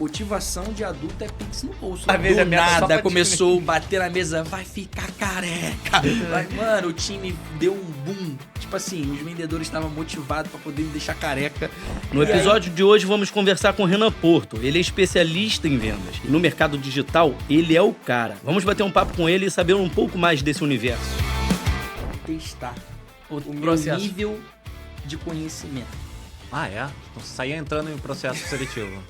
motivação de adulto é Pix no bolso. Às vezes Do a meta só nada pra começou a bater na mesa, vai ficar careca. Mano, o time deu um boom. Tipo assim, os vendedores estavam motivados pra poder me deixar careca. No episódio de hoje vamos conversar com o Renan Porto. Ele é especialista em vendas. E no mercado digital, ele é o cara. Vamos bater um papo com ele e saber um pouco mais desse universo. Testar o meu processo. nível de conhecimento. Ah, é? Então você saía entrando em processo seletivo.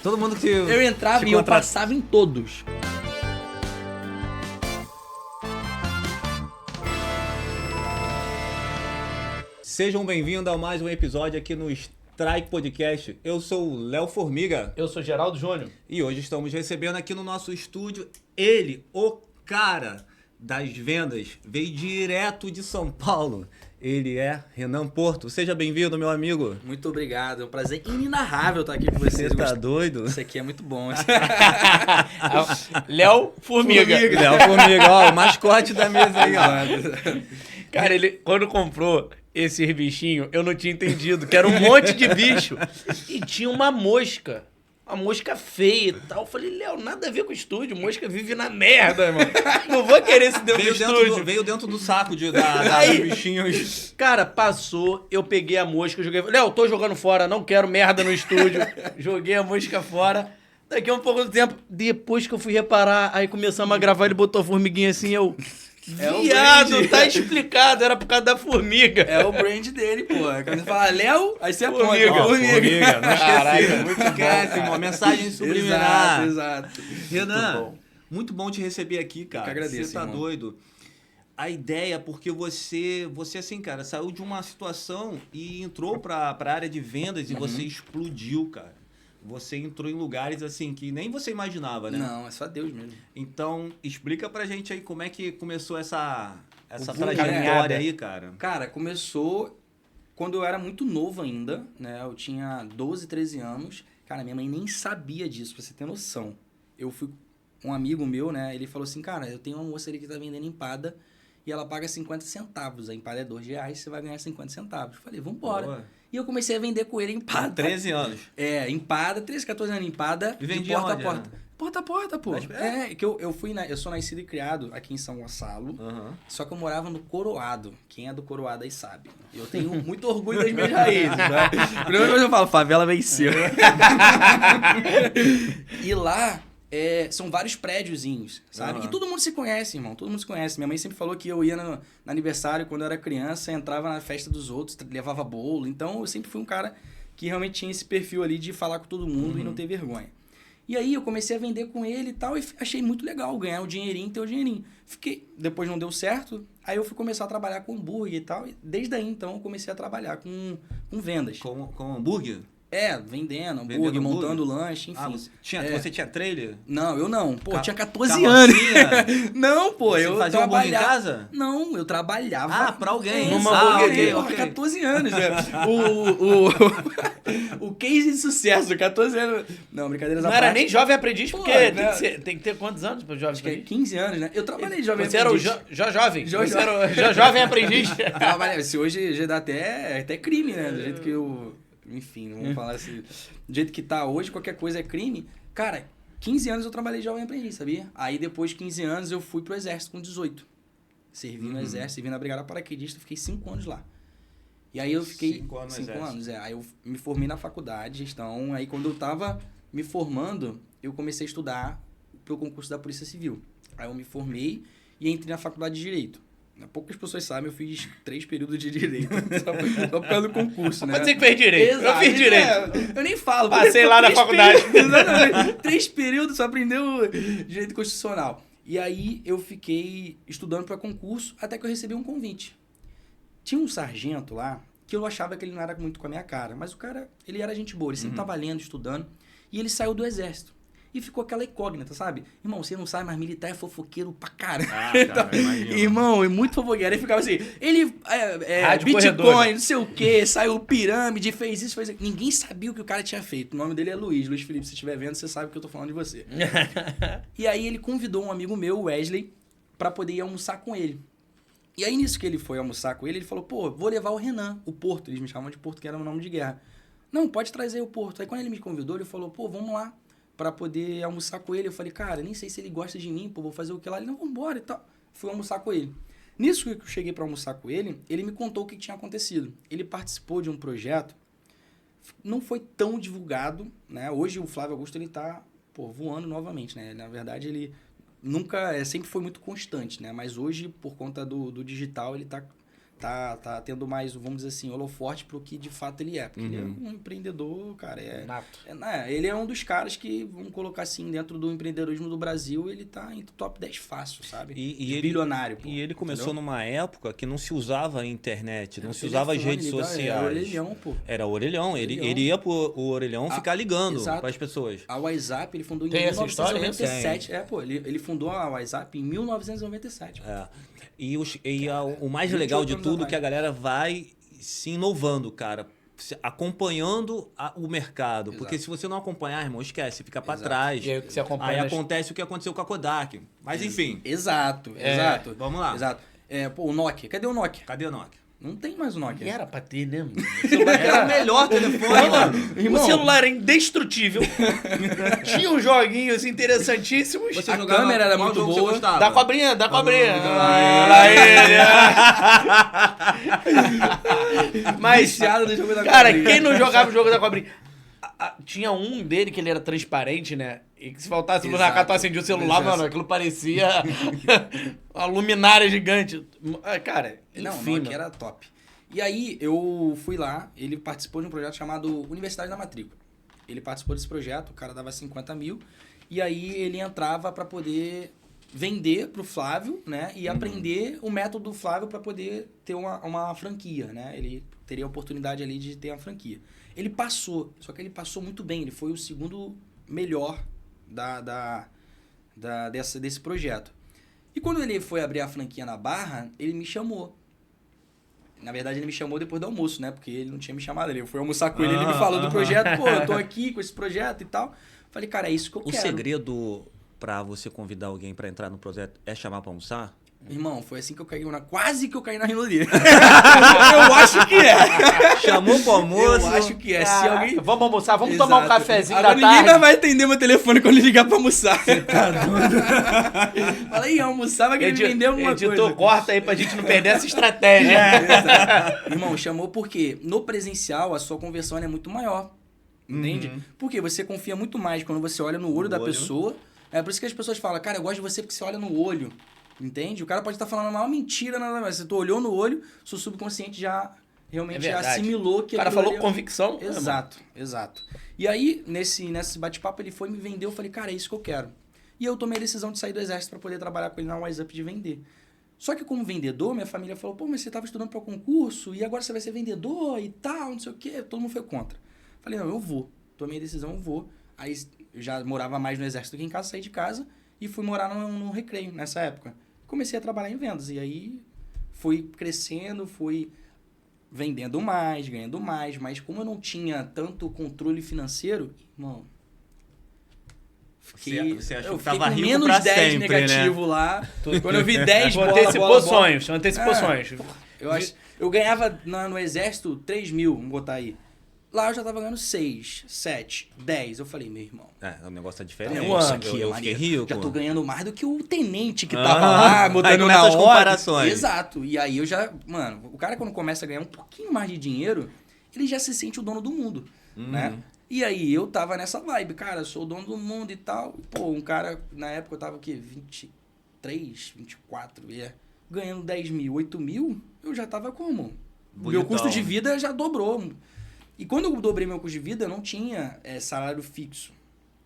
Todo mundo que Eu entrava te e eu contrata- passava em todos. Sejam bem-vindos a mais um episódio aqui no Strike Podcast. Eu sou o Léo Formiga Eu sou Geraldo Júnior. e hoje estamos recebendo aqui no nosso estúdio ele, o cara das vendas, veio direto de São Paulo. Ele é Renan Porto. Seja bem-vindo, meu amigo. Muito obrigado, é um prazer inenarrável estar aqui com vocês. Você tá doido? Isso aqui é muito bom. Léo Formiga. Léo Formiga, ó, o mascote da mesa aí, ó. Cara, ele quando comprou esses bichinhos, eu não tinha entendido, que era um monte de bicho. E tinha uma mosca. Uma mosca feia e tal. Eu falei, Léo, nada a ver com o estúdio. Mosca vive na merda, irmão. Não vou querer esse dentro do estúdio. Veio dentro do saco dos Aí- bichinhos. Cara, passou, eu peguei a mosca, joguei. Léo, tô jogando fora, não quero merda no estúdio. Joguei a mosca fora. Daqui a um pouco do tempo, depois que eu fui reparar, aí começamos a gravar, ele botou a formiguinha assim, eu. É o Viado, brand. tá explicado, era por causa da formiga. É o brand dele, pô. Quando você fala Léo, aí você aponta. Formiga. ó, Formiga, não Caraca, esqueci. muito Esquece, irmão. Mensagem subliminar. Exato. Renan, muito bom te receber aqui, cara. Eu que agradeço, Você tá irmão. doido. A ideia, porque você assim, cara, saiu de uma situação e entrou pra área de vendas e você explodiu, cara. Você entrou em lugares, assim, que nem você imaginava, né? Não, é só Deus mesmo. Então, explica pra gente aí como é que começou essa O trajetória aí, cara. Cara, começou quando eu era muito novo ainda, né? Eu tinha 12, 13 anos. Cara, minha mãe nem sabia disso, pra você ter noção. Eu fui... Um amigo meu, né? Ele falou assim, cara, eu tenho uma moça ali que tá vendendo empada e ela paga 50 centavos. A empada é R$2, você vai ganhar 50 centavos. Eu falei, vambora. Boa. E eu comecei a vender com ele empada. 13 anos. É, empada, 13, 14 anos empada, E de vendia porta a onde, porta. né? Porta a porta, pô. Mas, É, que eu sou nascido e criado aqui em São Gonçalo, só que eu morava no Coroado. Quem é do Coroado aí sabe. Eu tenho muito orgulho das minhas raízes, né? Primeira coisa eu falo, favela venceu. E lá, são vários prédiozinhos, sabe? Aham. E todo mundo se conhece, irmão. Todo mundo se conhece. Minha mãe sempre falou que eu ia no aniversário quando eu era criança, entrava na festa dos outros, levava bolo. Então, eu sempre fui um cara que realmente tinha esse perfil ali de falar com todo mundo e não ter vergonha. E aí, eu comecei a vender com ele e tal, e achei muito legal ganhar o dinheirinho, ter o dinheirinho. Depois não deu certo, aí eu fui começar a trabalhar com hambúrguer e tal, e desde aí, então, eu comecei a trabalhar com vendas. Com hambúrguer? Vendendo hambúrguer, Vendendo montando hambúrguer? lanche, enfim. Ah, você tinha trailer? Não, eu não. Pô, Ca- tinha 14 anos. carrocinha? Não, pô, Você eu fazia hambúrguer em trabalhava... casa? Não, eu trabalhava... Ah, pra alguém. Numa Exato, hambúrgueria. porra, ok. 14 anos, né? O case de sucesso, 14 anos... Não, brincadeiras à Não era parte. nem jovem aprendiz, porque Pô, tem, né? tem que ter quantos anos para jovem Acho que é aprendiz? 15 anos, né? Eu trabalhei de jovem Você era o aprendiz. jovem. Jo- Você era o jovem aprendiz. Trabalhei. Se hoje já dá até crime, né? Do jeito que eu... Enfim, não vamos falar assim. Do jeito que tá hoje, qualquer coisa é crime. Cara, 15 anos eu trabalhei de jovem aprendiz, sabia? Aí depois de 15 anos eu fui pro exército com 18. Servi no exército, servi na brigada paraquedista, fiquei 5 anos lá. E aí eu fiquei... 5 anos no 5 exército. anos, Aí eu me formei na faculdade de gestão. Aí quando eu tava me formando, eu comecei a estudar pro concurso da Polícia Civil. Aí eu me formei e entrei na faculdade de Direito. Poucas pessoas sabem, eu fiz 3 períodos de Direito. Só por causa do concurso, né? Pode dizer que fez direito. Eu Exato. fiz direito. Eu nem falo. Passei porque lá na 3 faculdade. períodos, exatamente. 3 períodos, só aprendeu direito constitucional. E aí eu fiquei estudando para concurso até que eu recebi um convite. Tinha um sargento lá que eu achava que ele não era muito com a minha cara. Mas o cara, ele era gente boa. Ele sempre estava lendo, estudando. E ele saiu do exército. E ficou aquela incógnita, sabe? Irmão, você não sabe, mas militar é fofoqueiro pra caralho. Ah, cara, imagina. Irmão, é muito fofoqueiro. Aí ficava assim, ele Rádio Bitcoin, corredor. não sei o quê, saiu pirâmide, fez isso, fez aquilo. Ninguém sabia o que o cara tinha feito. O nome dele é Luiz Felipe. Se estiver vendo, você sabe que eu tô falando de você. E aí ele convidou um amigo meu, Wesley, pra poder ir almoçar com ele. E aí nisso que ele foi almoçar com ele falou, pô, vou levar o Renan, o Porto. Eles me chamam de Porto, que era o nome de guerra. Não, pode trazer o Porto. Aí quando ele me convidou, ele falou, pô, vamos lá pra poder almoçar com ele. Eu falei, cara, nem sei se ele gosta de mim, pô, vou fazer o que lá? Ele, não, vambora e tal. Fui almoçar com ele. Nisso que eu cheguei pra almoçar com ele, ele me contou o que tinha acontecido. Ele participou de um projeto, não foi tão divulgado, né? Hoje o Flávio Augusto, ele tá, pô, voando novamente, né? Na verdade, ele nunca, sempre foi muito constante, né? Mas hoje, por conta do digital, ele tá tendo mais, vamos dizer assim, holoforte pro que de fato ele é. Porque ele é um empreendedor, cara. Nato. Ele é um dos caras que, vamos colocar assim, dentro do empreendedorismo do Brasil, ele tá em top 10 fácil, sabe? E ele, bilionário, pô. E ele começou entendeu? numa época que não se usava a internet, não se Telefone, usava as redes ligar, sociais. Era orelhão, pô. Era orelhão. Ele ia pro orelhão ficar ligando exato. para as pessoas. A WhatsApp, ele fundou em Tem essa história, 1997. Pô, ele fundou a WhatsApp em 1997. É. O mais legal de 28 anos tudo é atrás. que a galera vai se inovando, cara. Acompanhando o mercado. Exato. Porque se você não acompanhar, irmão, esquece, fica para Exato. trás. E aí você acompanha Aí nas- acontece o que aconteceu com a Kodak. Mas enfim, Exato. vamos lá. Exato. Pô, o Nokia. Cadê o Nokia? Cadê o Nokia? Não tem mais o Nokia. Era pra ter, né? Mano? Era o melhor telefone, mano. O celular era indestrutível. Tinha uns joguinhos interessantíssimos. Você A jogava- câmera era qual muito jogo você boa. gostava? Da cobrinha, da cobrinha. Ah, Mas, Viciado no jogo da cara, cobrinha. quem não jogava o jogo da cobrinha? Tinha um dele que ele era transparente, né? E que se faltasse luz na Exato. casa, tu acendia o celular, Exato. mano, aquilo parecia uma luminária gigante. Cara, Não, o enfim, Nokia mano. era top. E aí, eu fui lá, ele participou de um projeto chamado Universidade da Matrícula. Ele participou desse projeto, o cara dava 50 mil, e aí ele entrava para poder vender pro Flávio, né? E aprender o método do Flávio para poder ter uma franquia, né? Ele teria a oportunidade ali de ter uma franquia. Ele passou, só que ele passou muito bem, ele foi o segundo melhor desse projeto. E quando ele foi abrir a franquia na Barra, ele me chamou. Na verdade, ele me chamou depois do almoço, né? Porque ele não tinha me chamado. Eu fui almoçar com ele, ele me falou do projeto. Pô, eu tô aqui com esse projeto e tal. Falei, cara, é isso que eu O quero. segredo pra você convidar alguém pra entrar no projeto é chamar pra almoçar? Irmão, foi assim que eu caí quase que eu caí na Rinodê. Eu acho que é. Chamou pro almoço. Eu acho que é. Se alguém... Vamos almoçar, vamos Exato. tomar um cafezinho Agora da ninguém tarde. mais vai atender meu telefone quando ele ligar pra almoçar. Fala aí, almoçar vai querer me vender alguma Editor, coisa. corta aí pra gente não perder essa estratégia. Exato. Irmão, chamou porque no presencial a sua conversão é muito maior. Entende? Porque você confia muito mais quando você olha no olho da pessoa. É por isso que as pessoas falam, cara, eu gosto de você porque você olha no olho. Entende? O cara pode estar falando a maior mentira, nada mais. Você olhou no olho, seu subconsciente já realmente É verdade. assimilou que O cara aquilo falou ali com convicção. Exato, exato. E aí, nesse bate-papo, ele foi me vender. Eu falei, cara, é isso que eu quero. E eu tomei a decisão de sair do exército para poder trabalhar com ele na WhatsApp de vender. Só que como vendedor, minha família falou, pô, mas você estava estudando para concurso e agora você vai ser vendedor e tal, não sei o quê. Todo mundo foi contra. Falei, não, eu vou. Tomei a decisão, eu vou. Aí eu já morava mais no exército do que em casa, saí de casa e fui morar no Recreio nessa época. Comecei a trabalhar em vendas e aí fui crescendo, fui vendendo mais, ganhando mais, mas como eu não tinha tanto controle financeiro, irmão, Você achou eu que fiquei tava com rico menos pra 10 sempre, negativo lá. Quando eu vi 10 Tu bola, antecipou bola, bola. sonhos, antecipou É. sonhos. Eu ganhava no exército 3 mil, vamos botar aí. Lá eu já tava ganhando 6, 7, 10. Eu falei, meu irmão, O negócio tá diferente. um ano aqui eu fiquei maneiro. rico. Já tô ganhando mais do que o tenente que tava lá, Aí botando começa na as hora. comparações. Exato. E aí eu já... Mano, o cara quando começa a ganhar um pouquinho mais de dinheiro, ele já se sente o dono do mundo, né? E aí eu tava nessa vibe, cara, eu sou o dono do mundo e tal. Pô, um cara, na época eu tava o quê? 23, 24, ganhando 10 mil, 8 mil, eu já tava como? Bonitão. Meu custo de vida já dobrou. E quando eu dobrei meu custo de vida, eu não tinha salário fixo.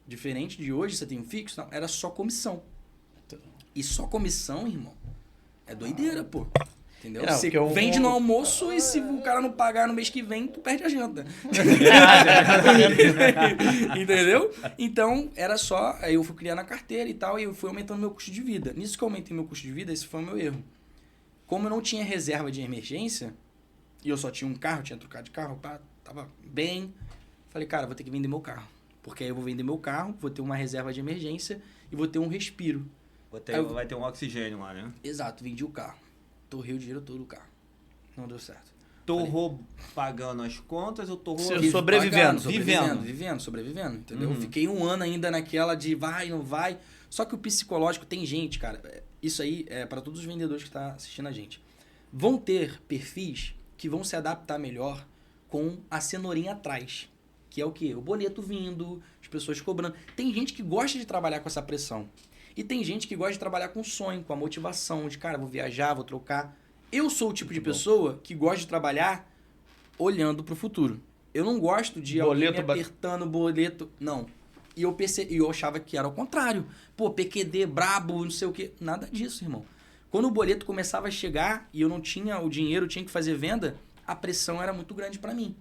Diferente de hoje, você tem um fixo, não, era só comissão. E só comissão, irmão, é doideira, pô. Entendeu? Não, Você porque eu vende vou- no almoço e se o cara não pagar no mês que vem, tu perde a janta. Entendeu? Então, era só... Aí eu fui criando a carteira e tal, e eu fui aumentando meu custo de vida. Nisso que eu aumentei meu custo de vida, esse foi o meu erro. Como eu não tinha reserva de emergência, e eu só tinha um carro, tinha trocado de carro, pá, tava bem. Falei, cara, vou ter que vender meu carro. Porque aí eu vou vender meu carro, vou ter uma reserva de emergência e vou ter um respiro. Vai ter um oxigênio lá, né? Exato, vendi o carro. Torrei o dinheiro todo do carro. Não deu certo. Tô pagando as contas, eu tô Sobrevivendo. Sobrevivendo, entendeu? Fiquei um ano ainda naquela de vai, não vai. Só que o psicológico tem gente, cara. Isso aí é para todos os vendedores que estão assistindo a gente. Vão ter perfis que vão se adaptar melhor com a cenourinha atrás. Que é o quê? O boleto vindo, as pessoas cobrando. Tem gente que gosta de trabalhar com essa pressão. E tem gente que gosta de trabalhar com sonho, com a motivação de, cara, vou viajar, vou trocar. Eu sou o tipo de pessoa que gosta de trabalhar olhando pro futuro. Eu não gosto de alguém me apertando boleto. Não. E eu achava que era o contrário. Pô, PQD, brabo, não sei o quê. Nada disso, irmão. Quando o boleto começava a chegar e eu não tinha o dinheiro, tinha que fazer venda, a pressão era muito grande para mim.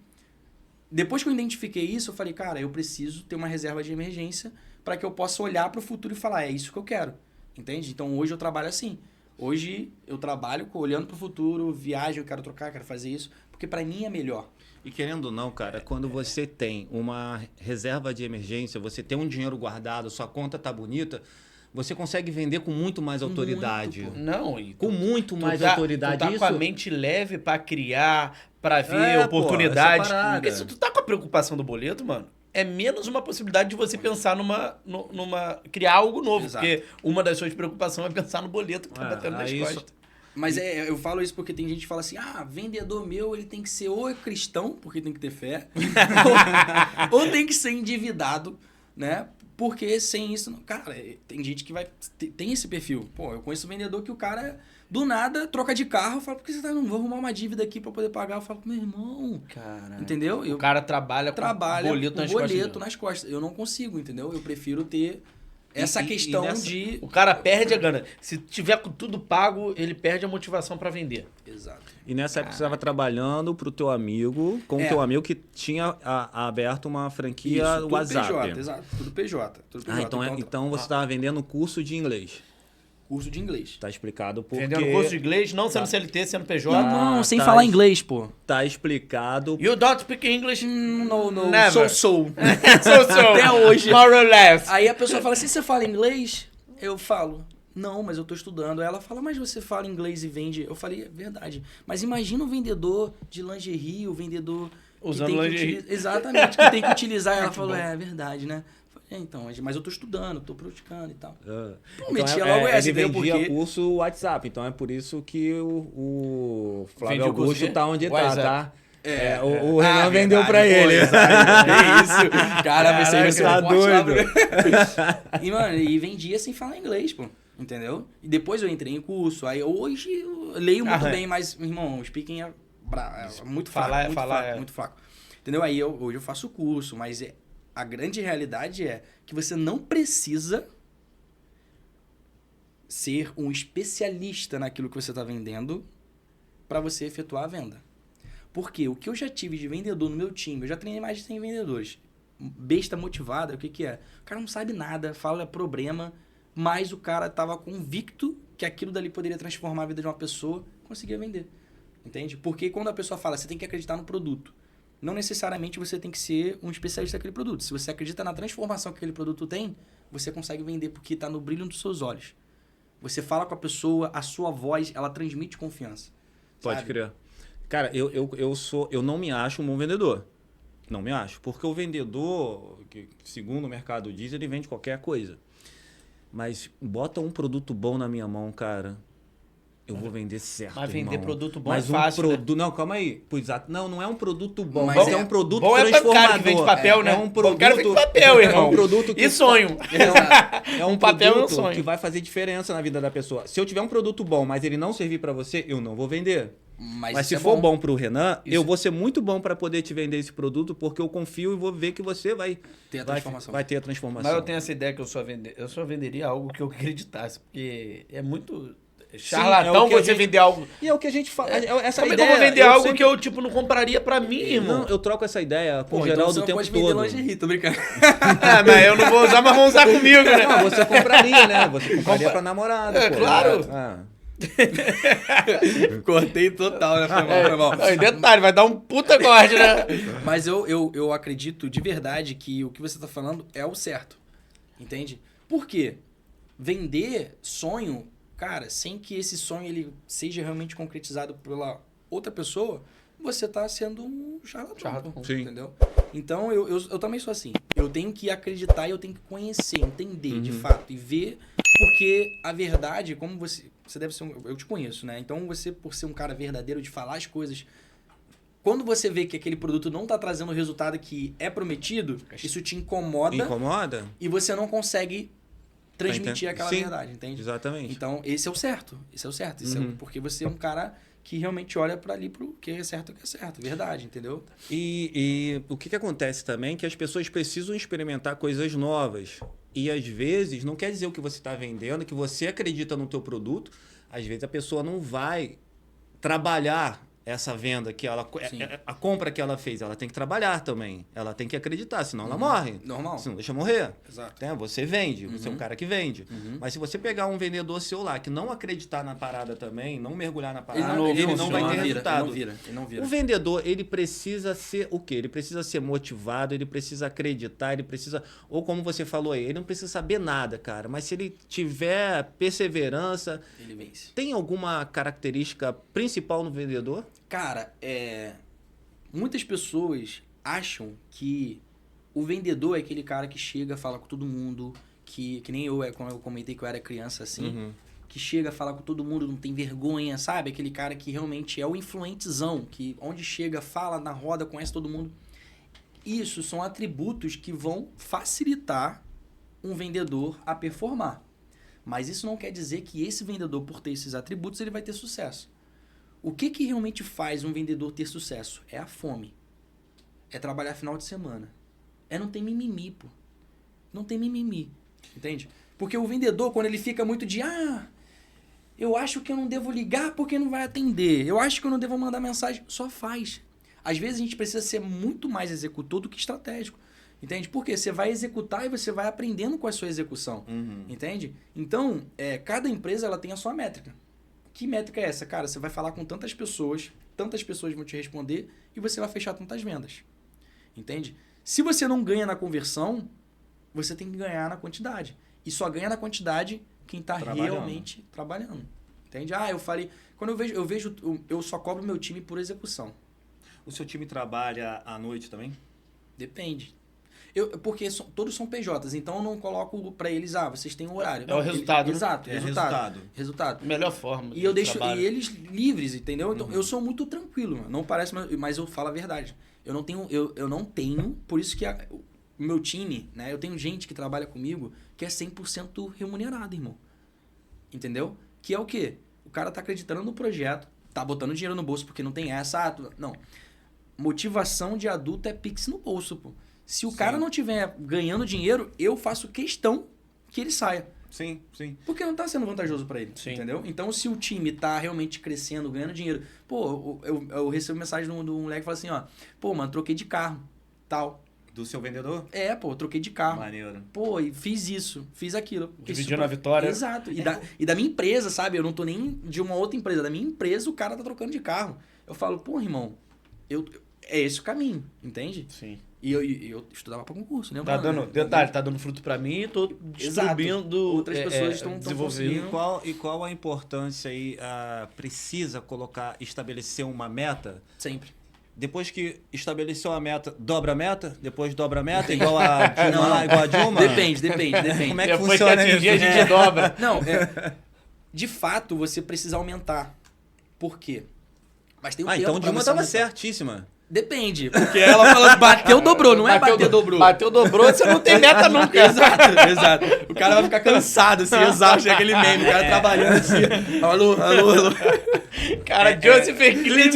Depois que eu identifiquei isso, eu falei, cara, eu preciso ter uma reserva de emergência para que eu possa olhar para o futuro e falar, é isso que eu quero. Entende? Então, hoje eu trabalho assim. Hoje eu trabalho olhando para o futuro, viajo, eu quero trocar, quero fazer isso, porque para mim é melhor. E querendo ou não, cara, quando você tem uma reserva de emergência, você tem um dinheiro guardado, sua conta tá bonita, você consegue vender com muito mais autoridade. Com muito mais autoridade. Tu tá com a mente leve pra criar, pra ver oportunidades. Porque se tu tá com a preocupação do boleto, mano, é menos uma possibilidade de você pensar criar algo novo. Exato. Porque uma das suas preocupações é pensar no boleto que tá batendo nas costas. Mas eu falo isso porque tem gente que fala assim, vendedor meu, ele tem que ser ou cristão, porque tem que ter fé, ou tem que ser endividado, né? Porque sem isso, cara, tem gente que tem esse perfil. Pô, eu conheço um vendedor que o cara, do nada, troca de carro, eu falo, por que você não vou arrumar uma dívida aqui pra poder pagar? Eu falo, meu irmão, entendeu? O cara trabalha com boleto nas costas. Eu não consigo, entendeu? Eu prefiro ter essa questão de... O cara perde a gana. Se tiver com tudo pago, ele perde a motivação pra vender. Exato. E nessa época você estava trabalhando pro teu amigo, com o teu amigo que tinha aberto uma franquia WhatsApp. PJ, exato. Tudo PJ. Então você estava vendendo curso de inglês. Curso de inglês. Tá explicado porque... Vendendo curso de inglês, não sendo CLT, sendo PJ. Não, sem falar inglês, pô. Tá explicado... You don't speak English? No. Never. So. Até hoje. More or less. Aí a pessoa fala assim, você fala inglês? Eu falo, não, mas eu tô estudando. Aí ela fala, mas você fala inglês e vende? Eu falei, é verdade. Mas imagina o vendedor de lingerie, o vendedor... Usando lingerie. Exatamente, que tem que utilizar. Ela falou, é verdade, né? Então, mas eu tô estudando, tô praticando e tal. Metia logo essa, ele vendia curso WhatsApp, então é por isso que o Flávio Augusto tá onde tá? O Renan vendeu pra ele. É isso. Cara, você tá doido. E, mano, e vendia sem falar inglês, pô. Entendeu? E depois eu entrei em curso. Aí hoje eu leio muito bem, mas, irmão, o speaking é muito fraco. Muito fraco. Entendeu? Aí hoje eu faço curso, mas a grande realidade é que você não precisa ser um especialista naquilo que você está vendendo para você efetuar a venda. Porque o que eu já tive de vendedor no meu time, eu já treinei mais de 100 vendedores. Besta motivada, o que é? O cara não sabe nada, fala problema, mas o cara estava convicto que aquilo dali poderia transformar a vida de uma pessoa, conseguia vender. Entende? Porque quando a pessoa fala, você tem que acreditar no produto. Não necessariamente você tem que ser um especialista daquele produto. Se você acredita na transformação que aquele produto tem, você consegue vender porque está no brilho dos seus olhos. Você fala com a pessoa, a sua voz, ela transmite confiança. Pode crer. Cara, eu não me acho um bom vendedor. Não me acho. Porque o vendedor, que, segundo o mercado diz, ele vende qualquer coisa. Mas bota um produto bom na minha mão, cara... Eu vou vender certo, mas vender irmão. Produto bom mas é fácil, né? Não, calma aí. Não é um produto bom, mas é um produto bom transformador. É cara que vende papel, né? É um produto... cara vende papel, irmão. É um produto que... E sonho. É um papel produto é um sonho. que vai fazer diferença na vida da pessoa. Se eu tiver um produto bom, mas ele não servir para você, eu não vou vender. Mas se for bom pro Renan, eu vou ser muito bom para poder te vender esse produto, porque eu confio e vou ver que você vai ter a transformação. Vai ter a transformação. Mas eu tenho essa ideia que eu só venderia algo que eu acreditasse, porque é muito... charlatão você vender algo. E é o que a gente fala. Essa Como ideia, eu vou vender algo que eu, tipo, não compraria pra mim, irmão? Não, eu troco essa ideia com o Geraldo então o tempo pode todo. Lingerie, tô brincando. Mas eu não vou usar, mas vão usar comigo, né? Não, você compraria, né? Você compraria pra namorada. Claro. Cortei total, né? Foi mal. Não, em detalhe, vai dar um puta corte, né? Mas eu acredito de verdade que o que você tá falando é o certo. Entende? Por quê? Vender sonho, cara, sem que esse sonho ele seja realmente concretizado pela outra pessoa, você tá sendo um charlatão, pô, Sim. entendeu? Então, eu também sou assim. Eu tenho que acreditar e eu tenho que conhecer, entender de fato e ver, porque a verdade, como você deve ser eu te conheço, né? Então, você, por ser um cara verdadeiro, de falar as coisas, quando você vê que aquele produto não tá trazendo o resultado que é prometido, isso te incomoda Incomoda? e você não consegue transmitir Sim. aquela verdade, entende? Exatamente. Então, esse é o certo. Esse é o certo. Isso é porque você é um cara que realmente olha para ali pro que é certo, verdade, entendeu? E o que acontece também é que as pessoas precisam experimentar coisas novas. E às vezes, não quer dizer o que você está vendendo, que você acredita no teu produto, às vezes a pessoa não vai trabalhar essa venda que ela... A compra que ela fez, ela tem que trabalhar também. Ela tem que acreditar, senão ela morre. Normal. Senão deixa morrer. Exato. Né? Você vende, você é um cara que vende. Mas se você pegar um vendedor seu lá que não acreditar na parada também, não mergulhar na parada, ele não vai ter resultado. Ele não vira. O vendedor, ele precisa ser o quê? Ele precisa ser motivado, ele precisa acreditar, ele precisa... Ou como você falou aí, ele não precisa saber nada, cara. Mas se ele tiver perseverança... Ele vence. Tem alguma característica principal no vendedor? Cara, muitas pessoas acham que o vendedor é aquele cara que chega, fala com todo mundo, que nem eu, quando eu comentei que eu era criança assim, que chega, fala com todo mundo, não tem vergonha, sabe? Aquele cara que realmente é o influentezão, que onde chega, fala na roda, conhece todo mundo. Isso são atributos que vão facilitar um vendedor a performar. Mas isso não quer dizer que esse vendedor, por ter esses atributos, ele vai ter sucesso. O que realmente faz um vendedor ter sucesso? É a fome. É trabalhar final de semana. É não ter mimimi, pô. Não tem mimimi. Entende? Porque o vendedor, quando ele fica muito de... eu acho que eu não devo ligar porque não vai atender. Eu acho que eu não devo mandar mensagem. Só faz. Às vezes a gente precisa ser muito mais executor do que estratégico. Entende? Porque você vai executar e você vai aprendendo com a sua execução. Entende? Então, cada empresa ela tem a sua métrica. Que métrica é essa? Cara, você vai falar com tantas pessoas vão te responder e você vai fechar tantas vendas. Entende? Se você não ganha na conversão, você tem que ganhar na quantidade. E só ganha na quantidade quem está realmente trabalhando. Entende? Eu falei... Quando eu só cobro meu time por execução. O seu time trabalha à noite também? Depende. Porque todos são PJs, então eu não coloco pra eles, vocês têm um horário. É o resultado, né? Exato, resultado. Melhor forma. E eu deixo eles livres, entendeu? Então eu sou muito tranquilo, mano. Não parece, mas eu falo a verdade. Eu não tenho, por isso que o meu time, né? Eu tenho gente que trabalha comigo que é 100% remunerado, irmão. Entendeu? Que é o quê? O cara tá acreditando no projeto, tá botando dinheiro no bolso porque não tem essa, não. Motivação de adulto é Pix no bolso, pô. Se o cara não estiver ganhando dinheiro, eu faço questão que ele saia. Sim. Porque não tá sendo vantajoso para ele, entendeu? Então, se o time tá realmente crescendo, ganhando dinheiro... Pô, eu recebo mensagem de um moleque que fala assim, pô, mano, troquei de carro, tal. Do seu vendedor? Pô, troquei de carro. Maneiro. Pô, e fiz isso, fiz aquilo. Dividiu na vitória. Exato. E da minha empresa, sabe? Eu não tô nem de uma outra empresa. Da minha empresa, o cara tá trocando de carro. Eu falo, pô, irmão, é esse o caminho, entende? Sim. E eu estudava para concurso, né? Tá dando fruto para mim e tô distribuindo. Outras pessoas estão desenvolvendo. E qual a importância aí? Precisa estabelecer uma meta? Sempre. Depois que estabeleceu a meta, dobra a meta? Depois dobra a meta? Igual a Dilma? Igual a Dilma? Depende. Como é que Depois funciona que atingir, isso? a gente dobra. Não, de fato, você precisa aumentar. Por quê? Mas tem um tempo então pra Dilma você estava aumentar. certíssima. Depende, porque ela falou bateu, dobrou, não é bater, dobrou. Bateu, dobrou, você não tem meta nunca. Exato. O cara vai ficar cansado, assim, exausto, é aquele meme, o cara trabalhando assim, alô. Cara, Joseph Euclides,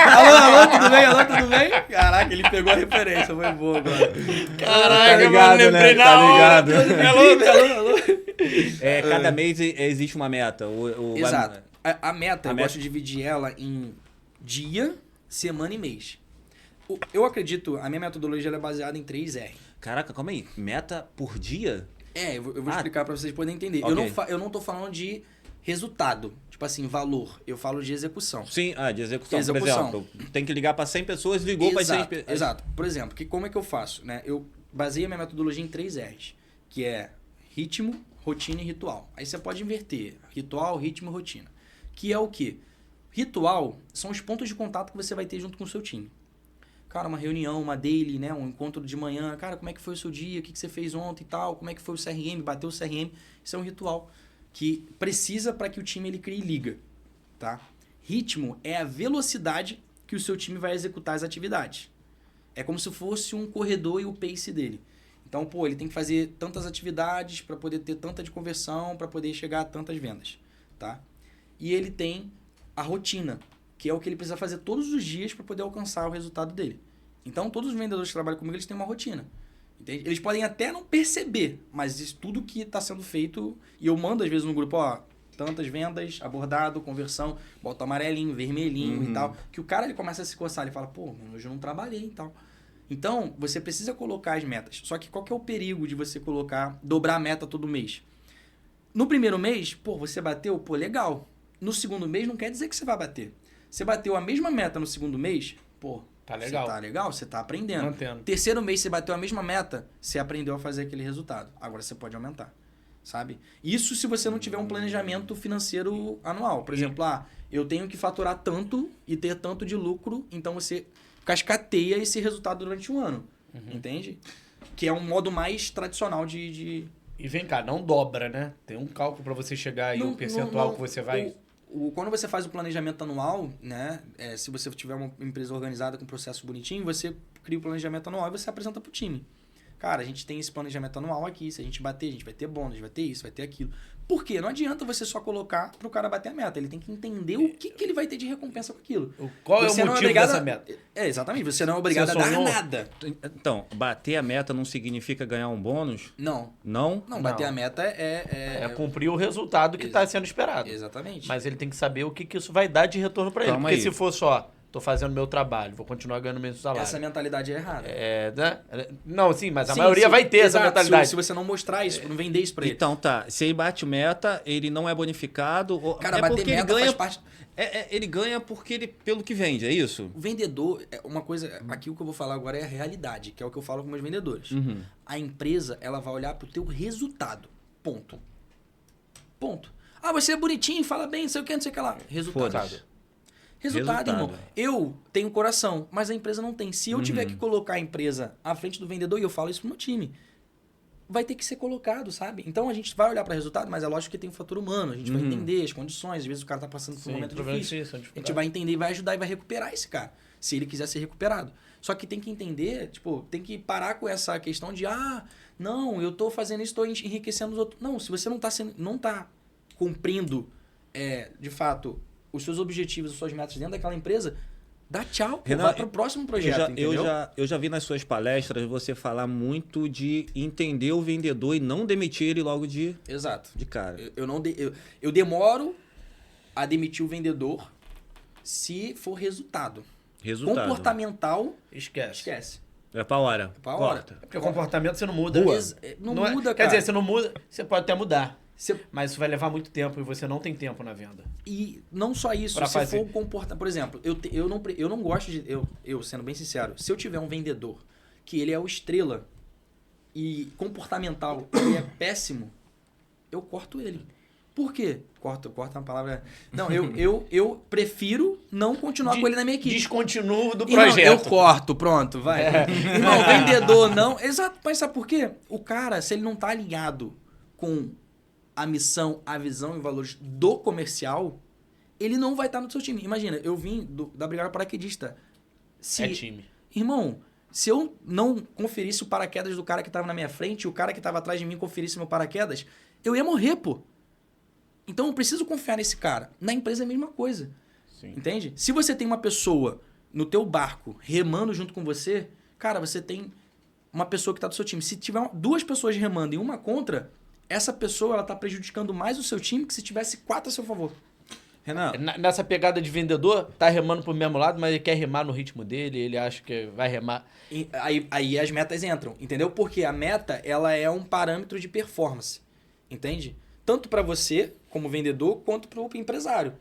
alô, tudo bem? Caraca, ele pegou a referência, foi boa agora. Caraca, tá ligado, mano, lembrei né? na Tá hora. ligado. Alô. Cada mês existe uma meta. Exato. A meta, eu gosto de dividir ela em dia, semana e mês. Eu acredito, a minha metodologia ela é baseada em 3R. Caraca, calma aí. Meta por dia? Eu vou explicar para vocês poderem entender. Okay. Eu não tô falando de resultado, tipo assim, valor. Eu falo de execução. Sim, de execução. Por exemplo, tem que ligar para 100 pessoas, ligou para 100 pessoas. Exato. Por exemplo, como é que eu faço? Né? Eu baseio a minha metodologia em 3Rs, que é ritmo, rotina e ritual. Aí você pode inverter. Ritual, ritmo e rotina. Que é o quê? Ritual são os pontos de contato que você vai ter junto com o seu time. Cara, uma reunião, uma daily, né? Um encontro de manhã. Cara, como é que foi o seu dia? O que você fez ontem e tal? Como é que foi o CRM? Bateu o CRM? Isso é um ritual que precisa para que o time ele crie liga, tá? Ritmo é a velocidade que o seu time vai executar as atividades. É como se fosse um corredor e o pace dele. Então, pô, ele tem que fazer tantas atividades para poder ter tanta de conversão, para poder chegar a tantas vendas, tá? E ele tem a rotina, que é o que ele precisa fazer todos os dias para poder alcançar o resultado dele. Então, todos os vendedores que trabalham comigo, eles têm uma rotina. Entende? Eles podem até não perceber, mas isso tudo que está sendo feito, e eu mando às vezes no grupo, ó, tantas vendas, abordado, conversão, bota amarelinho, vermelhinho e tal, que o cara ele começa a se coçar, ele fala, pô, hoje eu não trabalhei e tal. Então, você precisa colocar as metas. Só que qual que é o perigo de você dobrar a meta todo mês? No primeiro mês, pô, você bateu, pô, legal. No segundo mês não quer dizer que você vai bater. Você bateu a mesma meta no segundo mês, pô, tá legal. Você tá legal, você tá aprendendo. Mantendo. Terceiro mês você bateu a mesma meta, você aprendeu a fazer aquele resultado. Agora você pode aumentar, sabe? Isso se você não tiver um planejamento financeiro anual. Por exemplo, eu tenho que faturar tanto e ter tanto de lucro, então você cascateia esse resultado durante um ano, entende? Que é um modo mais tradicional de... E vem cá, não dobra, né? Tem um cálculo para você chegar aí, o percentual que você vai... Quando você faz o planejamento anual, né? Se você tiver uma empresa organizada com processo bonitinho, você cria o planejamento anual e você apresenta para o time. Cara, a gente tem esse planejamento anual aqui, se a gente bater, a gente vai ter bônus, vai ter isso, vai ter aquilo. Por quê? Não adianta você só colocar para o cara bater a meta. Ele tem que entender o que ele vai ter de recompensa com aquilo. Qual é o motivo dessa meta? Exatamente. Você não é obrigado a dar nada. Então, bater a meta não significa ganhar um bônus? Não. Não? Não, bater a meta é cumprir o resultado que está sendo esperado. Exatamente. Mas ele tem que saber o que isso vai dar de retorno para ele. Porque se for só... Tô fazendo meu trabalho, vou continuar ganhando o mesmo salário. Essa mentalidade é errada. Né? Não, sim, mas a maioria vai ter essa mentalidade. Se você não mostrar isso, não vender isso pra ele. Então tá, se ele bate meta, ele não é bonificado. Cara, bater porque meta ele ganha, faz parte... ele ganha porque pelo que vende, é isso? O vendedor, uma coisa, aqui o que eu vou falar agora é a realidade, que é o que eu falo com meus vendedores. A empresa, ela vai olhar pro teu resultado. Ponto. Ah, você é bonitinho, fala bem, não sei o que, não sei o que lá. Resultado. Resultado, irmão. Eu tenho coração, mas a empresa não tem. Se eu tiver que colocar a empresa à frente do vendedor, e eu falo isso pro meu time, vai ter que ser colocado, sabe? Então a gente vai olhar para resultado, mas é lógico que tem um fator humano. A gente vai entender as condições. Às vezes o cara tá passando por um momento difícil. A gente vai entender, vai ajudar e vai recuperar esse cara, se ele quiser ser recuperado. Só que tem que entender, tipo, tem que parar com essa questão de, não, eu tô fazendo isso, tô enriquecendo os outros. Não, se você não tá cumprindo, de fato, os seus objetivos, as suas metas dentro daquela empresa, dá tchau, Renan, vai para o próximo projeto, entendeu? Eu já vi nas suas palestras você falar muito de entender o vendedor e não demitir ele logo de cara. Eu demoro a demitir o vendedor se for resultado. Comportamental, esquece. É pra hora. É pra hora. Porque o comportamento você não muda. Não muda, cara. Quer dizer, você não muda, você pode até mudar. Mas isso vai levar muito tempo e você não tem tempo na venda. E não só isso, se for comportar... Por exemplo, eu não gosto de... Eu, sendo bem sincero, se eu tiver um vendedor que ele é o estrela e comportamental, ele é péssimo, eu corto ele. Por quê? Corta uma palavra... Não, eu prefiro não continuar com ele na minha equipe. Descontinuo do projeto. projeto. Eu corto, pronto, vai. Irmão, vendedor não... Exato, mas sabe por quê? O cara, se ele não tá alinhado com a missão, a visão e valores do comercial, ele não vai estar no seu time. Imagina, eu vim da Brigada Paraquedista. É time. Irmão, se eu não conferisse o paraquedas do cara que estava na minha frente e o cara que estava atrás de mim conferisse meu paraquedas, eu ia morrer, pô. Então eu preciso confiar nesse cara. Na empresa é a mesma coisa. Sim. Entende? Se você tem uma pessoa no teu barco remando junto com você, cara, você tem uma pessoa que está do seu time. Se tiver duas pessoas remando e uma contra, essa pessoa ela tá prejudicando mais o seu time que se tivesse 4 a seu favor. Renan, nessa pegada de vendedor, tá remando pro mesmo lado, mas ele quer remar no ritmo dele, ele acha que vai remar. E aí as metas entram, entendeu? Porque a meta, ela é um parâmetro de performance, entende? Tanto para você, como vendedor, quanto para o empresário,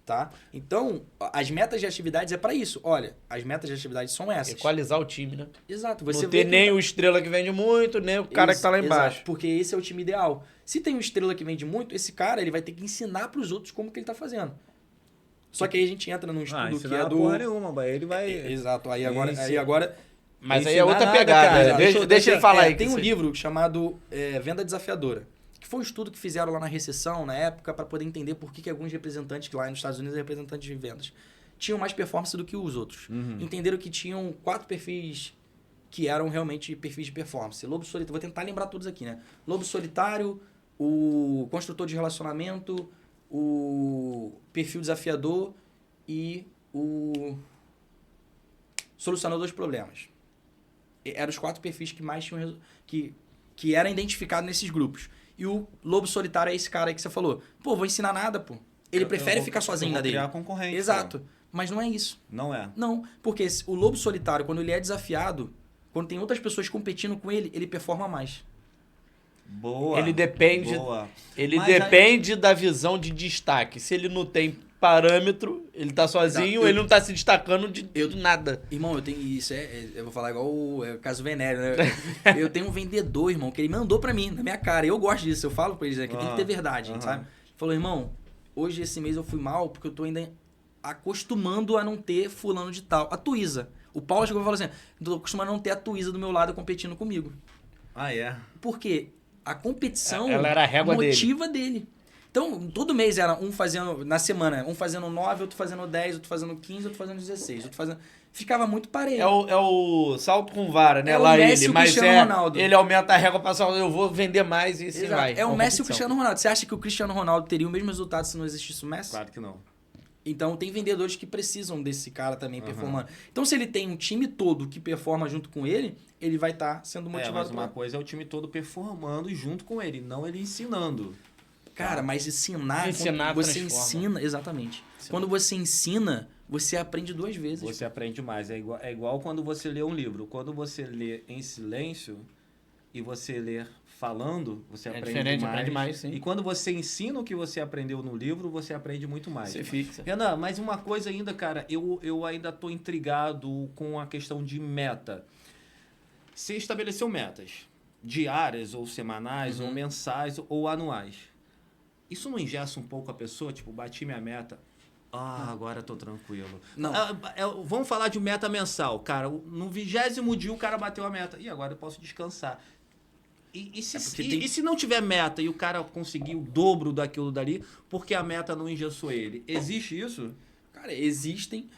tá? Então, as metas de atividades é para isso. Olha, as metas de atividades são essas. Equalizar o time, né? Exato. Você não ter nem o estrela que vende muito, nem o cara que tá lá embaixo. Exato, porque esse é o time ideal. Se tem um estrela que vende muito, esse cara ele vai ter que ensinar para os outros como que ele tá fazendo. Só que aí a gente entra num estudo que ensinar é do... porra nenhuma, ele vai... Exato, aí agora Mas aí é ensinar outra nada, pegada. cara. Deixa ele falar aí. Tem um livro chamado Venda Desafiadora, que foi um estudo que fizeram lá na recessão, na época, para poder entender por que alguns representantes, que lá nos Estados Unidos, representantes de vendas, tinham mais performance do que os outros. Entenderam que tinham 4 perfis que eram realmente perfis de performance. Lobo solitário, vou tentar lembrar todos aqui, né? Lobo solitário, o construtor de relacionamento, o perfil desafiador e o solucionador de problemas. Eram os 4 perfis que mais tinham que era identificado nesses grupos. E o lobo solitário é esse cara aí que você falou. Pô, vou ensinar nada, pô. Ele prefere ficar sozinho na dele. Criar concorrente. Exato. Pô. Mas não é isso. Não é. Não, porque o lobo solitário, quando ele é desafiado, quando tem outras pessoas competindo com ele, ele performa mais. Boa. Ele depende, Boa. ele Mas depende da visão de destaque. Se ele não tem parâmetro, ele tá sozinho, Exato. ele não tá se destacando de nada. Irmão, eu tenho isso, eu vou falar igual o caso Venéreo, né? Eu tenho um vendedor, irmão, que ele mandou pra mim, na minha cara. Eu gosto disso, eu falo pra eles, né? Que tem que ter verdade, sabe? Falou, irmão, hoje esse mês eu fui mal porque eu tô ainda acostumando a não ter fulano de tal. A Tuísa. O Paulo chegou e falou assim, tô acostumado a não ter a Tuísa do meu lado competindo comigo. Ah, é? Por quê? A competição Ela era a régua motiva dele. Então, todo mês era um fazendo, na semana, um fazendo 9, outro fazendo 10, outro fazendo 15, outro fazendo 16, outro fazendo... Ficava muito parelho. É o salto com vara, né? É o Lá Messi ele, e o mas Cristiano Ronaldo. ele aumenta a régua pra salto, eu vou vender mais e assim Exato. vai. É o Uma Messi e o competição. Cristiano Ronaldo. Você acha que o Cristiano Ronaldo teria o mesmo resultado se não existisse o Messi? Claro que não. Então, tem vendedores que precisam desse cara também performando. Então, se ele tem um time todo que performa junto com ele, ele vai estar sendo motivado. Mas uma coisa é o time todo performando junto com ele, não ele ensinando. Cara, mas ensinar quando você transforma. ensina... Exatamente. Quando você ensina, você aprende 2 vezes. Você aprende mais. É igual quando você lê um livro. Quando você lê em silêncio e você lê falando, você aprende diferente, mais. aprende mais, sim. E quando você ensina o que você aprendeu no livro, você aprende muito mais. Você fixa. Renan, mas uma coisa ainda, cara, eu ainda estou intrigado com a questão de meta. Você estabeleceu metas diárias ou semanais ou mensais ou anuais. Isso não engessa um pouco a pessoa? Tipo, bati minha meta. Agora eu tô tranquilo. Não. Vamos falar de meta mensal. Cara, no 20º dia o cara bateu a meta. E agora eu posso descansar. E se não tiver meta e o cara conseguir o dobro daquilo dali, porque a meta não engessou ele? Existe isso? Cara, existem...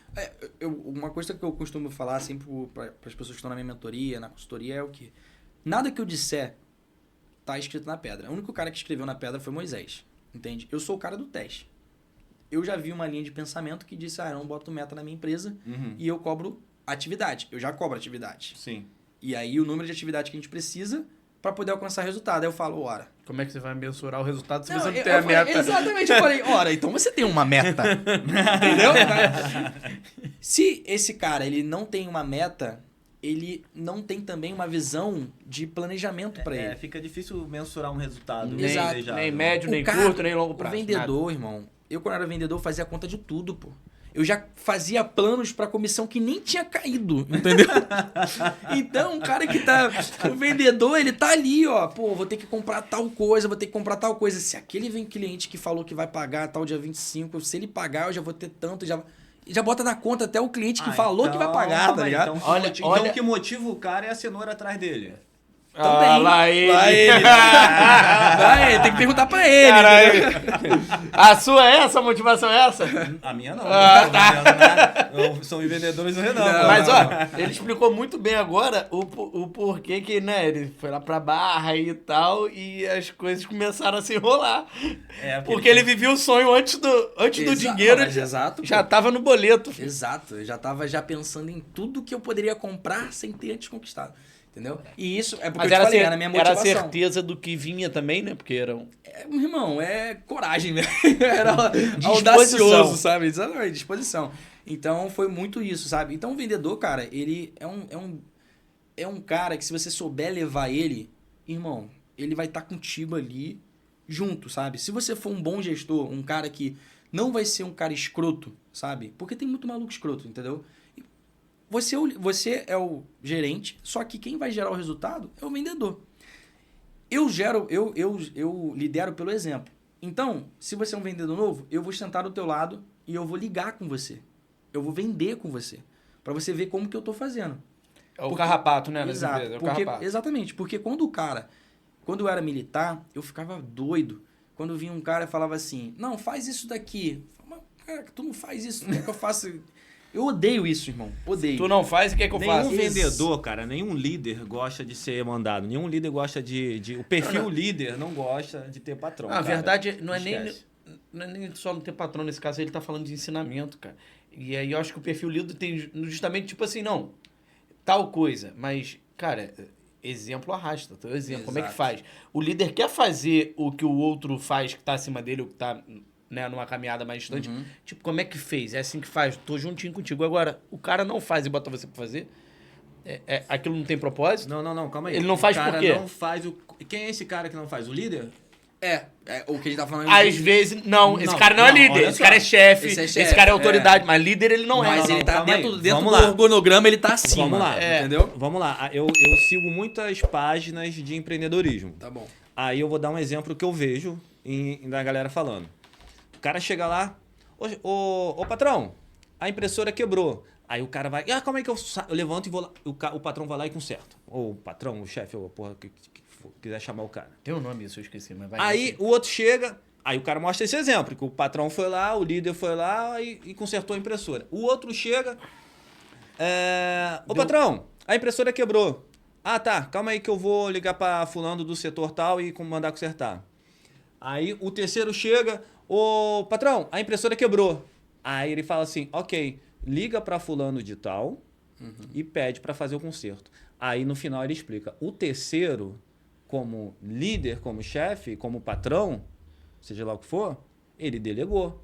uma coisa que eu costumo falar sempre para as pessoas que estão na minha mentoria, na consultoria, é o quê? Nada que eu disser tá escrito na pedra. O único cara que escreveu na pedra foi Moisés. Entende? Eu sou o cara do teste. Eu já vi uma linha de pensamento que disse, eu não boto meta na minha empresa e eu cobro atividade. Eu já cobro atividade. Sim. E aí o número de atividade que a gente precisa para poder alcançar resultado. Aí eu falo, ora. Como é que você vai mensurar o resultado se você não eu tem a falei, meta? Exatamente, eu falei, ora, então você tem uma meta. Entendeu? Se esse cara ele não tem uma meta, ele não tem também uma visão de planejamento para ele. Fica difícil mensurar um resultado. Exato. Nem médio, nem cara, curto, nem longo prazo. O vendedor, irmão, eu quando era vendedor fazia conta de tudo, pô. Eu já fazia planos pra comissão que nem tinha caído, entendeu? Então, o cara que tá... O vendedor, ele tá ali, ó. Pô, vou ter que comprar tal coisa, vou ter que comprar tal coisa. Se aquele vem cliente que falou que vai pagar tal dia 25, se ele pagar, eu já vou ter tanto, já bota na conta até o cliente que falou que vai pagar, tá ligado? Então, olha, que motiva o cara é a cenoura atrás dele. Também. Lá ele. Lá ele. Tem que perguntar pra ele. Caralho. A sua é essa? A motivação é essa? A minha não. Não tô vendendo nada. São os vendedores do Renan. Mas, ó, ele explicou muito bem agora o porquê que, né, ele foi lá pra Barra e tal, e as coisas começaram a se enrolar. Porque ele vivia o sonho antes do dinheiro, Mas exato, já tava no boleto. Exato, eu já tava pensando em tudo que eu poderia comprar sem ter antes conquistado. Entendeu? E isso é porque Mas eu te falei, era a minha motivação. Era certeza do que vinha também, né? Porque eram... Irmão, é coragem, né? Era Disposição. audacioso, sabe? Exatamente, disposição. Então, foi muito isso, sabe? Então, o vendedor, cara, ele é um cara que se você souber levar ele, irmão, ele vai estar contigo ali junto, sabe? Se você for um bom gestor, um cara que não vai ser um cara escroto, sabe? Porque tem muito maluco escroto, entendeu? Você é o gerente, só que quem vai gerar o resultado é o vendedor. Eu lidero pelo exemplo. Então, se você é um vendedor novo, eu vou sentar do teu lado e eu vou ligar com você. Eu vou vender com você. Pra você ver como que eu tô fazendo. É o carrapato, né? nas Exato. empresas, é o Porque, carrapato. exatamente. Porque quando eu era militar, eu ficava doido. Quando vinha um cara e falava assim, não, faz isso daqui. Eu falava, cara, tu não faz isso, como é que eu faço? Eu odeio isso, irmão. Odeio. Tu não faz, o que é que eu Nenhum faço? vendedor, cara, nenhum líder gosta de ser mandado. Nenhum líder gosta de... O perfil líder não gosta de ter patrão. Na cara. verdade, não é Esquece. nem só não ter patrão nesse caso, ele tá falando de ensinamento, cara. E aí eu acho que o perfil líder tem justamente tipo assim, não, tal coisa, mas, cara, exemplo arrasta, teu exemplo, como é que Exato. faz? O líder quer fazer o que o outro faz que tá acima dele, o que tá, né, numa caminhada mais distante. Tipo, como é que fez? É assim que faz, tô juntinho contigo. Agora, o cara não faz e bota você pra fazer, aquilo não tem propósito? Não, calma aí. Ele não faz o cara por quê? Não faz o... Quem é esse cara que não faz? O líder? O que a gente tá falando... Às vezes, não, esse Não, cara não é não, líder, olha esse só. cara é chefe, Esse é esse chefe, cara é autoridade, mas líder ele não é. Mas não, ele tá calma aí. dentro Vamos do lá. organograma, ele tá acima. Vamos lá. Entendeu? Vamos lá. Eu sigo muitas páginas de empreendedorismo. Tá bom. Aí eu vou dar um exemplo que eu vejo da galera falando. O cara chega lá, ô patrão, a impressora quebrou. Aí o cara vai, como é que eu levanto e vou lá? O patrão vai lá e conserta. Ou o patrão, o chefe, ou a porra que quiser chamar o cara. Tem um nome isso, eu esqueci, mas vai. Aí o outro chega, aí o cara mostra esse exemplo, que o patrão foi lá, o líder foi lá e consertou a impressora. O outro chega, patrão, a impressora quebrou. Ah, tá, calma aí que eu vou ligar pra fulano do setor tal e mandar consertar. Aí o terceiro chega, ô patrão, a impressora quebrou. Aí ele fala assim, ok, liga pra fulano de tal e pede pra fazer o conserto. Aí no final ele explica. O terceiro, como líder, como chefe, como patrão, seja lá o que for, ele delegou.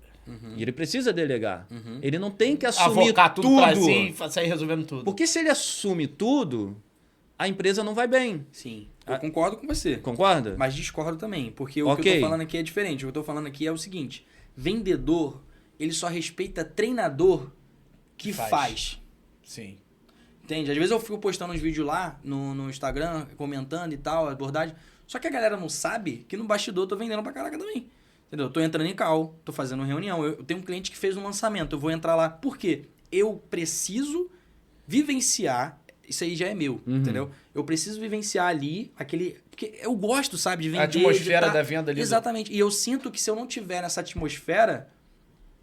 E ele precisa delegar. Ele não tem que assumir avocar tudo pra si e sair resolvendo tudo. Porque se ele assume tudo, a empresa não vai bem. Sim. Eu concordo com você. Concorda? Mas discordo também, porque o que eu tô falando aqui é diferente. O que eu tô falando aqui é o seguinte: vendedor, ele só respeita treinador que faz. Sim. Entende? Às vezes eu fico postando uns vídeos lá no Instagram, comentando e tal, abordagem. Só que a galera não sabe que no bastidor eu tô vendendo pra caraca também. Entendeu? Eu tô entrando em call, tô fazendo reunião. Eu tenho um cliente que fez um lançamento, eu vou entrar lá. Por quê? Eu preciso vivenciar. Isso aí já é meu, entendeu? Eu preciso vivenciar ali aquele... Porque eu gosto, sabe, de vender. A atmosfera de da venda ali. Exatamente. E eu sinto que se eu não tiver nessa atmosfera,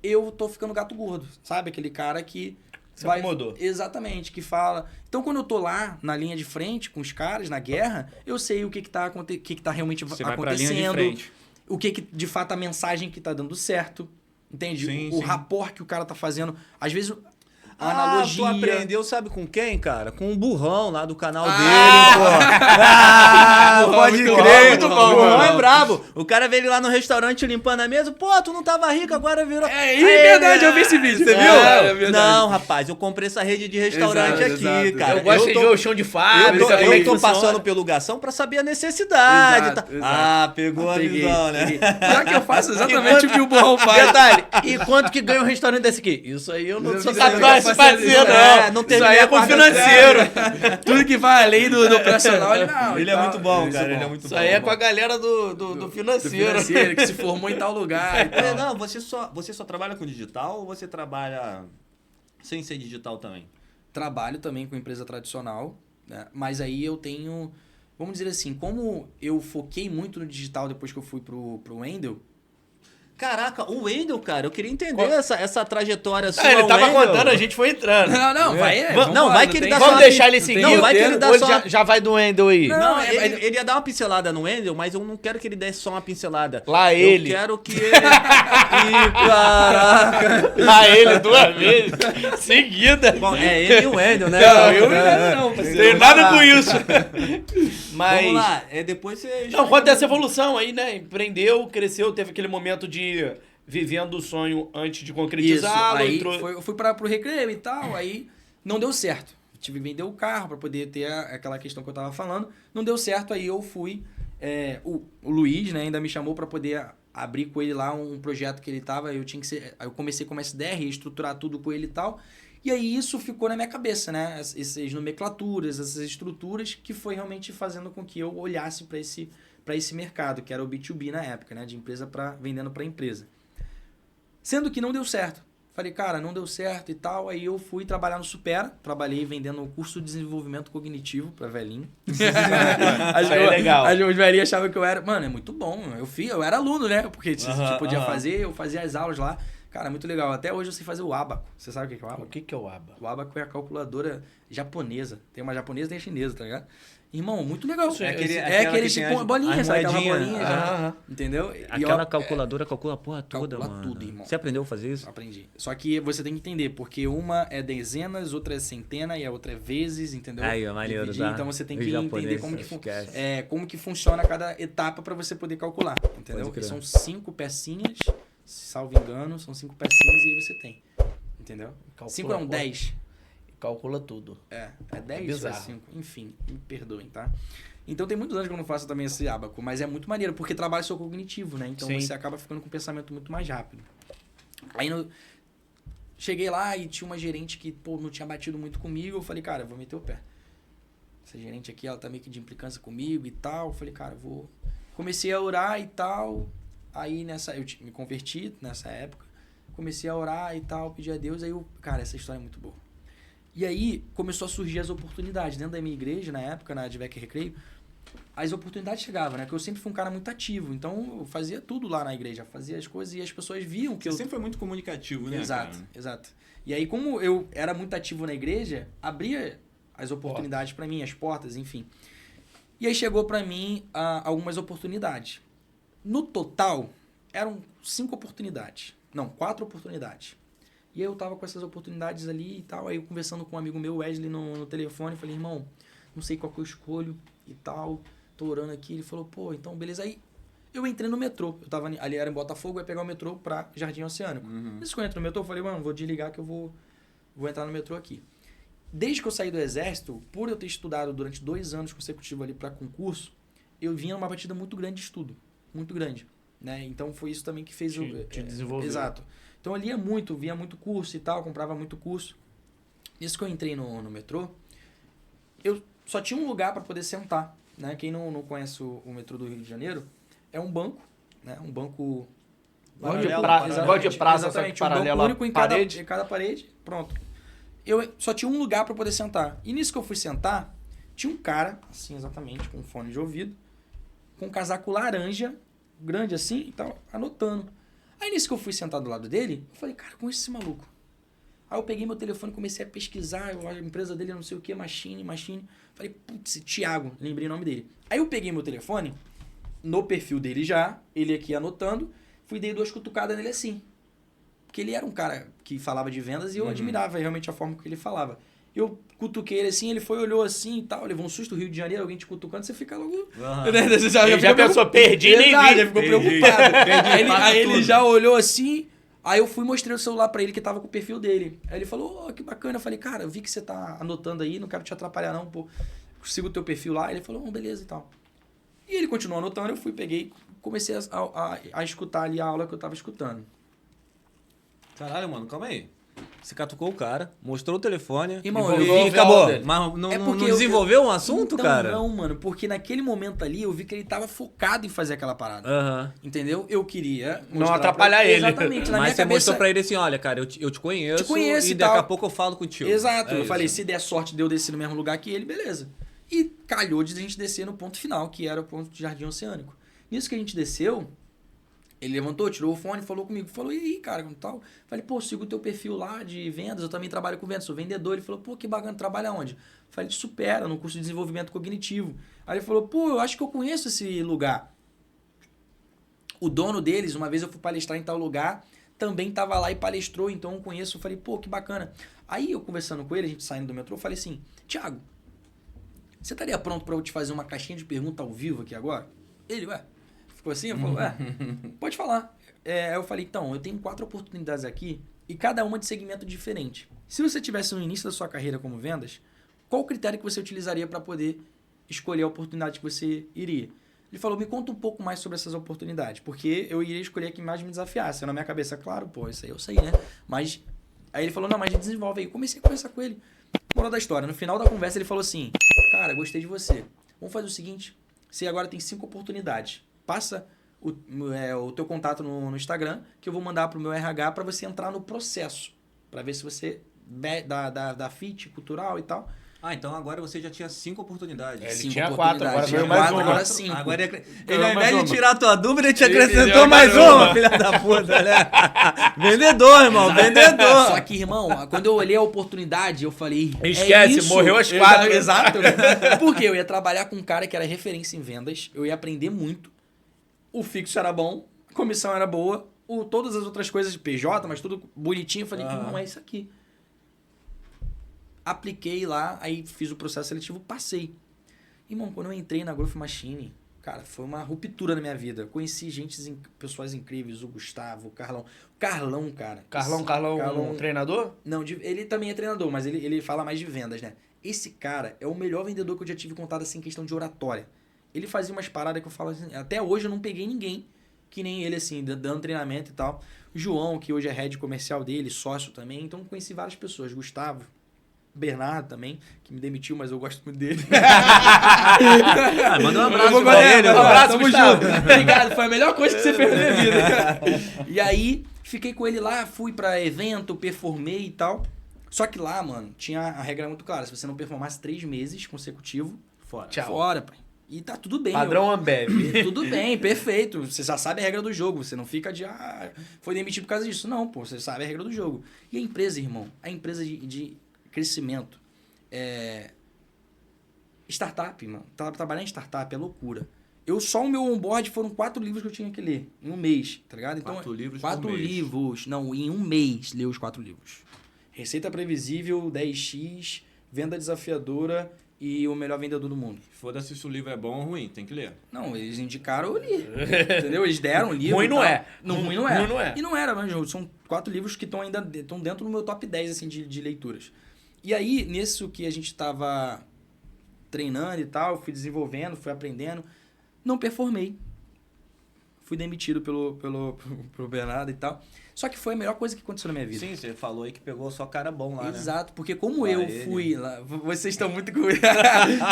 eu tô ficando gato gordo. Sabe? Aquele cara que... Se acomodou. Exatamente, que fala... Então, quando eu tô lá, na linha de frente, com os caras, na guerra, eu sei o que tá realmente Você acontecendo. vai pra linha de frente. O que de fato, a mensagem que tá dando certo. Entende? Sim, o sim. rapport que o cara tá fazendo. Às vezes, a Tu analogia... aprendeu, sabe com quem, cara? Com o burrão lá do canal Ah! dele, pô. Pode muito crer. muito O bom, burrão muito é bom. brabo. O cara veio ele lá no restaurante limpando a mesa. Pô, tu não tava rico, agora virou... verdade, eu vi esse vídeo. Você viu? É verdade. Não, rapaz, eu comprei essa rede de restaurante Exato, aqui, exato. cara. Eu gosto de ver o chão de fábrica. como é Eu que tô funciona. passando pelo garçom pra saber a necessidade. Exato, tá? exato. Ah, pegou a Peguei, visão, né? peguei. Já que eu faço exatamente o que o burrão faz. Detalhe, e quanto que ganha um restaurante desse aqui? Isso aí eu não Isso sou aí eu não capaz de faço fazer, isso, não. não Isso aí é com o terminei a financeiro. Tudo que vai além do operacional, ele não. Ele e é tal. muito bom, Isso cara. é Ele é bom. muito Isso bom. aí é bom. com a galera do Do financeiro. financeiro, que se formou em tal lugar e tal. Não, você só trabalha com digital ou você trabalha sem ser digital também? Trabalho também com empresa tradicional, né? Mas aí eu tenho... Vamos dizer assim, como eu foquei muito no digital depois que eu fui pro Wendel... Caraca, o Wendel, cara, eu queria entender essa trajetória sua. Ele tava Wendel. contando, a gente foi entrando. Não, vai... Não, vai que ele dá Vamos só deixar ele não tem seguir. Não, vai que ele roteiro. dá Ou ele só... já vai do Wendel aí. Não, é- ele ia dar uma pincelada no Wendel, mas eu não quero que ele desse só uma pincelada. Lá ele. Eu quero que ele... Ih, caraca. Lá ele, 2 vezes. Seguida. Bom, é ele e o Wendel, né? Não, eu não, parceiro. Tem nada com isso. Mas... Vamos lá, depois você... Não, conta essa evolução aí, né? Empreendeu, cresceu, teve aquele momento de vivendo o sonho antes de Isso, concretizá-lo. aí entrou... eu fui pro recreio e tal, aí não deu certo. Tive que vender o carro para poder ter aquela questão que eu tava falando. Não deu certo, aí eu fui... o Luiz, né, ainda me chamou para poder abrir com ele lá um projeto que ele tava. Aí eu comecei com uma SDR, ia estruturar tudo com ele e tal. E aí isso ficou na minha cabeça, né? Essas nomenclaturas, essas estruturas que foi realmente fazendo com que eu olhasse para esse mercado, que era o B2B na época, né? De empresa vendendo para empresa. Sendo que não deu certo. Falei, cara, não deu certo e tal. Aí eu fui trabalhar no Supera. Trabalhei vendendo o curso de desenvolvimento cognitivo pra velhinho. legal. Os velhinhos achavam que eu era... Mano, é muito bom. Eu era aluno, né? Porque se podia fazer, eu fazia as aulas lá. Cara, muito legal. Até hoje eu sei fazer o ábaco. Você sabe o que é o ábaco? O que é o ABA? O ábaco é a calculadora japonesa. Tem uma japonesa e tem a chinesa, tá ligado? Irmão, muito legal. Aquele tipo, bolinha, sabe? Aquela bolinha. Entendeu? Aquela calculadora calcula a porra toda, calcula mano. tudo, irmão. Você aprendeu a fazer isso? Aprendi. Só que você tem que entender, porque uma é dezenas, outra é centena e a outra é vezes, entendeu? Aí, é maneiro, Dividir, tá? então você tem Os que entender japoneses, como que funciona cada etapa para você poder calcular, entendeu? Pode crer. São 5 pecinhas, salvo engano, são 5 pecinhas e aí você tem, entendeu? Calcula 5 não, 10. Calcula tudo. É 10 ou é bizarro. 5? Enfim, me perdoem, tá? Então tem muitos anos que eu não faço também esse ábaco, mas é muito maneiro, porque trabalha seu cognitivo, né? Então Sim. você acaba ficando com um pensamento muito mais rápido. Aí cheguei lá e tinha uma gerente que, pô, não tinha batido muito comigo. Eu falei, cara, eu vou meter o pé. Essa gerente aqui, ela tá meio que de implicância comigo e tal. Eu falei, cara, eu vou... Comecei a orar e tal. Aí eu me converti nessa época. Comecei a orar e tal, pedi a Deus. Aí cara, essa história é muito boa. E aí começou a surgir as oportunidades. Dentro da minha igreja, na época, na Advec Recreio, as oportunidades chegavam, né? Porque eu sempre fui um cara muito ativo. Então, eu fazia tudo lá na igreja. Fazia as coisas e as pessoas viam que Você sempre foi muito comunicativo, né, Exato, cara? exato. E aí, como eu era muito ativo na igreja, abria as oportunidades pra mim, as portas, enfim. E aí chegou pra mim algumas oportunidades. No total, eram 5 oportunidades. Não, 4 oportunidades. E aí eu tava com essas oportunidades ali e tal. Aí eu conversando com um amigo meu, Wesley, no telefone, falei, irmão, não sei qual que eu escolho e tal. Tô orando aqui. Ele falou, pô, então beleza. Aí eu entrei no metrô. Eu tava ali, era em Botafogo, ia pegar o metrô pra Jardim Oceânico. Isso que eu entro no metrô, eu falei, mano, vou desligar que eu vou entrar no metrô aqui. Desde que eu saí do exército, por eu ter estudado durante 2 anos consecutivos ali pra concurso, eu vinha numa batida muito grande de estudo. Muito grande. Né? Então foi isso também que fez te desenvolver. Exato. Então eu lia muito, via muito curso e tal, comprava muito curso. Nisso que eu entrei no metrô, eu só tinha um lugar para poder sentar. Né? Quem não conhece o metrô do Rio de Janeiro, é um banco, né? Um banco... Igual de praça, só que paralelo um banco único em parede. cada parede, pronto. Eu só tinha um lugar para poder sentar. E nisso que eu fui sentar, tinha um cara, assim exatamente, com fone de ouvido, com um casaco laranja, grande assim e tal, anotando. Aí nisso que eu fui sentar do lado dele, eu falei, cara, conheço esse maluco. Aí eu peguei meu telefone e comecei a pesquisar, a empresa dele não sei o que, Machine. Falei, putz, Thiago, lembrei o nome dele. Aí eu peguei meu telefone, no perfil dele já, ele aqui anotando, fui dei 2 cutucadas nele assim. Porque ele era um cara que falava de vendas e eu admirava realmente a forma que ele falava. Eu cutuquei ele assim, ele foi, olhou assim e tal, levou um susto, Rio de Janeiro, alguém te cutucando, você fica logo... Ele já pensou, perdi, nem vi. Ele ficou preocupado. Aí ele já olhou assim, aí eu fui e mostrei o celular pra ele que tava com o perfil dele. Aí ele falou, que bacana. Eu falei, cara, eu vi que você tá anotando aí, não quero te atrapalhar não, pô. Sigo o teu perfil lá. Ele falou, beleza e tal. E ele continuou anotando, eu fui, peguei, comecei a escutar ali a aula que eu tava escutando. Caralho, mano, calma aí. Você catucou o cara, mostrou o telefone Irmão, e acabou. dele. Mas não porque desenvolveu um assunto, então, cara? Não, mano, porque naquele momento ali eu vi que ele tava focado em fazer aquela parada. Aham. Entendeu? Eu queria Não mostrar atrapalhar ele. Exatamente. Na Mas minha você cabeça... mostrou pra ele assim, olha, cara, eu te conheço, e e daqui tal. a pouco eu falo contigo. Exato. É Eu isso. falei, se der sorte de eu descer no mesmo lugar que ele, beleza. E calhou de a gente descer no ponto final, que era o ponto de Jardim Oceânico. Nisso que a gente desceu, ele levantou, tirou o fone, falou comigo. Falou, e aí, cara, como tal? Falei, pô, sigo o teu perfil lá de vendas, eu também trabalho com vendas, sou vendedor. Ele falou, pô, que bacana, trabalha onde? Falei, Supera, no curso de desenvolvimento cognitivo. Aí ele falou, pô, eu acho que eu conheço esse lugar. O dono deles, uma vez eu fui palestrar em tal lugar, também tava lá e palestrou, então eu conheço. Eu falei, pô, que bacana. Aí eu conversando com ele, a gente saindo do metrô, eu falei assim, Thiago, você estaria pronto para eu te fazer uma caixinha de pergunta ao vivo aqui agora? Ele, ficou assim? Eu falei, pode falar. Eu falei, então, eu tenho 4 oportunidades aqui e cada uma de segmento diferente. Se você tivesse no início da sua carreira como vendas, qual o critério que você utilizaria para poder escolher a oportunidade que você iria? Ele falou, me conta um pouco mais sobre essas oportunidades, porque eu iria escolher a que mais me desafiasse. Na minha cabeça, claro, pô, isso aí eu sei, né? Mas aí ele falou, não, mas desenvolve aí. Eu comecei a conversar com ele. Moral da história, no final da conversa ele falou assim, cara, gostei de você. Vamos fazer o seguinte, você agora tem 5 oportunidades. Passa o teu contato no Instagram, que eu vou mandar pro meu RH para você entrar no processo, para ver se você dá fit cultural e tal. Ah, então agora você já tinha 5 oportunidades. Ele 5 tinha 4, agora oportunidades. veio Tinha mais 4, uma. agora 5. Agora ele, Ganhou ao mais invés uma. de tirar a tua dúvida, ele te Ele acrescentou deu mais mais uma, filha da puta, né? Vendedor, irmão, vendedor. Só que, irmão, quando eu olhei a oportunidade, eu falei... Esquece, isso. morreu às 4. Exato. Porque eu ia trabalhar com um cara que era referência em vendas, eu ia aprender muito, o fixo era bom, a comissão era boa, todas as outras coisas de PJ, mas tudo bonitinho. Eu falei, não é isso aqui. Apliquei lá, aí fiz o processo seletivo, passei. Irmão, quando eu entrei na Growth Machine, cara, foi uma ruptura na minha vida. Conheci pessoas incríveis, o Gustavo, o Carlão. O Carlão, cara. Carlão, treinador? Não, ele também é treinador, mas ele fala mais de vendas, né? Esse cara é o melhor vendedor que eu já tive contato assim em questão de oratória. Ele fazia umas paradas que eu falo assim, até hoje eu não peguei ninguém que nem ele, assim, dando treinamento e tal. O João, que hoje é head comercial dele, sócio também, então conheci várias pessoas. Gustavo, Bernardo também, que me demitiu, mas eu gosto muito dele. Manda um abraço pra ele. Um abraço, Tamo Gustavo. Obrigado, foi a melhor coisa que você fez na minha vida. E aí, fiquei com ele lá, fui pra evento, performei e tal. Só que lá, mano, tinha a regra muito clara. Se você não performasse 3 meses consecutivos, Fora. Tchau. fora, pai. E tá tudo bem. Padrão Ambev. Tudo bem, perfeito. Você já sabe a regra do jogo. Você não fica de, foi demitido por causa disso. Não, pô, você sabe a regra do jogo. E a empresa, irmão, a empresa de crescimento, startup, mano. Trabalhar em startup é loucura. Só o meu onboard foram 4 livros que eu tinha que ler em um mês, tá ligado? Então, 4 livros 4 por mês. livros. Não, em um mês, ler os 4 livros. Receita Previsível, 10x, Venda Desafiadora e O Melhor Vendedor do Mundo. Foda-se se o livro é bom ou ruim, tem que ler. Não, eles indicaram, eu li. Entendeu? Eles deram o livro. Ruim e não tal. é. Não, ruim não é. Ruim não é. E não era, mas são 4 livros que estão dentro do meu top 10 assim, de leituras. E aí, nisso que a gente tava treinando e tal, fui desenvolvendo, fui aprendendo, não performei. Fui demitido pelo Bernardo e tal. Só que foi a melhor coisa que aconteceu na minha vida. Sim, você falou aí que pegou só cara bom lá, né? Exato, porque como Lá eu ele. fui lá... Vocês estão muito...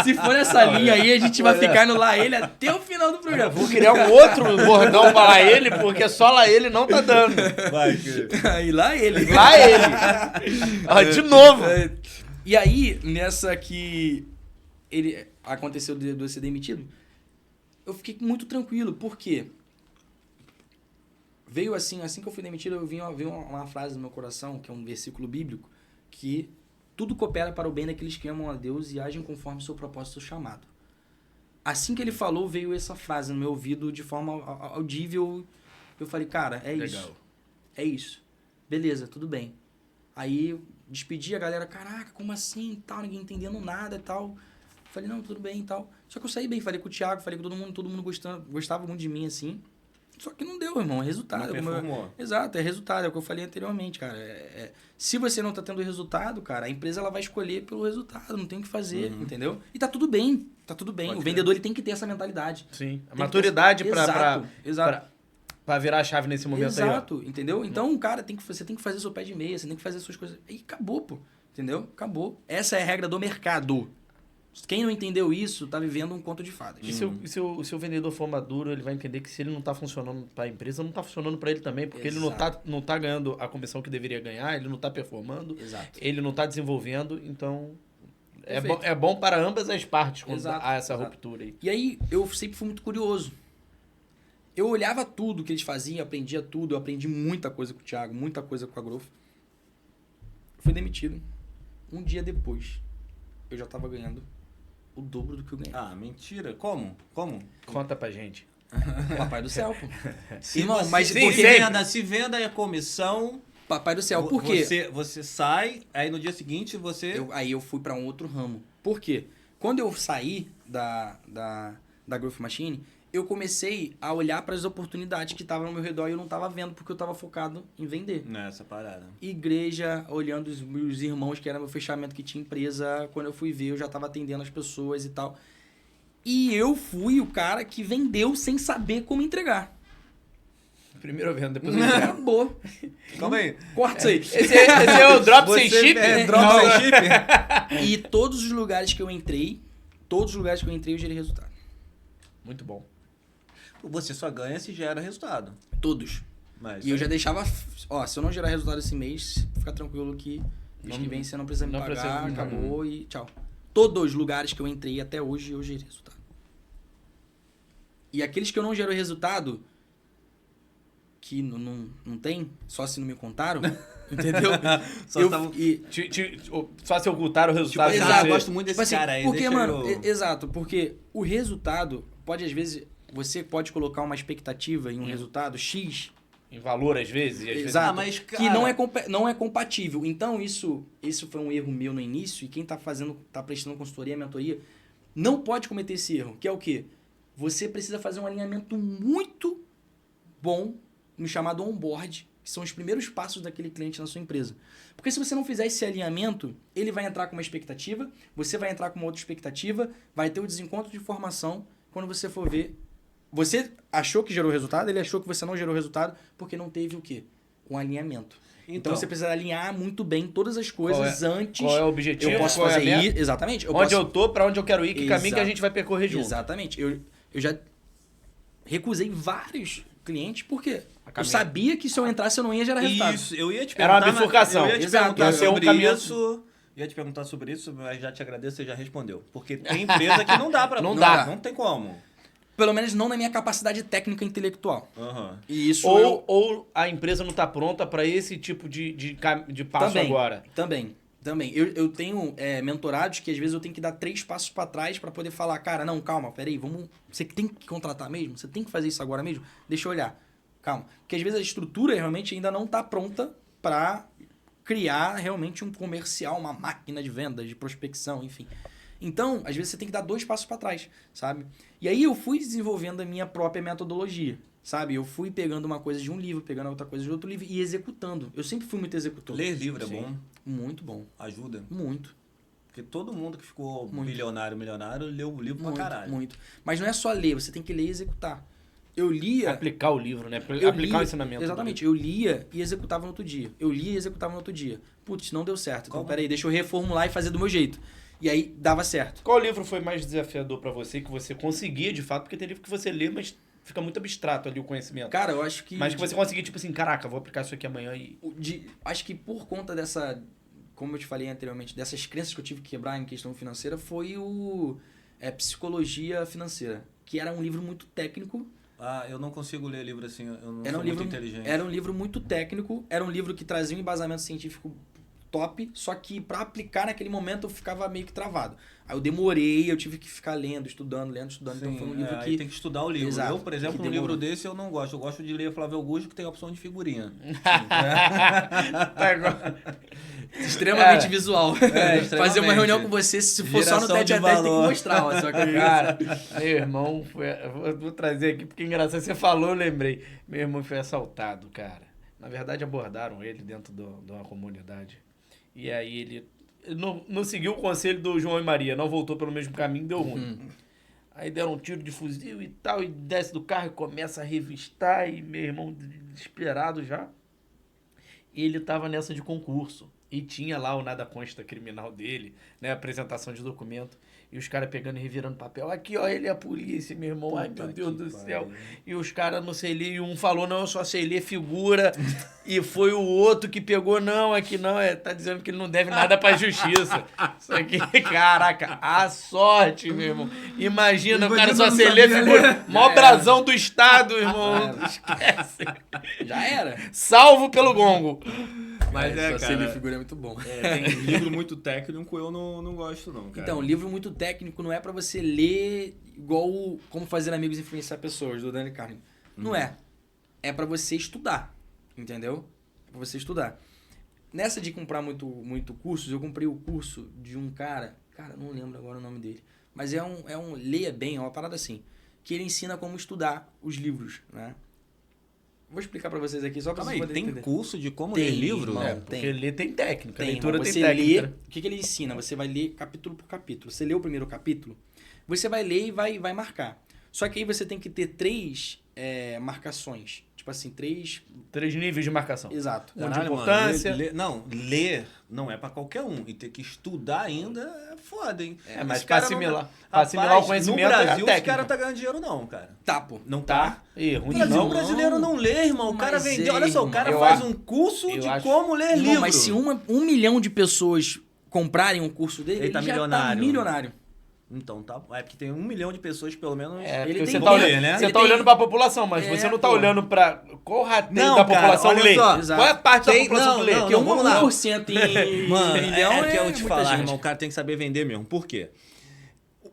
Se for nessa linha aí, a gente vai ficar no lá ele até o final do programa. Vou criar um outro bordão pra lá ele, porque só lá ele não tá dando. Vai, que... Aí lá ele. Lá ele. De novo. E aí, nessa que ele aconteceu de eu ser demitido, eu fiquei muito tranquilo. Por quê? Veio assim que eu fui demitido, veio uma frase no meu coração, que é um versículo bíblico, que tudo coopera para o bem daqueles que amam a Deus e agem conforme o seu propósito e seu chamado. Assim que ele falou, veio essa frase no meu ouvido de forma audível. Eu falei, cara, é isso. Legal. É isso. Beleza, tudo bem. Aí eu despedi a galera, caraca, como assim e tal, ninguém entendendo nada e tal. Falei, não, tudo bem e tal. Só que eu saí bem, falei com o Thiago, falei com todo mundo gostava muito de mim, assim. Só que não deu, irmão, é resultado. Não performou. Exato, é resultado, é o que eu falei anteriormente, cara. Se você não tá tendo resultado, cara, a empresa ela vai escolher pelo resultado, não tem o que fazer, entendeu? E tá tudo bem, tá tudo bem. Pode O crer. vendedor ele tem que ter essa mentalidade. Sim. A Tem maturidade que ter essa- pra Exato. pra virar a chave nesse momento aí, ó. Exato, entendeu? Então, cara, você tem que fazer seu pé de meia, você tem que fazer suas coisas. E acabou, pô. Entendeu? Acabou. Essa é a regra do mercado. Quem não entendeu isso, tá vivendo um conto de fadas. E se o vendedor for maduro, ele vai entender que se ele não tá funcionando para a empresa, não tá funcionando para ele também, porque ele não tá ganhando a comissão que deveria ganhar, ele não tá performando, Exato. ele não tá desenvolvendo, então Perfeito. é bom para ambas as partes quando Exato, há essa exato. ruptura aí. E aí, eu sempre fui muito curioso. Eu olhava tudo que eles faziam, aprendia tudo, eu aprendi muita coisa com o Thiago, muita coisa com a Growth. Fui demitido. Um dia depois, eu já tava ganhando o dobro do que eu ganhava. Ah, mentira. Como? Conta pra gente. Papai do céu, pô. Se Irmão, você- mas se porque- venda é comissão, Papai do céu, por quê? você sai, aí no dia seguinte você... Aí eu fui pra um outro ramo. Por quê? Quando eu saí da Growth Machine, eu comecei a olhar para as oportunidades que estavam ao meu redor e eu não estava vendo porque eu estava focado em vender. Nessa parada. Igreja, olhando os meus irmãos, que era meu fechamento, que tinha empresa. Quando eu fui ver, eu já estava atendendo as pessoas e tal. E eu fui o cara que vendeu sem saber como entregar. Primeiro eu vendo, depois eu entrego. Acabou. Calma aí. Corta isso aí. Esse é o drop sem chip? Drop Não. sem chip? E todos os lugares que eu entrei, eu gerei resultado. Muito bom. você só ganha se gera resultado. Todos. Mas E eu já deixava... Ó, se eu não gerar resultado esse mês, fica tranquilo que mês que vem você não precisa me não pagar, precisa me pagar. acabou e tchau. Todos os lugares que eu entrei até hoje, eu gerei resultado. E aqueles que eu não gero resultado, que não tem, só se não me contaram, entendeu? Só eu, tava- e, Só se ocultar o resultado. Tipo, de eu você. gosto muito desse tipo assim, cara aí. porque, deixa mano, eu- exato, porque o resultado pode, às vezes, você pode colocar uma expectativa em um resultado X, Em valor, às vezes. E às vezes exato, mas, que cara- não é compatível. Então, isso foi um erro meu no início, e quem tá prestando consultoria, mentoria, não pode cometer esse erro, que é o quê? Você precisa fazer um alinhamento muito bom no chamado onboard, que são os primeiros passos daquele cliente na sua empresa. Porque se você não fizer esse alinhamento, ele vai entrar com uma expectativa, você vai entrar com uma outra expectativa, vai ter o desencontro de informação, quando você for ver, você achou que gerou resultado, ele achou que você não gerou resultado, porque não teve o quê? Um alinhamento. Então, você precisa alinhar muito bem todas as coisas antes. Qual é o objetivo? Eu posso qual é a fazer meta? isso. Exatamente. Onde eu tô, pra onde eu quero ir, que caminho que a Exato. gente vai percorrer junto. Exatamente. Eu já recusei vários clientes porque eu caminho. sabia que se eu entrasse eu não ia gerar resultado. Isso, eu ia te Era uma perguntar. bifurcação. Eu ia te Exato. perguntar Ia ser um sobre caminho- isso. Ia te perguntar sobre isso, mas já te agradeço, você já respondeu. Porque tem empresa que não dá pra... Não dá. Não tem como. Pelo menos não na minha capacidade técnica e intelectual. Aham. E isso Ou a empresa não tá pronta pra esse tipo de passo também, agora. Também. Eu tenho mentorados que às vezes eu tenho que dar 3 passos para trás para poder falar, cara, não, calma, peraí, você tem que contratar mesmo? Você tem que fazer isso agora mesmo? Deixa eu olhar. Calma. Porque às vezes a estrutura realmente ainda não tá pronta para criar realmente um comercial, uma máquina de venda, de prospecção, enfim. Então, às vezes você tem que dar 2 passos para trás, sabe? E aí eu fui desenvolvendo a minha própria metodologia, sabe? Eu fui pegando uma coisa de um livro, pegando outra coisa de outro livro e executando. Eu sempre fui muito executor. Ler livro é Sim. bom, Muito bom. ajuda. Muito. Porque todo mundo que ficou Muito. milionário, leu o livro Muito, pra caralho. muito. Mas não é só ler, você tem que ler e executar. Eu lia... Aplicar o livro, né? eu Aplicar lia- o ensinamento. Exatamente. Eu lia e executava no outro dia. Eu lia e executava no outro dia. Putz, não deu certo. Então, Como? peraí, deixa eu reformular e fazer do meu jeito. E aí, dava certo. Qual livro foi mais desafiador pra você, que você conseguia de fato? Porque tem livro que você lê, mas fica muito abstrato ali o conhecimento. Cara, eu acho que... Mas que você conseguia, tipo assim, caraca, vou aplicar isso aqui amanhã e... Acho que por conta dessa... Como eu te falei anteriormente, dessas crenças que eu tive que quebrar em questão financeira, foi o Psicologia Financeira. Que era um livro muito técnico. Ah, eu não consigo ler livro assim, eu não Era sou um livro, muito inteligente. era um livro muito técnico, era um livro que trazia um embasamento científico top, só que para aplicar naquele momento eu ficava meio que travado. Aí eu demorei, eu tive que ficar lendo, estudando, então Sim, foi um livro aí que... tem que estudar o livro. Exato, Eu, por exemplo, que um demorou. livro desse eu não gosto. Eu gosto de ler Flávio Augusto, que tem a opção de figurinha. Tá igual- Extremamente Cara, visual. extremamente. Fazer uma reunião com você, se for só no Geração tete a de tete, tem que valor. mostrar. Ó, só que Cara, meu irmão foi... Eu vou trazer aqui, porque é engraçado. Você falou, eu lembrei. Meu irmão foi assaltado, cara. Na verdade, abordaram ele dentro de uma comunidade. E aí ele não seguiu o conselho do João e Maria. Não voltou pelo mesmo caminho, deu ruim. Aí deram um tiro de fuzil e tal. E desce do carro e começa a revistar. E meu irmão desesperado já. E ele tava nessa de concurso. E tinha lá o nada consta criminal dele, né? Apresentação de documento. E os caras pegando e revirando papel. Aqui, ó, ele é a polícia, meu irmão. Ai, meu Deus do céu. E os caras não sei ler. E um falou, não, eu só sei ler figura. E foi o outro que pegou, não, aqui não. Tá dizendo que ele não deve nada pra justiça. Isso aqui, caraca, a sorte, meu irmão. Imagina, o cara só sei ler figura. Mó brasão do Estado, irmão. Esquece. já era. Salvo pelo gongo. Mas só ser ler figura é muito bom. tem livro muito técnico, eu não gosto não, cara. Então, livro muito técnico não é pra você ler igual Como Fazer Amigos e Influenciar Pessoas, do Daniel Kahneman. Não é. É pra você estudar, entendeu? É pra você estudar. Nessa de comprar muito cursos, eu comprei o curso de um cara não lembro agora o nome dele, mas é um leia bem, é uma parada assim, que ele ensina como estudar os livros, né? Vou explicar pra vocês aqui, só pra Calma vocês aí, poderem tem entender. curso de como Tem, ler livro? irmão. É, Tem. porque ler tem técnica, a Tem, leitura mas tem você técnica. lê, o que ele ensina? Você vai ler capítulo por capítulo. Você lê o primeiro capítulo, você vai ler e vai marcar. Só que aí você tem que ter 3 marcações. tipo assim, 3... 3 níveis de marcação. Exato. Um de Caralho, mano, importância. ler não é pra qualquer um. E ter que estudar ainda é foda, hein? Mas Esse pra cara não- assimilar. Pra Rapaz, assimilar o conhecimento no é a Brasil, os técnica. caras tá ganhando dinheiro não, cara. Tá, pô. Não tá? Ih, O ruim Brasil não. brasileiro não lê, irmão. O cara Mas vendeu. Olha só, o cara eu faz acho- um curso eu de acho- como ler Irmão, livro. mas se 1 milhão de pessoas comprarem um curso dele, Ele ele tá já milionário. tá milionário. Então tá. É porque tem 1 milhão de pessoas, pelo menos. É, Ele porque tem você tá, bom, olhando, né? você Ele tá tem- olhando pra população, mas É, você não tá pô. olhando pra qual rateio Não, da cara, população olha lê. só. Exato. Qual é a parte da Tem- população não, que lê? não, Que Porque não, vamos lá. 1% em Mano, milhão é que eu te muita falar, gente. irmão, o cara tem que saber vender mesmo. Por quê?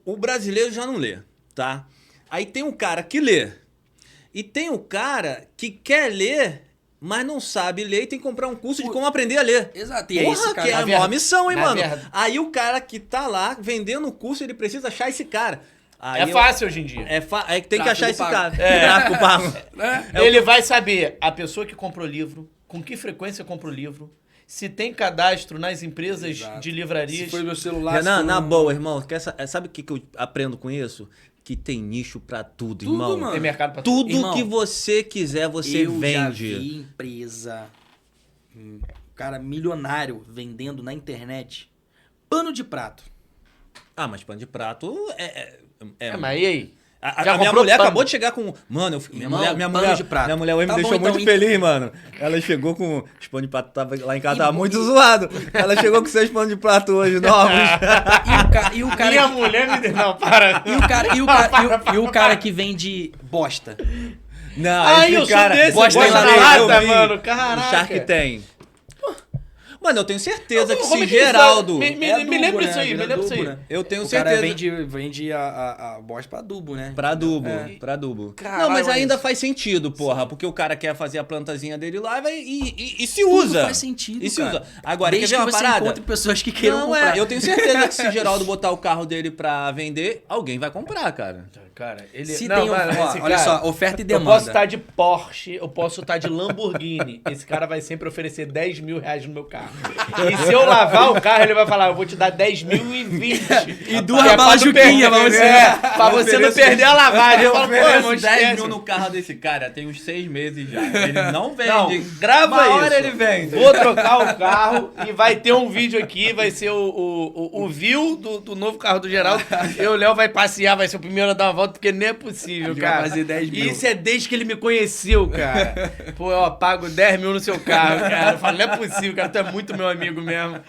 O brasileiro já não lê, tá? Aí tem um cara que lê. E tem um cara que quer ler, mas não sabe ler e tem que comprar um curso de como aprender a ler. Exato, e é Porra, esse cara. que é a Na maior verdade- missão, hein, na mano? verdade- Aí o cara que tá lá vendendo o curso, ele precisa achar esse cara. Aí É fácil hoje em dia. É que tem que Tráfego achar esse pago. cara. É. Tráfego pago. Ele vai saber a pessoa que comprou o livro, com que frequência comprou o livro, se tem cadastro nas empresas Exato. de livrarias. Se foi meu celular... Renan, se na foi um- boa, irmão, sabe o que eu aprendo com isso? Que tem nicho pra tudo, Tudo, irmão. mano. Tem mercado pra Tudo Irmão, que você quiser, você eu já vende. vi empresa, cara milionário vendendo na internet pano de prato. Ah, mas pano de prato Mas e aí? A Já minha comprou mulher pano? acabou de chegar com. Mano, minha Irmão, mulher, pano de prato. minha mulher hoje Tá me bom, deixou então, muito feliz, mano. Ela chegou com. Os pano de prato tava lá em casa, tava muito zoado. Ela chegou com 6 panos de prato hoje, novos. E o cara Minha mulher me deu. Não, para. e o cara que vende bosta. Não, Ai, esse eu sou cara. desse, bosta bosta em na laranja, lata, vi. mano. Caraca. O Shark tem. Mano, eu tenho certeza que Como se é que isso Geraldo. é? Me É adubo, lembra né? isso aí, me Vira lembra isso adubo, aí. né? Eu tenho O cara certeza. vende a bosta pra adubo, né? Pra adubo, É. pra adubo. Caralho, Não, mas mas- ainda faz sentido, porra. Porque o cara quer fazer a plantazinha dele lá e se Tudo usa. faz sentido, E se cara. usa. Agora, Desde quer ver uma que você parada? encontre pessoas que queiram Não, comprar. eu tenho certeza que se Geraldo botar o carro dele pra vender, alguém vai comprar, cara. Cara, ele... Se não, tem um- mas ó, esse olha cara- só, oferta e Eu demanda. posso estar de Porsche, eu posso estar de Lamborghini. Esse cara vai sempre oferecer 10 mil reais no meu carro. E se eu lavar o carro, ele vai falar, eu vou te dar 10.020. E duas balas Juquinha pra você. Pra você não perder a lavagem. Eu falo, pô, irmão, ofereço 10 esquece. mil no carro desse cara, tem uns 6 meses já. Ele não vende. Não, grava Uma isso. hora ele vende. Vou trocar o carro e vai ter um vídeo aqui, vai ser o view do novo carro do Geraldo. E o Léo vai passear, vai ser o primeiro a dar uma volta, porque não é possível, Ele vai cara. fazer 10 mil. Isso é desde que ele me conheceu, cara. Pô, eu pago 10 mil no seu carro, cara. Eu falo, não é possível, cara, tu é muito meu amigo mesmo.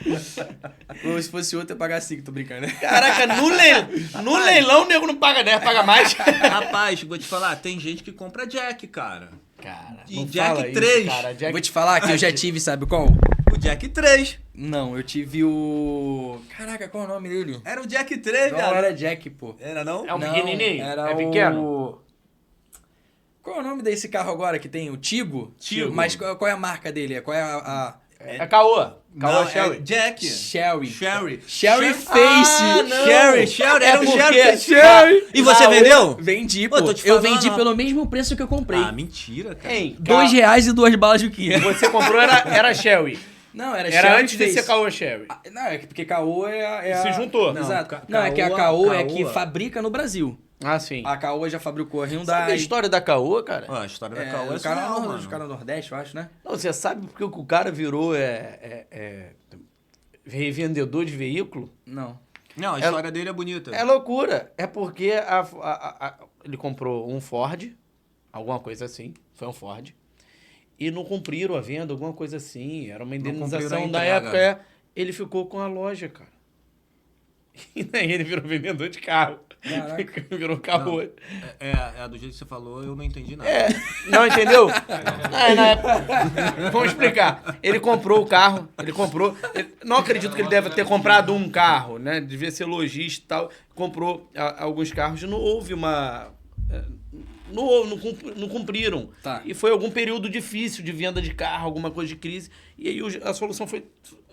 Ou se fosse outro, eu ia pagar 5, tô brincando, né? Caraca, no leilão o nego não paga 10, paga mais. Rapaz, vou te falar, tem gente que compra Jack, cara. Cara, E não Jack fala isso, 3. cara. Jack... Vou te falar que eu já tive, sabe qual? O Jack 3. Não, eu tive o... Caraca, qual é o nome dele? Era o Jack 3, Não, viado. era Jack, pô. Era não? É um Não, pequenininho? era É pequeno? o... Qual é o nome desse carro agora que tem? O Tigo? Tigo. Mas qual é a marca dele? Qual é a... É Caoa. Caoa Não, Sherry. é Jack. Sherry. Sherry. Sherry Face. Ah, não. Sherry. Era um porque- Sherry. E você vendeu? Vendi, Pô, pô. tô te Eu falando, vendi ó. pelo mesmo preço que eu comprei. Ah, mentira, cara. Hein, R$2 e 2 balas de Juquinha. Você comprou era Sherry. Não, era Era Sherry antes de Face. ser Caoa Sherry. Ah, não, é porque Caoa é a... Se juntou. Não, exato. Não, Não, é que a Caoa- Caoa é que Caoa. fabrica no Brasil. Ah, sim. A Caoa já fabricou a Sabe a Hyundai. história da Caoa, cara? Ó, a história da É, Caoa é o cara surreal, do mano. cara do Nordeste, eu acho, né? Não, você sabe porque o cara virou revendedor de veículo? Não. Não, a história dele é bonita. É loucura. É porque ele comprou um Ford, alguma coisa assim, foi um Ford, e não cumpriram a venda, alguma coisa assim. Era uma cumpriram indenização a da entrega. época. Ele ficou com a loja, cara. E daí ele virou vendedor de carro. Caraca. Virou Caoa. Do jeito que você falou, eu não entendi nada. Não entendeu? Vamos explicar. Ele comprou o carro, não acredito que ele deve ter comprado um carro, né? Devia ser lojista e tal. Comprou alguns carros e não houve uma... Não cumpriram. Tá. E foi algum período difícil de venda de carro, alguma coisa de crise. E aí a solução foi...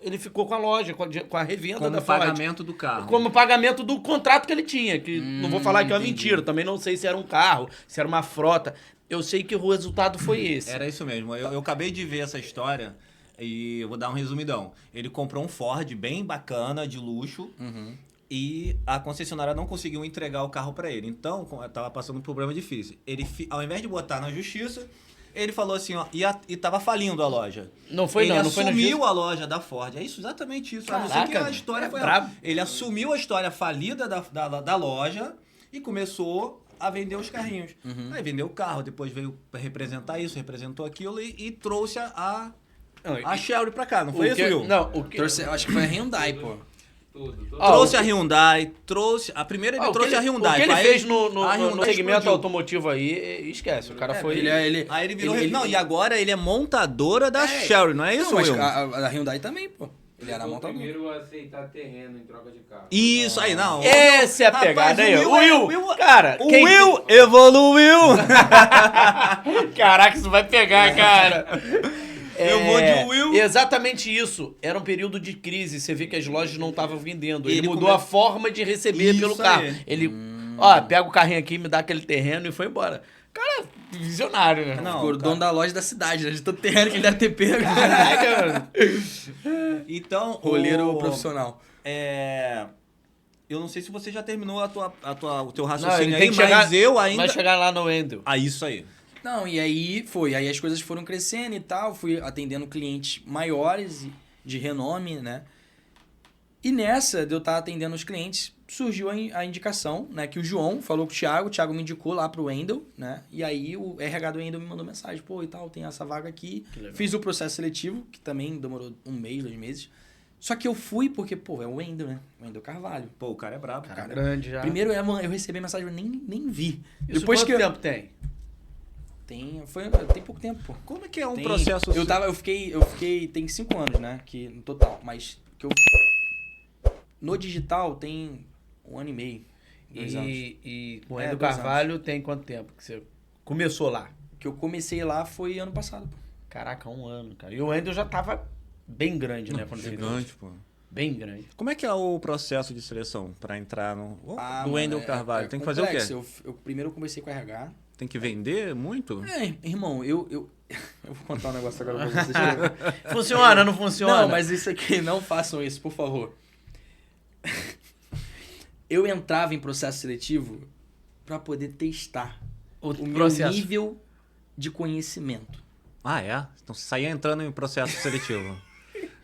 Ele ficou com a loja, com a revenda Como da Ford. pagamento do carro. Como pagamento do contrato que ele tinha. Que não vou falar que é uma entendi. mentira. Também não sei se era um carro, se era uma frota. Eu sei que o resultado foi esse. Era isso mesmo. Eu acabei de ver essa história e eu vou dar um resumidão. Ele comprou um Ford bem bacana, de luxo, e a concessionária não conseguiu entregar o carro pra ele. Então, tava passando um problema difícil. Ele, ao invés de botar na justiça, Ele falou assim, ó, e tava falindo a loja. Não foi Ele não, não foi na assumiu a loja da Ford. É isso, exatamente isso. A não ser que Caraca, a história foi... brabo. Ele assumiu a história falida da loja e começou a vender os carrinhos. Aí vendeu o carro, depois veio pra representar isso, representou aquilo e trouxe a Chery pra cá, não foi isso, Will? Não, o que... Trouxe, acho que foi a Hyundai, pô. Trouxe a Hyundai, a primeira ele trouxe a Hyundai. O que ele Aí fez no a Hyundai segmento explodiu. automotivo aí, esquece. O cara foi... Aí ele virou... Não, e agora ele é montadora da Chery, não é isso, Não, mas Will? a Hyundai também, pô. Ele era Foi o montador. primeiro a aceitar terreno em troca de carro. Isso, aí não. Essa é a Rapaz, pegada aí. o O Will, cara... O Will evoluiu! Caraca, isso vai pegar, cara. Eu vou de Will. Exatamente isso. Era um período de crise. Você vê que as lojas não estavam vendendo. Ele mudou come- a forma de receber Isso pelo carro. aí. Ele, ó, pega o carrinho aqui, me dá aquele terreno e foi embora. Cara, visionário, né? Não, Ficou o cara. dono da loja da cidade, né? De tanto terreno que ele deve ter pego. Caraca, mano. Então, Roleiro profissional. Eu não sei se você já terminou o teu Não, ele raciocínio tem aí, que chegar, mas eu ainda... vai chegar lá no Wendel. Ah, isso aí. Não, e aí foi. Aí as coisas foram crescendo e tal. Fui atendendo clientes maiores e de renome, né? E nessa de eu estar atendendo os clientes, surgiu a indicação, né? Que o João falou com o Thiago me indicou lá pro Wendel, né? E aí o RH do Wendel me mandou mensagem. Pô, e tal, tem essa vaga aqui. Fiz o processo seletivo, que também demorou 1 mês, 2 meses. Só que eu fui porque, pô, é o Wendel, né? O Wendel Carvalho. Pô, o cara é brabo. Cara, grande já. Primeiro eu recebi a mensagem, eu nem vi. Isso Depois quanto que eu... tempo tem? Tem pouco tempo, pô. Como é que é um Tem- processo... Eu fiquei, tem 5 anos, né, que no total, mas que eu no digital tem 1 ano e meio, 2 anos. E o É, Wendel 2 Carvalho tem quanto tempo que você começou lá? Que eu comecei lá foi ano passado, pô. Caraca, 1 ano, cara. E o Wendel já tava bem grande, né? Quando você Gigante, pô. Bem grande. Como é que é o processo de seleção pra entrar no... do mano, Wendel Carvalho? Tem que fazer o quê? complexo. Eu primeiro conversei com o RH. Tem que vender muito? Irmão, eu vou contar um negócio agora pra vocês. Funciona, não funciona? Não, mas isso aqui, não façam isso, por favor. Eu entrava em processo seletivo pra poder testar O o meu processo. nível de conhecimento. Ah, é? Então você saía entrando em processo seletivo.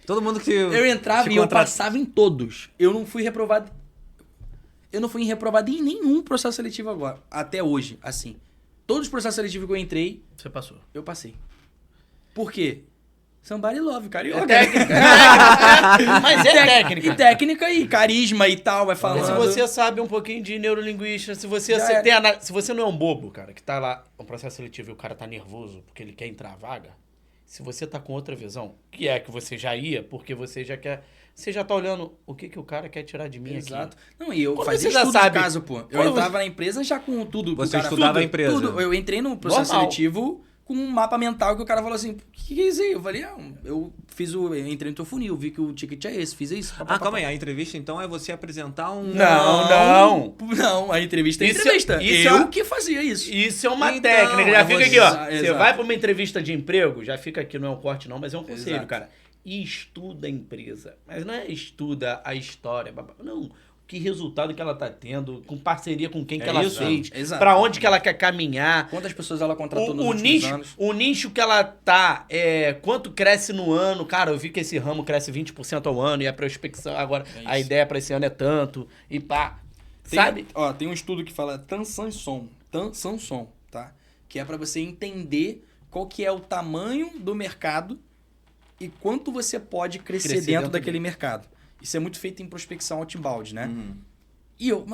Todo mundo que... Eu entrava te e eu contrata- passava em todos. Eu não fui reprovado. Eu não fui reprovado em nenhum processo seletivo agora. Até hoje, assim. Todos os processos seletivos que eu entrei, Você passou. eu passei. Por quê? Somebody love, cara. É técnica. Mas é técnica. E técnica e carisma e tal, vai falando. Mas se você sabe um pouquinho de neurolinguística, se você, Já se você não é um bobo, cara, que tá lá no processo seletivo e o cara tá nervoso porque ele quer entrar a vaga, se você tá com outra visão, que é que você já ia, porque você já quer... Você já tá olhando o que o cara quer tirar de mim Exato. aqui. Não, e eu Quando fazia você já estudo sabe- de caso, pô. Eu Quando entrava na empresa já com tudo. Você o cara, estudava tudo, a empresa. Tudo. Eu entrei no processo Normal. seletivo com um mapa mental que o cara falou assim, o que é isso aí? Eu falei, eu entrei no teu funil, vi que o ticket é esse, fiz isso. Ah, calma aí. A entrevista, então, é você apresentar um... Não. Não, a entrevista é Isso- entrevista. isso eu é- que fazia isso. Isso é uma Então, técnica. Já é fica você- aqui, ó. Exato. Você vai pra uma entrevista de emprego, já fica aqui, não é um corte não, mas é um conselho, Exato. cara. E estuda a empresa. Mas não é estuda a história, não. Que resultado que ela tá tendo, com parceria com quem que ela isso? fez, Exato. pra onde que ela quer caminhar. Quantas pessoas ela contratou nos O últimos nicho, anos? o nicho que ela tá, quanto cresce no ano. Cara, eu vi que esse ramo cresce 20% ao ano e a prospecção agora, É a isso. ideia pra esse ano é tanto. E pá, Tem, sabe? Ó, tem um estudo que fala Tansanson, tá? Que é pra você entender qual que é o tamanho do mercado e quanto você pode crescer dentro daquele mercado. Isso é muito feito em prospecção outbound, né? E eu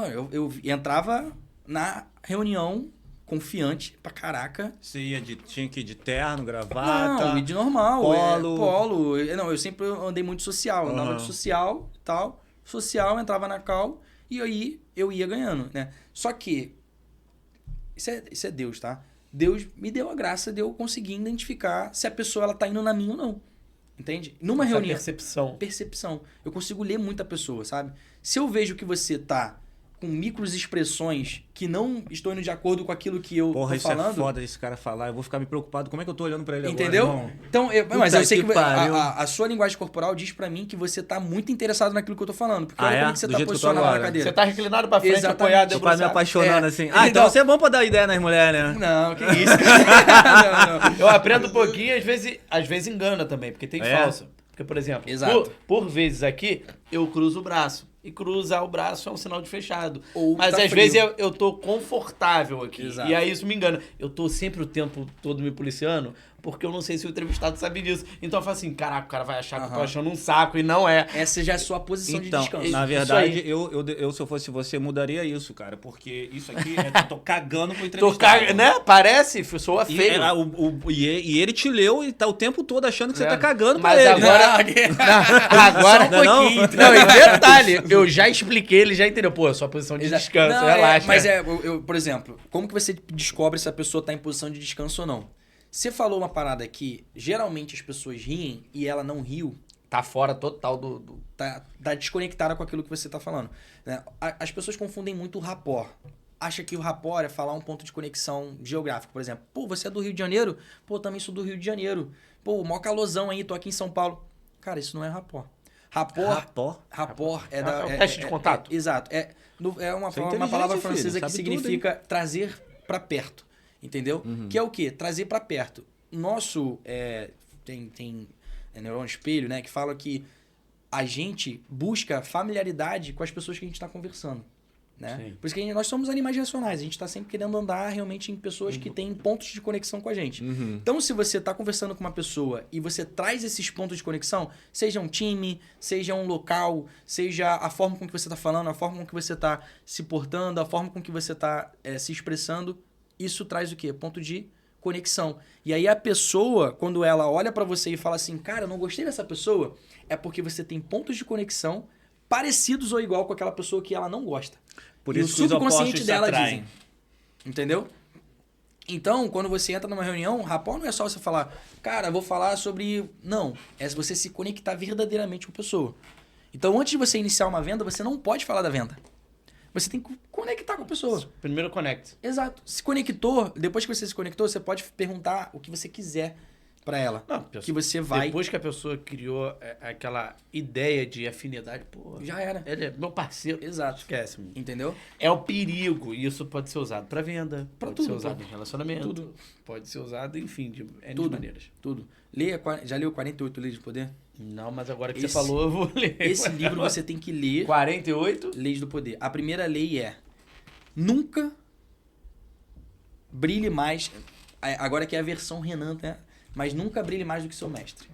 entrava na reunião confiante pra caraca. Você tinha que ir de terno, gravata... Não, e de normal. Polo. Polo. Não, eu sempre andei muito social. Andava Aham. de social e tal. Social, entrava na call e aí eu ia ganhando, né? Só que isso é Deus, tá? Deus me deu a graça de eu conseguir identificar se a pessoa ela tá indo na minha ou não. Entende? Numa Essa reunião... percepção. Percepção. Eu consigo ler muita pessoa, sabe? Se eu vejo que você tá com micros expressões que não estão indo de acordo com aquilo que eu Porra, tô isso falando... é foda esse cara falar. Eu vou ficar me preocupado. Como é que eu tô olhando pra ele Entendeu? agora, irmão? Então, mas eu sei que pariu. a sua linguagem corporal diz pra mim que você tá muito interessado naquilo que eu tô falando. Porque Ah, olha é? como é que você Do tá jeito que eu tô posicionado na agora. cadeira. Você tá reclinado pra frente, Exatamente. apoiado, Tô quase me debruçado. apaixonando É. assim. Então- Então você é bom pra dar ideia nas mulheres, né? Não, que isso, cara. não. Eu aprendo um pouquinho e às vezes engana também, porque tem É? falsa. Porque, por exemplo, Exato. por vezes aqui, eu cruzo o braço. E cruzar o braço é um sinal de fechado. Ou Mas tá às frio. vezes eu tô confortável aqui. Exato. E aí isso me engana. Eu tô sempre o tempo todo me policiando, porque eu não sei se o entrevistado sabe disso. Então eu falo assim, caraca, o cara vai achar que eu tô Aham. achando um saco, e não é. Essa já é a sua posição de Então, descanso. na Isso verdade, aí. eu se eu fosse você, mudaria isso, cara. Porque isso aqui, eu tô cagando pro Tô entrevistado. né? Parece, soa E, feio. e ele te leu e tá o tempo todo achando que você É. tá cagando pra Mas ele. agora- Agora, Só um não, pouquinho. não, e detalhe, eu já expliquei, ele já entendeu. Pô, sua posição de Exato. descanso, Não, relaxa. mas por exemplo, como que você descobre se a pessoa tá em posição de descanso ou não? Você falou uma parada que geralmente as pessoas riem e ela não riu, Tá fora total do... tá desconectada com aquilo que você tá falando. Né? As pessoas confundem muito o rapport. Acha que o rapport é falar um ponto de conexão geográfico, por exemplo. Pô, você é do Rio de Janeiro? Pô, também sou do Rio de Janeiro. Pô, mó calorzão aí, tô aqui em São Paulo. Cara, isso não é rapport. Rapport é da... É o teste de contato. Exato. É uma Você é palavra inteligente, francesa filho, que sabe tudo, significa trazer pra perto. Entendeu? Que é o quê? Trazer pra perto. Nosso... tem neurônio espelho, né? Que fala que a gente busca familiaridade com as pessoas que a gente está conversando. Né? Sim. Por isso que nós somos animais racionais. A gente está sempre querendo andar realmente em pessoas que têm pontos de conexão com a gente. Então, se você está conversando com uma pessoa e você traz esses pontos de conexão, seja um time, seja um local, seja a forma com que você está falando, a forma com que você está se portando, a forma com que você está se expressando, isso traz o quê? Ponto de conexão. E aí a pessoa, quando ela olha pra você e fala assim, cara, eu não gostei dessa pessoa, é porque você tem pontos de conexão parecidos ou igual com aquela pessoa que ela não gosta. Por E isso o que os subconsciente opostos se dela atraem. dizem. Entendeu? Então, quando você entra numa reunião, rapport não é só você falar, cara, vou falar sobre... Não, é você se conectar verdadeiramente com a pessoa. Então, antes de você iniciar uma venda, você não pode falar da venda. Você tem que conectar com a pessoa. Primeiro connect. Exato. Se conectou, depois que você se conectou, você pode perguntar o que você quiser pra ela. Não, que você vai... Depois que a pessoa criou aquela ideia de afinidade, pô, Já era. ele é meu parceiro. Exato. Esquece, mano. Entendeu? É o perigo. E isso pode ser usado pra venda, pode tudo, ser usado pô. em relacionamento, Tudo. pode ser usado, enfim, de N Tudo. maneiras. Tudo. Já leu 48 Leis de Poder? Não, mas agora que Esse- você falou, eu vou ler. Esse livro você tem que ler. 48? Leis do Poder. A primeira lei é: nunca brilhe mais. Agora que é a versão Renan, né? Mas nunca brilhe mais do que seu mestre.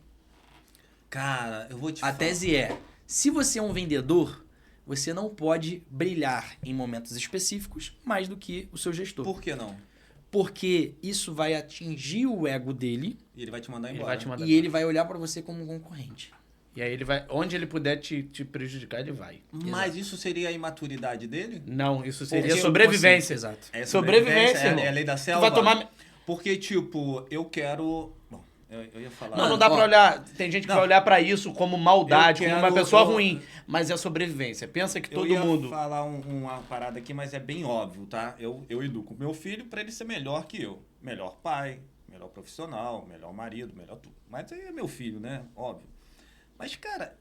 Cara, eu vou te A falar. tese é: se você é um vendedor, você não pode brilhar em momentos específicos mais do que o seu gestor. Por que não? Porque isso vai atingir o ego dele E ele vai te mandar Ele embora. vai te mandar e ele vai olhar pra você como um concorrente. E aí ele vai, onde ele puder te prejudicar, ele vai. Mas isso seria a imaturidade dele? Não, isso seria Porque- sobrevivência. Exato. É Sobrevivência, é, irmão. é a lei da Tu selva? vai tomar... Porque, tipo, eu quero... Bom, eu ia falar... Não, não dá ó, pra olhar. Tem gente que não. vai olhar pra isso como maldade, Eu como uma quero- pessoa eu- ruim. Mas é sobrevivência. Pensa que Eu todo ia mundo. falar uma parada aqui, mas é bem óbvio, tá? Eu educo meu filho pra ele ser melhor que eu. Melhor pai, melhor profissional, melhor marido, melhor tudo. Mas aí é meu filho, né? Óbvio. Mas, cara...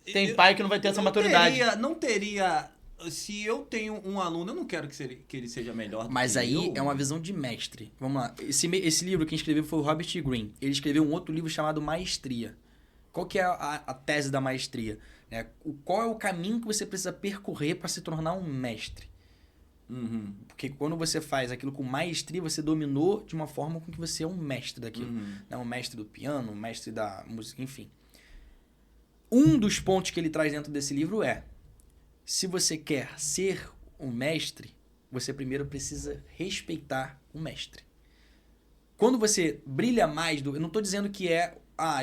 Tem eu- pai que não vai ter essa maturidade. Não teria... Se eu tenho um aluno, eu não quero que ele seja melhor do Mas que aí eu. é uma visão de mestre. Vamos lá. Esse livro quem escreveu foi o Robert Greene. Ele escreveu um outro livro chamado Maestria. Qual que é a tese da maestria? Qual é o caminho que você precisa percorrer para se tornar um mestre? Uhum, Porque quando você faz aquilo com maestria, você dominou de uma forma com que você é um mestre daquilo. uhum. Um mestre do piano, um mestre da música, enfim. Um dos pontos que ele traz dentro desse livro é: se você quer ser um mestre, você primeiro precisa respeitar o mestre. Quando você brilha mais eu não estou dizendo que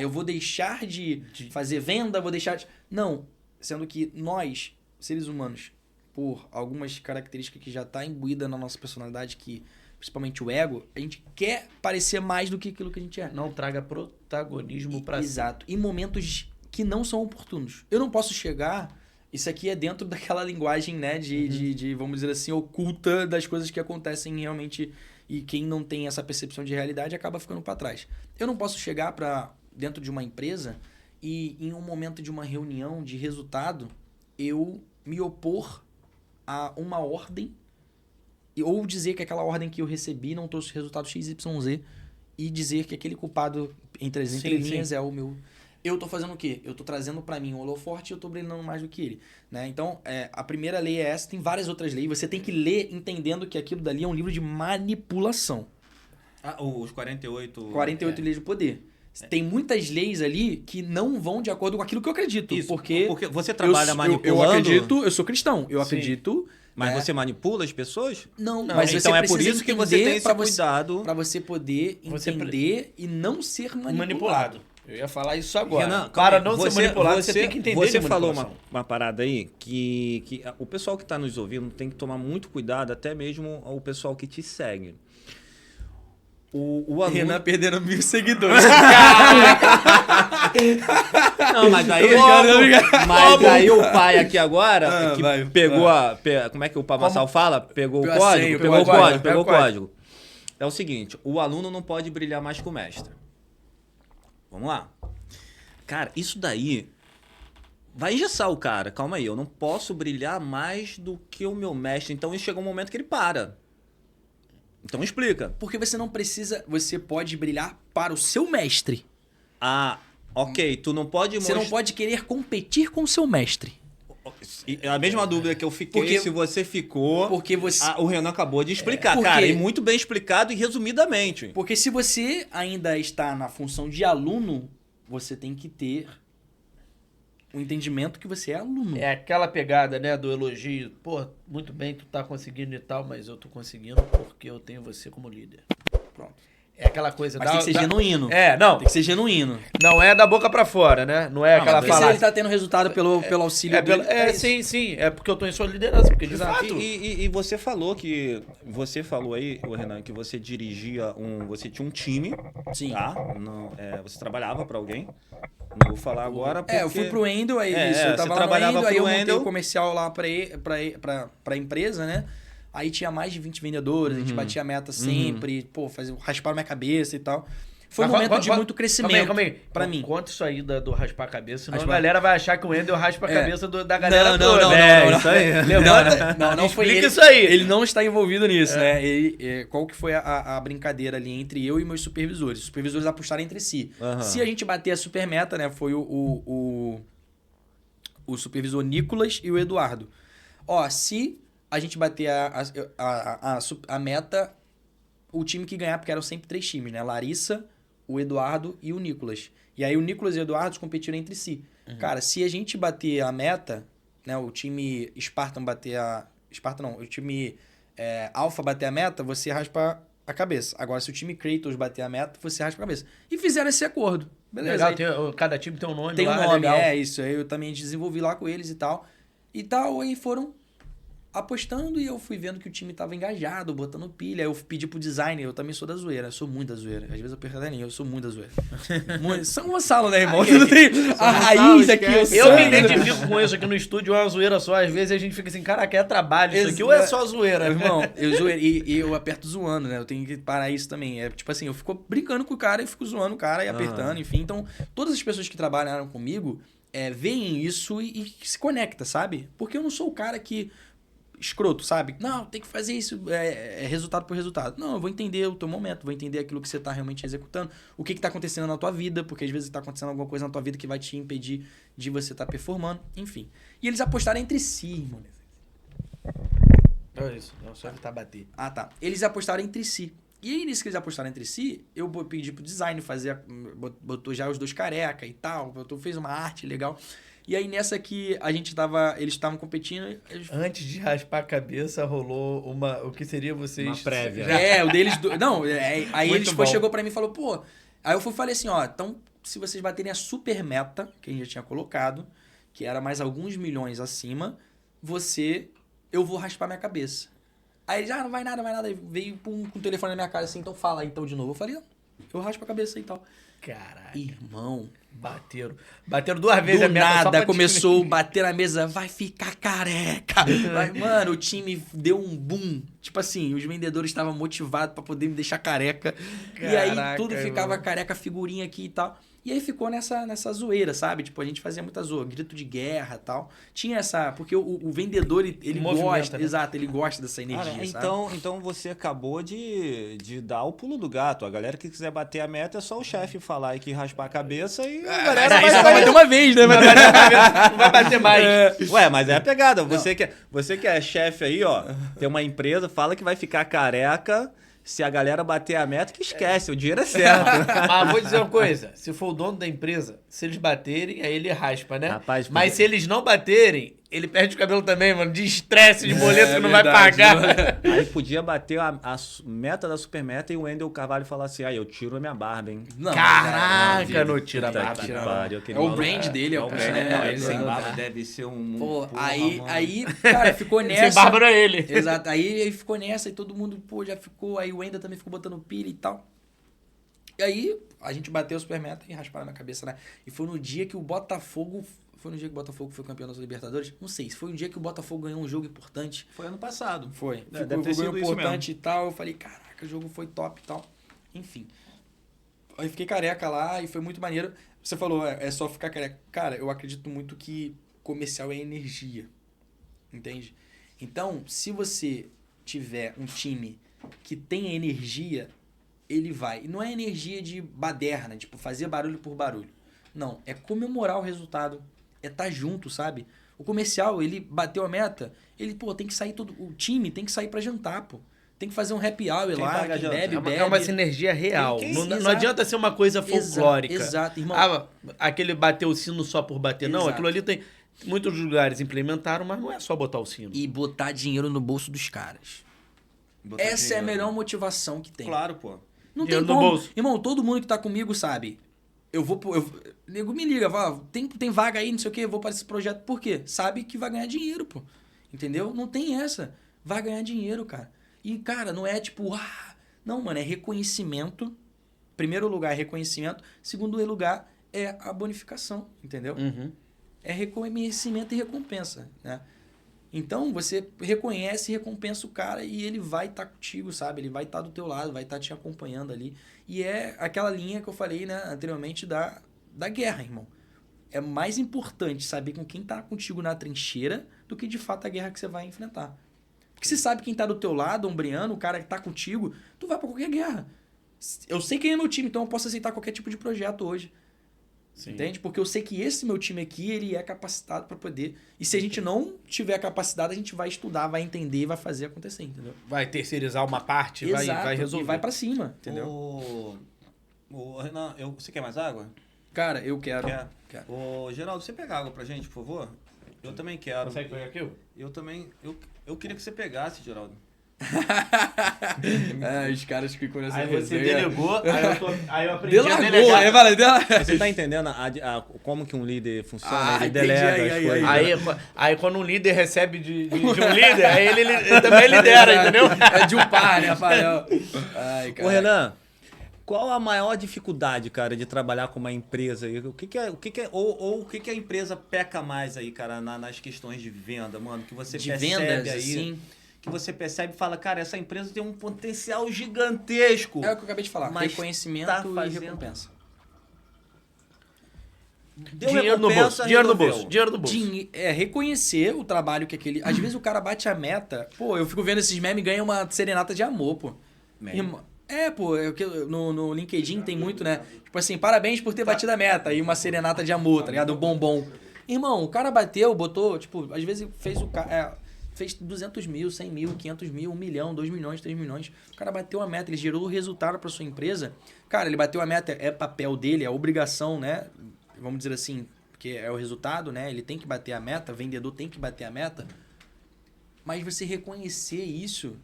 eu vou deixar de fazer venda, vou deixar de... Não, sendo que nós, seres humanos, por algumas características que já está imbuída na nossa personalidade, que principalmente o ego, a gente quer parecer mais do que aquilo que a gente é. Não traga protagonismo pra si. Exato. Em momentos que não são oportunos. Eu não posso chegar Isso aqui é dentro daquela linguagem, né, de, vamos dizer assim, oculta das coisas que acontecem realmente e quem não tem essa percepção de realidade acaba ficando para trás. Eu não posso chegar para dentro de uma empresa e em um momento de uma reunião de resultado eu me opor a uma ordem ou dizer que aquela ordem que eu recebi não trouxe resultado XYZ e dizer que aquele culpado entre as entrelinhas é o meu... Eu tô fazendo o quê? Eu tô trazendo para mim um holoforte e eu tô brilhando mais do que ele, né? Então, a primeira lei é essa, tem várias outras leis. Você tem que ler entendendo que aquilo dali é um livro de manipulação. Os 48... 48 leis do poder. Tem muitas leis ali que não vão de acordo com aquilo que eu acredito. Isso, porque você trabalha manipulando... Eu acredito, eu sou cristão, eu acredito... Mas você manipula as pessoas? Não, mas você então é por precisa isso que você tem esse cuidado. Para você poder entender e não ser manipulado. Eu ia falar isso agora. Renan, para não ser manipulado, você tem que entender Você de falou manipulação. uma parada aí que o pessoal que está nos ouvindo tem que tomar muito cuidado, até mesmo o pessoal que te segue. O aluno... Renan perdendo 1.000 seguidores. Não, mas aí, aí o pai aqui agora, pegou a... Como é que o Pamassal fala? Pegou o código? Pegou o código. É o seguinte, o aluno não pode brilhar mais que o mestre. Vamos lá. Cara, isso daí vai engessar o cara. Calma aí, eu não posso brilhar mais do que o meu mestre. Então chega um momento que ele para. Então explica. Porque você não precisa... Você pode brilhar para o seu mestre. Ah, ok. Tu não pode... Você não pode querer competir com o seu mestre. A mesma dúvida que eu fiquei, se você ficou... Porque você... o Renan acabou de explicar, cara. E muito bem explicado e resumidamente. Porque se você ainda está na função de aluno, você tem que ter o entendimento que você é aluno. É aquela pegada, né, do elogio. Pô, muito bem, tu tá conseguindo e tal, mas eu tô conseguindo porque eu tenho você como líder. Pronto. É aquela coisa... Mas tem que ser genuíno. Não. Tem que ser genuíno. Não é da boca pra fora, né? Não é aquela Porque se ele tá tendo resultado pelo auxílio dele... Sim. É porque eu tô em sua liderança, porque de fato... E você falou que... Você falou aí, Renan, que você dirigia você tinha um time. Sim. Tá? Você trabalhava pra alguém. Não vou falar agora porque... eu fui pro Endel, eu tava lá no Endel, aí eu montei o comercial lá pra empresa, né? Aí tinha mais de 20 vendedores, a gente batia a meta sempre, pô, rasparam minha cabeça e tal. Foi um momento de muito crescimento pra mim. Conta isso aí do raspar a cabeça, senão a galera vai achar que o Endel raspa a cabeça da galera toda. Não, isso aí. Não foi ele. Isso aí. Ele não está envolvido nisso, né? Qual que foi a brincadeira ali entre eu e meus supervisores? Os supervisores apostaram entre si. Se a gente bater a super meta, né? Foi o supervisor Nicolas e o Eduardo. Se a gente bater a meta, o time que ganhar, porque eram sempre 3 times, né? Larissa, o Eduardo e o Nicolas. E aí o Nicolas e o Eduardo competiram entre si. Cara, se a gente bater a meta, né? O time Spartan bater a... Spartan não, o time Alpha bater a meta, você raspa a cabeça. Agora, se o time Kratos bater a meta, você raspa a cabeça. E fizeram esse acordo. Beleza. Legal, cada time tem um nome. Tem um nome, isso. Aí eu também desenvolvi lá com eles e tal. Aí foram apostando e eu fui vendo que o time tava engajado, botando pilha. Aí eu pedi pro designer, eu também sou da zoeira, eu sou muito da zoeira. Às vezes eu perco a linha, eu sou muito da zoeira. São Gonçalo, né, irmão? Não tem a raiz aqui. Eu me identifico com isso aqui no estúdio, é uma zoeira só. Às vezes a gente fica assim, caraca, é trabalho isso aqui ou é só zoeira? Irmão, eu zoeiro e eu aperto zoando, né? Eu tenho que parar isso também. É tipo assim, eu fico brincando com o cara e fico zoando o cara e apertando, enfim. Então, todas as pessoas que trabalharam comigo veem isso e se conecta, sabe? Porque eu não sou o cara que... escroto, sabe? Não, tem que fazer isso, resultado por resultado. Não, eu vou entender o teu momento, vou entender aquilo que você tá realmente executando, o que tá acontecendo na tua vida, porque às vezes tá acontecendo alguma coisa na tua vida que vai te impedir de você tá performando, enfim. E eles apostaram entre si, irmão. Não é isso, não, só evitar bater. Ah, tá. Eles apostaram entre si. E aí, nisso que eles apostaram entre si, eu pedi pro design fazer, botou já os 2 careca e tal, fez uma arte legal. E aí nessa que a gente tava... Eles estavam competindo... Antes de raspar a cabeça, rolou o que seria vocês... Uma prévia. O deles... Não, aí eles chegou pra mim e falou, pô... Aí eu falei assim, então, se vocês baterem a super meta, que a gente já tinha colocado, que era mais alguns milhões acima, eu vou raspar minha cabeça. Aí ele, não vai nada. Aí veio com o telefone na minha cara assim, então fala aí então de novo. Eu falei, eu raspo a cabeça e tal. Caralho. Irmão, Bateram 2 vezes do a meta só nada pra começou a bater na mesa, vai ficar careca. Mano, o time deu um boom. Tipo assim, os vendedores estavam motivados pra poder me deixar careca. E aí Caraca, tudo ficava mano. careca, figurinha aqui e tal. E aí ficou nessa zoeira, sabe? Tipo, a gente fazia muita zoa, grito de guerra e tal. Tinha essa... Porque o vendedor, ele Movimenta, gosta... né? Exato, ele gosta dessa energia, Cara, sabe? então você acabou de dar o pulo do gato. A galera que quiser bater a meta é só o chefe falar aí que raspar a cabeça e a galera Aí vai só vai bater uma vez, né? Não vai bater mais. Ué, mas é a pegada. Você que é chefe aí, ó, tem uma empresa, fala que vai ficar careca se a galera bater a meta, que esquece, o dinheiro é certo. Mas vou dizer uma coisa. Se for o dono da empresa, se eles baterem, aí ele raspa, né? Rapaz, mas porque- se eles não baterem, ele perde o cabelo também, mano. De estresse, de boleto que não vai verdade, pagar. Aí podia bater a meta da super meta e o Wendel Carvalho falar assim, eu tiro a minha barba, hein? Não, Caraca, não tira a Puta barba. que tira a pariu, barba. aquele É o maluco. brand dele, é o brand. brand, Não, é, ele sem não barba dá. deve ser um... Pô, porra, aí, mano. cara, ficou nessa... Sem barba não é ele. Exato, aí ficou nessa e todo mundo, pô, já ficou, aí o Wendel também ficou botando pilha e tal. E aí, a gente bateu o super meta e rasparam na cabeça, né? E foi no dia que o Botafogo... Foi no dia que o Botafogo foi campeão da Libertadores? Não sei, se foi um dia que o Botafogo ganhou um jogo importante. Foi ano passado. Foi. Deve ter sido Ganhou isso importante e tal. Eu falei, caraca, o jogo foi top e tal. Enfim. Aí fiquei careca lá e foi muito maneiro. Você falou, é só ficar careca. Cara, eu acredito muito que comercial é energia. Entende? Então, se você tiver um time que tem energia, ele vai. E não é energia de baderna, tipo, fazer barulho por barulho. Não, é comemorar o resultado. É estar junto, sabe? O comercial, ele bateu a meta, ele, pô, tem que sair todo... O time tem que sair pra jantar, pô. Tem que fazer um happy hour Quem lá, paga a quem janta? bebe, bebe. É uma sinergia real. Não Exato. adianta ser uma coisa folclórica. Exato, irmão. Aquele bater o sino só por bater. Não, Exato. aquilo ali tem... Muitos lugares implementaram, mas não é só botar o sino. E botar dinheiro no bolso dos caras. Essa é a melhor motivação que tem. Claro, pô. Não Dinheiro tem no como. bolso. Irmão, todo mundo que tá comigo sabe. Nego me liga, fala, tem vaga aí, não sei o quê, eu vou para esse projeto. Por quê? Sabe que vai ganhar dinheiro, pô. Entendeu? Não tem essa. Vai ganhar dinheiro, cara. E, cara, não é tipo, não, mano, é reconhecimento. Primeiro lugar é reconhecimento. Segundo lugar é a bonificação, entendeu? Uhum. É reconhecimento e recompensa, né? Então, você reconhece e recompensa o cara e ele vai estar contigo, sabe? Ele vai estar do teu lado, vai estar te acompanhando ali. E é aquela linha que eu falei, né, anteriormente da guerra, irmão. É mais importante saber com quem tá contigo na trincheira do que, de fato, a guerra que você vai enfrentar. Porque você sabe quem tá do teu lado, ombreando, o cara que tá contigo, tu vai pra qualquer guerra. Eu sei quem é meu time, então eu posso aceitar qualquer tipo de projeto hoje. Sim. Entende? Porque eu sei que esse meu time aqui, ele é capacitado para poder... E se a gente não tiver capacidade, a gente vai estudar, vai entender e vai fazer acontecer, entendeu? Vai terceirizar uma parte, Exato, vai resolver. e vai para cima, entendeu? Ô, Renan, você quer mais água? Cara, eu quero. Quer? Ô, Geraldo, você pega água pra gente, por favor? Eu também quero. Consegue pegar aqui? Eu também... Eu queria que você pegasse, Geraldo. Os caras ficam nessa Aí você resenha. delegou, aí eu aprendi a Delagou, delegar. aí fala, dela. Você tá entendendo como que um líder funciona? Ele entendi, delega as coisas. Aí quando um líder recebe de um líder, aí ele também lidera, entendeu? É de um par, né, Rafael? Ai, cara. Ô, Renan, qual a maior dificuldade, cara, de trabalhar com uma empresa aí? O que a empresa peca mais aí, cara, nas questões de venda, mano? Que você De percebe vendas, aí, assim. que você percebe e fala, cara, essa empresa tem um potencial gigantesco. É o que eu acabei de falar. Mas Reconhecimento tá e fazendo- recompensa. Deu Dinheiro no recompensa, bolso, dinheiro no resolveu. bolso, dinheiro no bolso. Reconhecer o trabalho que aquele... Às vezes o cara bate a meta. Pô, eu fico vendo esses memes e ganha uma serenata de amor, pô. Meme. Irmão, pô, no LinkedIn tem muito, né? Tipo assim, parabéns por ter batido a meta. E uma serenata de amor, tá ligado? Um bombom. Irmão, o cara bateu, botou, tipo, às vezes fez fez 200 mil, 100 mil, 500 mil, 1 milhão, 2 milhões, 3 milhões. O cara bateu a meta, ele gerou o resultado para sua empresa. Cara, ele bateu a meta, é papel dele, é obrigação, né? Vamos dizer assim, porque é o resultado, né? Ele tem que bater a meta, o vendedor tem que bater a meta. Mas você reconhecer isso...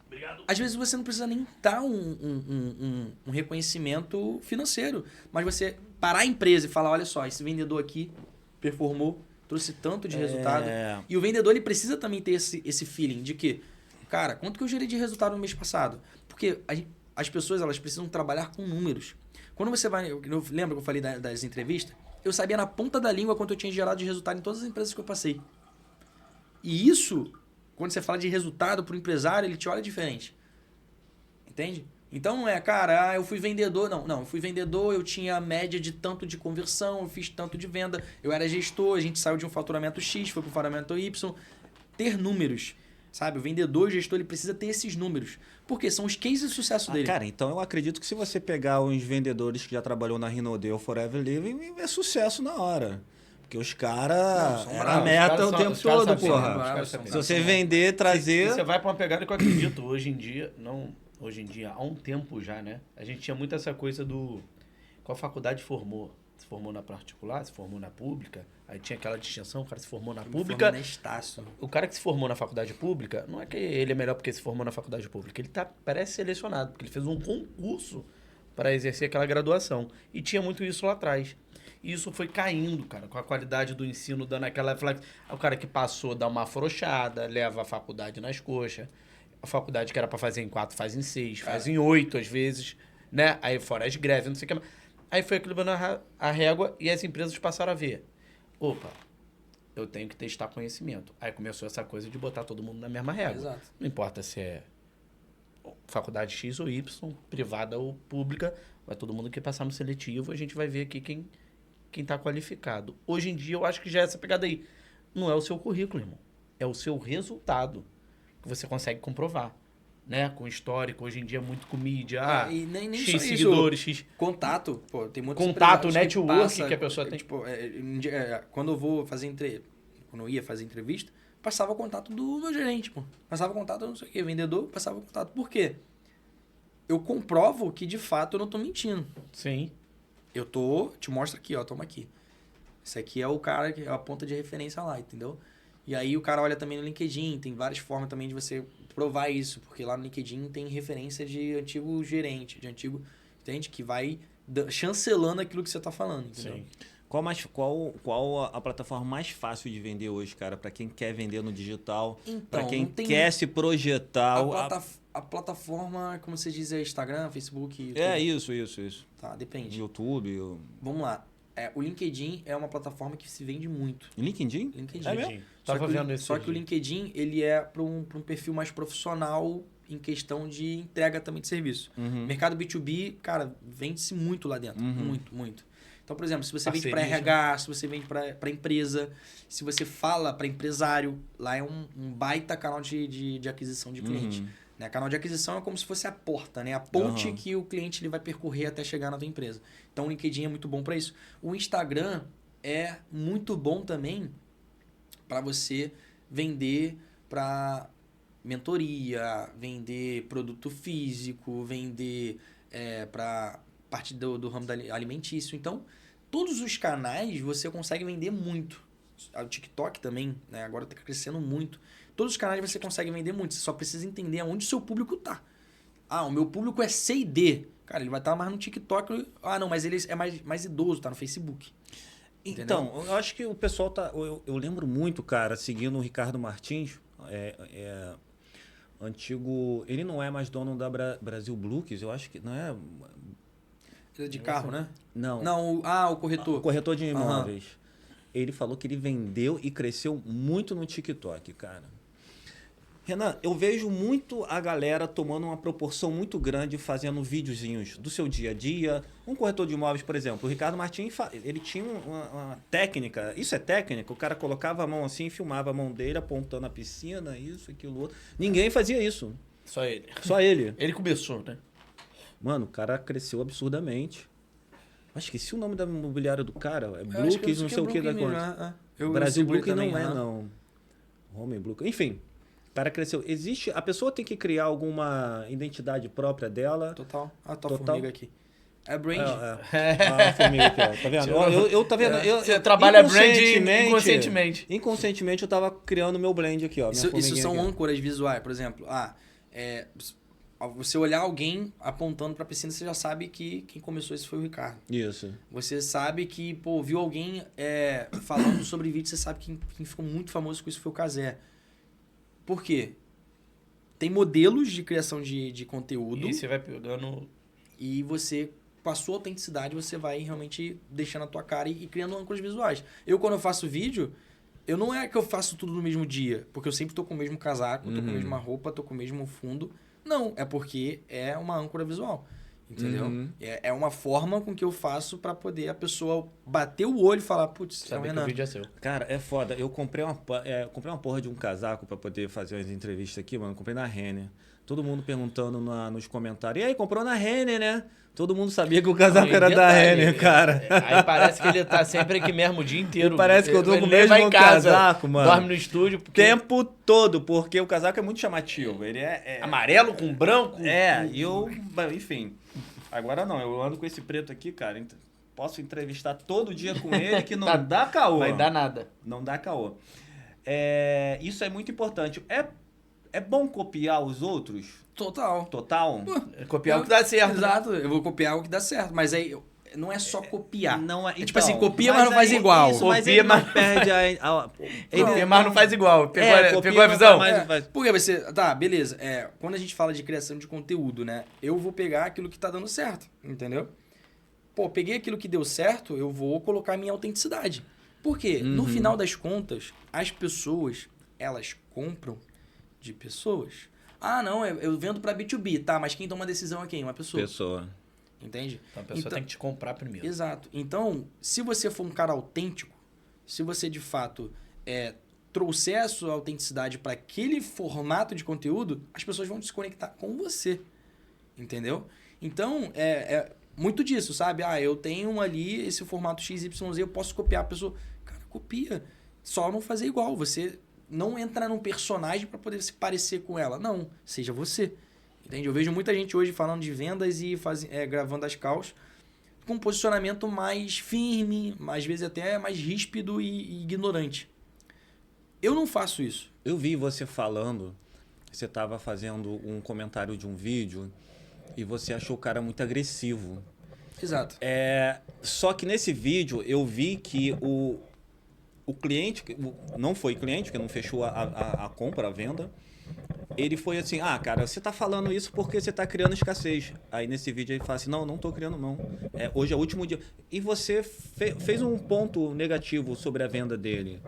Obrigado. Às vezes você não precisa nem dar um reconhecimento financeiro. Mas você parar a empresa e falar, olha só, esse vendedor aqui performou, trouxe tanto de resultado. E o vendedor ele precisa também ter esse feeling de que, cara, quanto que eu gerei de resultado no mês passado? Porque as pessoas elas precisam trabalhar com números. Quando você vai... Lembra que eu falei das entrevistas? Eu sabia na ponta da língua quanto eu tinha gerado de resultado em todas as empresas que eu passei. E isso, quando você fala de resultado para o empresário, ele te olha diferente. Entende? Então não é, cara, eu fui vendedor. Não, eu fui vendedor, eu tinha média de tanto de conversão, eu fiz tanto de venda, eu era gestor, a gente saiu de um faturamento X, foi para o faturamento Y. Ter números, sabe? O vendedor, o gestor, ele precisa ter esses números. Porque são os cases de sucesso dele. Cara, então eu acredito que se você pegar uns vendedores que já trabalhou na Rinode ou Forever Living, é sucesso na hora. Porque os caras são era bravos, a meta os o caras tempo são- os todo, caras são porra. bravos, Se você vender, trazer... Você vai pra uma pegada que eu acredito. Hoje em dia, há um tempo já, né? A gente tinha muito essa coisa do... Qual faculdade formou? Se formou na particular, se formou na pública. Aí tinha aquela distinção, o cara se formou na pública. Estácio. O cara que se formou na faculdade pública, não é que ele é melhor porque se formou na faculdade pública. Ele parece selecionado, porque ele fez um concurso para exercer aquela graduação. E tinha muito isso lá atrás. E isso foi caindo, cara, com a qualidade do ensino, dando aquela... O cara que passou dá uma afrouxada, leva a faculdade nas coxas. A faculdade que era para fazer em 4, faz em 6, faz em 8 às vezes, né? Aí fora as greves, não sei o que mais. Aí foi equilibrando a régua e as empresas passaram a ver. Opa, eu tenho que testar conhecimento. Aí começou essa coisa de botar todo mundo na mesma régua. Exato. Não importa se é faculdade X ou Y, privada ou pública, vai todo mundo que passar no seletivo, a gente vai ver aqui quem está qualificado. Hoje em dia, eu acho que já é essa pegada aí. Não é o seu currículo, irmão. É o seu resultado que você consegue comprovar. Né? Com histórico, hoje em dia é muito com mídia. E nem X só seguidores, isso. X... Contato, pô, tem muitos Contato, empresários network que a pessoa tem. Tipo, quando eu vou fazer quando eu ia fazer entrevista, passava o contato do meu gerente, pô. Passava o contato, não sei o quê, vendedor, passava o contato. Por quê? Eu comprovo que, de fato, eu não tô mentindo. Sim. Te mostro aqui, ó, toma aqui. Esse aqui é o cara, que é a ponta de referência lá, entendeu? E aí o cara olha também no LinkedIn, tem várias formas também de você provar isso, porque lá no LinkedIn tem referência de antigo gerente, de antigo, entende? Que vai chancelando aquilo que você tá falando, entendeu? Sim. Qual a plataforma mais fácil de vender hoje, cara? Para quem quer vender no digital, Então, para quem não tem- quer se projetar. A plataforma, como você diz, é Instagram, Facebook, YouTube? É isso. Tá, depende. YouTube. Vamos lá. O LinkedIn é uma plataforma que se vende muito. LinkedIn? LinkedIn. É mesmo? Tava vendo isso. Só que o LinkedIn, ele é para um perfil mais profissional em questão de entrega também de serviço. Uhum. Mercado B2B, cara, vende-se muito lá dentro. Uhum. Muito, muito. Então, por exemplo, se você vende para Parceria, RH, se você vende para empresa, se você fala para empresário, lá é um baita canal de aquisição de cliente. Uhum. Né? Canal de aquisição é como se fosse a porta, né? A ponte Uhum. que o cliente ele vai percorrer até chegar na tua empresa. Então, o LinkedIn é muito bom para isso. O Instagram é muito bom também para você vender para mentoria, vender produto físico, vender para parte do ramo alimentício. Então, todos os canais você consegue vender muito. O TikTok também, né? Agora está crescendo muito. Todos os canais você consegue vender muito. Você só precisa entender aonde o seu público tá. O meu público é C e D. Cara, ele vai estar mais no TikTok. Não, mas ele é mais idoso, tá no Facebook. Então, eu acho que o pessoal tá... Eu lembro muito, cara, seguindo o Ricardo Martins, antigo... Ele não é mais dono da Brasil Books, eu acho que... Não é... Ele é de carro, né? Não. Não, o corretor. O corretor de imóveis. Ele falou que ele vendeu e cresceu muito no TikTok, cara. Renan, eu vejo muito a galera tomando uma proporção muito grande, fazendo videozinhos do seu dia a dia. Um corretor de imóveis, por exemplo, o Ricardo Martins, ele tinha uma técnica. Isso é técnica? O cara colocava a mão assim e filmava a mão dele apontando a piscina, isso, aquilo, outro. Ninguém fazia isso. Só ele. Só ele. Ele começou, né? Mano, o cara cresceu absurdamente. Esqueci o nome da imobiliária do cara. É Eu acho que Blues, não sei o que da Brooklyn, coisa. Eu Brasil sigo ele Blues não também, é, não. Home Blue. Enfim, o cara cresceu. A pessoa tem que criar alguma identidade própria dela. Total. A tua Total. formiga aqui. É brand. A formiga aqui, ó. Tá vendo? Eu tá vendo? Você trabalha brand inconscientemente. Inconscientemente eu tava criando o meu blend aqui, ó. minha Isso formiguinha são aqui. âncoras visuais, por exemplo. Você olhar alguém apontando para a piscina, você já sabe que quem começou isso foi o Ricardo. Isso. Você sabe que, viu alguém falando sobre vídeo, você sabe que quem ficou muito famoso com isso foi o Cazé. Por quê? tem modelos de criação de conteúdo. E você vai pegando... E você, com a sua autenticidade, você vai realmente deixando a tua cara e criando âncoras visuais. Quando eu faço vídeo, eu não é que eu faço tudo no mesmo dia, porque eu sempre tô com o mesmo casaco, tô com a mesma roupa, tô com o mesmo fundo. Não, é porque é uma âncora visual, entendeu? É uma forma com que eu faço pra poder a pessoa bater o olho e falar, putz, é o Saber que o Renan. vídeo é seu. Cara, é foda. Eu comprei uma porra de um casaco pra poder fazer umas entrevistas aqui, mano. Comprei na Renner. Todo mundo perguntando nos comentários. E aí, comprou na Renner, né? Todo mundo sabia que o casaco Não, e era da detalhe, Renner, cara. Aí parece que ele tá sempre aqui mesmo o dia inteiro. E parece que eu tô Ele com o nem vai mesmo em casa, casaco, mano. Dorme no estúdio. O Porque tempo todo, porque o casaco é muito chamativo. Ele é amarelo com branco. e eu... Enfim, agora não. Eu ando com esse preto aqui, cara. Posso entrevistar todo dia com ele que não Tá, dá caô. Vai dar nada. Não dá caô. Isso é muito importante. É bom copiar os outros? Total. Total? Copiar o que dá certo. Exato, eu vou copiar o que dá certo. Mas aí não é só copiar. Não é, tipo assim, copia, mas não faz aí- igual. Isso, mas Copia, ele não mas- perde Copia, mas não faz igual. Pegou copia, a não visão? faz mais. Porque você... Tá, beleza. Quando a gente fala de criação de conteúdo, né? Eu vou pegar aquilo que tá dando certo, entendeu? Pô, peguei aquilo que deu certo, eu vou colocar a minha autenticidade. Por quê? No final das contas, as pessoas, elas compram de pessoas. Ah, não, eu vendo pra B2B. Tá, mas quem toma a decisão é quem? Uma pessoa. Entende? Então a pessoa tem que te comprar primeiro. Exato. Então, se você for um cara autêntico, se você de fato trouxer a sua autenticidade para aquele formato de conteúdo, as pessoas vão se conectar com você. Entendeu? Então, é muito disso, sabe? Ah, eu tenho ali esse formato XYZ, eu posso copiar a pessoa. Cara, copia. Só não fazer igual. Você não entra num personagem para poder se parecer com ela. Não, seja você. Entende? Eu vejo muita gente hoje falando de vendas e gravando as calls com um posicionamento mais firme, às vezes até mais ríspido e ignorante. Eu não faço isso. Eu vi você falando, você estava fazendo um comentário de um vídeo e você achou o cara muito agressivo. Exato. Só que nesse vídeo eu vi que o cliente, não foi cliente, que não fechou a compra, a venda, ele foi assim, cara, você tá falando isso porque você tá criando escassez. Aí nesse vídeo ele fala assim, não tô criando não. Hoje é o último dia. E você fez um ponto negativo sobre a venda dele.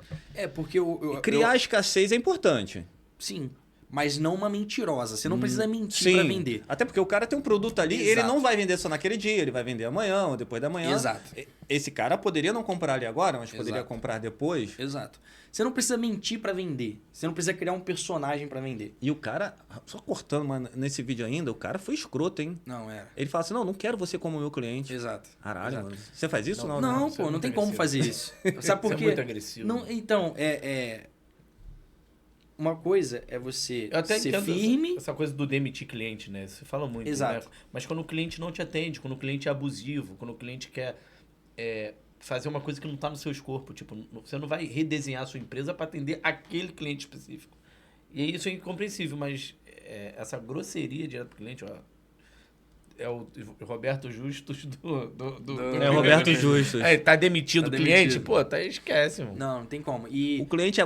Porque Criar escassez é importante. Sim, mas não uma mentirosa. Você não precisa mentir para vender. Até porque o cara tem um produto ali, Exato. ele não vai vender só naquele dia, ele vai vender amanhã ou depois da manhã. Exato. Esse cara poderia não comprar ali agora, mas poderia Exato. comprar depois. Exato. Você não precisa mentir para vender. Você não precisa criar um personagem para vender. E o cara, só cortando, mas nesse vídeo ainda, o cara foi escroto, hein? Não, era. Ele fala assim, não quero você como meu cliente. Exato. Caralho, Exato. mano. Você faz isso? Não, não, pô, você é não tem muito como agressivo. fazer isso. Sabe por Você quê? é muito agressivo. Não, então, uma coisa é você Eu até ser entendo firme. essa coisa do demitir cliente, né? Você fala muito, Exato. né? Mas quando o cliente não te atende, quando o cliente é abusivo, quando o cliente quer fazer uma coisa que não está no seu escopo, tipo, você não vai redesenhar a sua empresa para atender aquele cliente específico. E isso é incompreensível, mas essa grosseria direto pro cliente, ó, é o Roberto Justus É o Roberto Justus. Tá demitido o Tá cliente? demitido. Pô, esquece, mano. Não tem como. O E cliente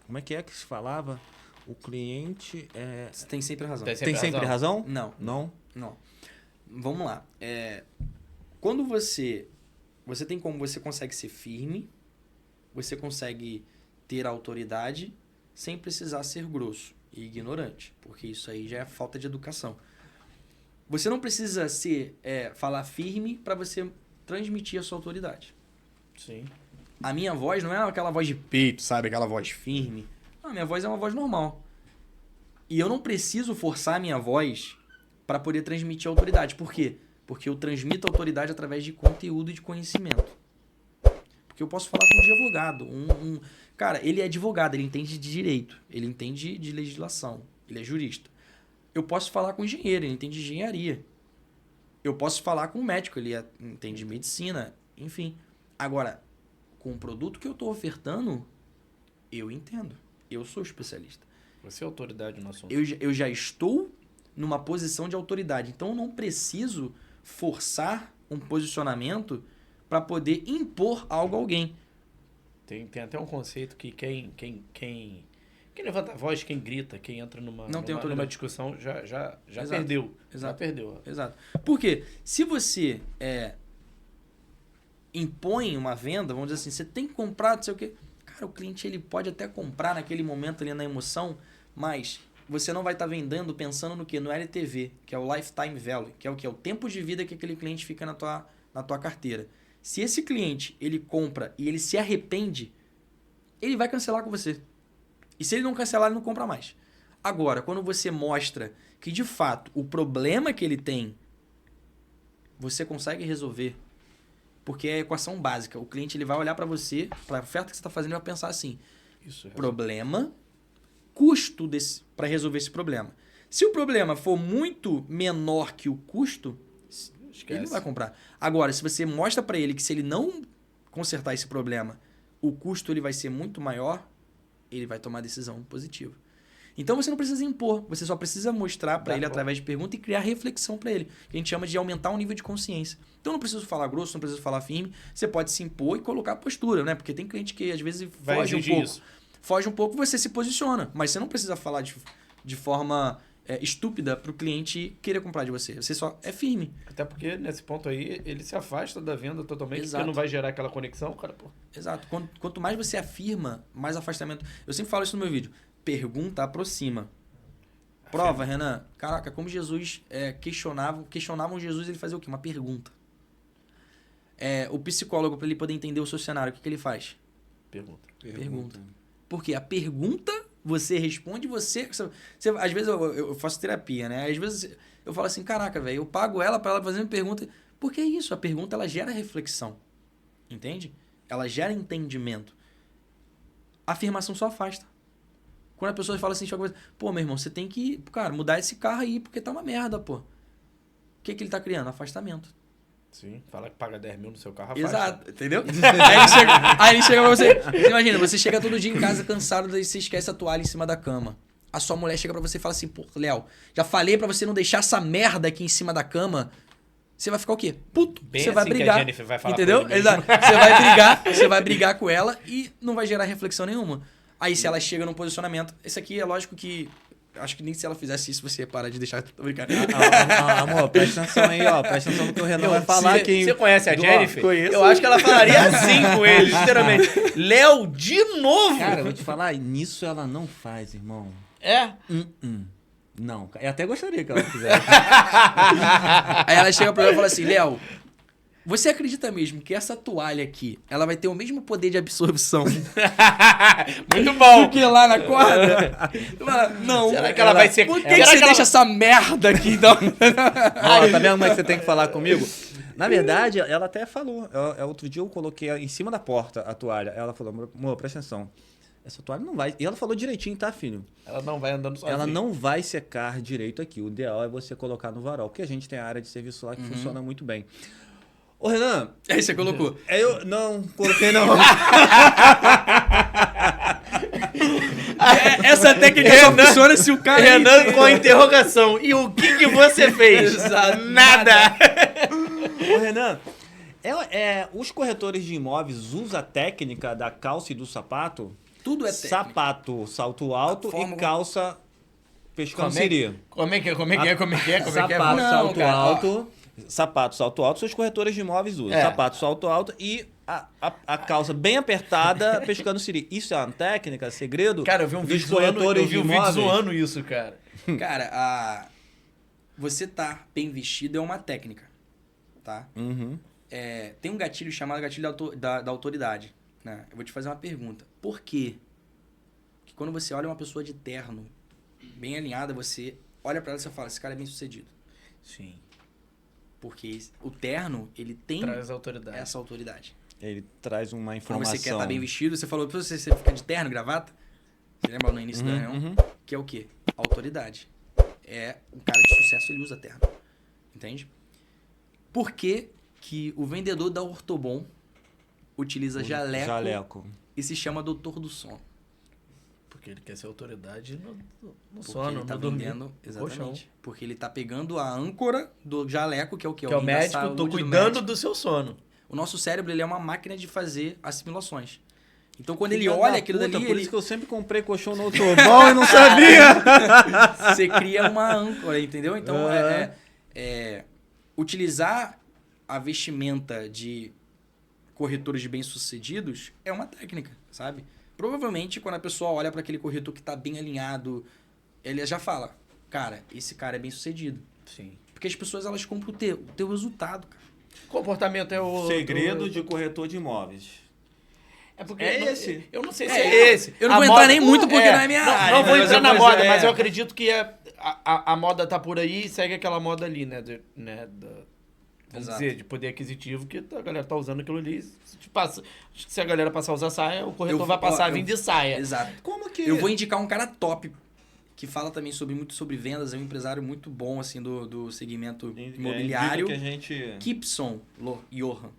como é que se falava? O cliente você tem sempre razão. tem sempre razão? Não. Não? Não. Vamos lá. Quando você tem como você consegue ser firme, você consegue ter autoridade sem precisar ser grosso e ignorante, porque isso aí já é falta de educação. Você não precisa falar firme para você transmitir a sua autoridade. Sim. A minha voz não é aquela voz de peito, sabe? Aquela voz firme. Não, a minha voz é uma voz normal. E eu não preciso forçar a minha voz para poder transmitir autoridade. Por quê? Porque eu transmito autoridade através de conteúdo e de conhecimento. Porque eu posso falar com um advogado. Cara, ele é advogado, ele entende de direito. Ele entende de legislação. Ele é jurista. Eu posso falar com um engenheiro, ele entende de engenharia. Eu posso falar com um médico, ele entende de medicina. Enfim. Agora, com o produto que eu estou ofertando, eu entendo. Eu sou especialista. Você é autoridade no assunto. Eu já estou numa posição de autoridade. Então, eu não preciso forçar um posicionamento para poder impor algo a alguém. Tem até um conceito que quem Quem levanta a voz, quem grita, quem entra numa discussão, já Exato. perdeu. Já Exato. perdeu. Exato. Porque se você impõe uma venda, vamos dizer assim, você tem que comprar, não sei o quê. Cara, o cliente ele pode até comprar naquele momento ali na emoção, mas você não vai estar vendendo pensando no quê? No LTV, que é o Lifetime Value, que é o quê? É o tempo de vida que aquele cliente fica na tua carteira. Se esse cliente ele compra e ele se arrepende, ele vai cancelar com você. E se ele não cancelar, ele não compra mais. Agora, quando você mostra que, de fato, o problema que ele tem, você consegue resolver, porque é a equação básica. O cliente ele vai olhar para você, para a oferta que você está fazendo, e vai pensar assim, Isso, problema, custo para resolver esse problema. Se o problema for muito menor que o custo, ele não vai comprar. Agora, se você mostra para ele que se ele não consertar esse problema, o custo ele vai ser muito maior, ele vai tomar a decisão positiva. Então você não precisa impor, você só precisa mostrar para ele através de pergunta e criar reflexão para ele, que a gente chama de aumentar o nível de consciência. Então não preciso falar grosso, não preciso falar firme, você pode se impor e colocar postura, né? Porque tem cliente que às vezes foge um pouco. Isso. Foge um pouco, você se posiciona, mas você não precisa falar de forma estúpida para o cliente querer comprar de você. Você só é firme. Até porque nesse ponto aí ele se afasta da venda totalmente, Exato. porque não vai gerar aquela conexão, cara, pô. Exato. Quanto mais você afirma, mais afastamento. Eu sempre falo isso no meu vídeo. Pergunta aproxima. Prova, Renan. Caraca, como Jesus questionavam Jesus, ele fazia o quê? Uma pergunta. O psicólogo, para ele poder entender o seu cenário, o que ele faz? Pergunta. Porque a pergunta, você responde, você às vezes eu faço terapia, né? Às vezes eu falo assim, caraca, velho, eu pago ela para ela fazer uma pergunta. Porque é isso, a pergunta ela gera reflexão. Entende? Ela gera entendimento. A afirmação só afasta. Quando a pessoa fala assim, pô, meu irmão, você tem que, cara, mudar esse carro aí porque tá uma merda, pô. O que ele tá criando? Afastamento. Sim, fala que paga 10 mil no seu carro, afasta. Exato, entendeu? aí ele chega pra você. Imagina, você chega todo dia em casa cansado, daí você esquece a toalha em cima da cama. A sua mulher chega pra você e fala assim, pô, Léo, já falei pra você não deixar essa merda aqui em cima da cama. Você vai ficar o quê? Puto. Bem você assim vai que brigar. a Jennifer vai falar entendeu? com ele mesmo. Exato. Você vai brigar com ela e não vai gerar reflexão nenhuma. Aí se ela chega num posicionamento, esse aqui é lógico que acho que nem se ela fizesse isso você ia parar de deixar. Tô brincando. Amor, presta atenção aí, ó. Presta atenção no que o Renan vai falar aqui. Você conhece a Jennifer? Conheço. Eu acho que ela falaria assim com ele, literalmente. Léo, de novo! Cara, eu vou te falar, nisso ela não faz, irmão. É? Não, eu até gostaria que ela fizesse. Aí ela chega pra mim e fala assim, Léo, você acredita mesmo que essa toalha aqui, ela vai ter o mesmo poder de absorção Muito bom! do que lá na corda? Não. Será que ela vai ser... Por que Será você que deixa essa merda aqui, então? Ó, tá vendo como é que você tem que falar comigo? Na verdade, ela até falou. Outro dia eu coloquei em cima da porta a toalha. Ela falou, amor, presta atenção. Essa toalha não vai... E ela falou direitinho, tá, filho? Ela não vai andando sozinha. Ela não vai secar direito aqui. O ideal é você colocar no varal. Porque a gente tem a área de serviço lá que funciona muito bem. Ô, Renan... Aí você colocou. Eu não coloquei, não. Essa técnica só funciona se o cara... Renan com a interrogação. E o que você fez? Nada! Ô, Renan... os corretores de imóveis usam a técnica da calça e do sapato? Tudo é técnica. Sapato, salto alto Forma- e calça pescando siri. Como é que é? Sapato, Não, salto cara, ó. alto. Sapato, salto alto, seus corretores de imóveis usam. É. Sapato, salto alto e a calça bem apertada pescando siri. Isso é uma técnica, segredo? Cara, eu vi um dos vídeo zoando, corretores de imóveis? zoando isso, cara. Cara, você tá bem vestido é uma técnica, tá? Uhum. Tem um gatilho chamado gatilho da autoridade, né? Eu vou te fazer uma pergunta. Por quê? Que quando você olha uma pessoa de terno, bem alinhada, você olha pra ela e você fala, esse cara é bem sucedido. Sim. Porque o terno, ele tem Traz autoridade. essa autoridade. Ele traz uma Quando informação. você quer estar bem vestido, você falou, você fica de terno, gravata? Você lembra no início da reunião? Que é o quê? Autoridade. Um cara de sucesso, ele usa terno. Entende? Por que que o vendedor da Ortobon utiliza jaleco e se chama doutor do sono? Porque ele quer ser autoridade no Porque sono, ele tá no dormir. vendendo, exatamente. Colchão. Porque ele tá pegando a âncora do jaleco, que é o quê? Que é o Alguém da médico, tô saúde do cuidando médico. do seu sono. O nosso cérebro, ele é uma máquina de fazer assimilações. Então, quando ele Filha olha da aquilo puta, dali, Por ele... isso que eu sempre comprei colchão no outro bom e não sabia. você cria uma âncora, entendeu? Então, utilizar a vestimenta de corretores de bem-sucedidos é uma técnica, sabe? Provavelmente, quando a pessoa olha para aquele corretor que tá bem alinhado, ele já fala, cara, esse cara é bem-sucedido. Sim. Porque as pessoas, elas compram o teu resultado, cara. Comportamento é o... Segredo de corretor de imóveis. É porque É eu não- esse. Eu não sei se É, é esse. eu não A vou entrar moda- nem muito porque não é minha área, Não vou mas entrar eu na vou dizer, moda, mas é. eu acredito que a moda tá por aí e segue aquela moda ali, né? Vamos Exato. dizer, de poder aquisitivo, que a galera tá usando aquilo ali. Se a galera passar a usar saia, o corretor vai passar a vir de saia. Exato. Como que... Eu vou indicar um cara top, que fala também muito sobre vendas, é um empresário muito bom, assim, do segmento imobiliário. Que a gente... Kipson Johan.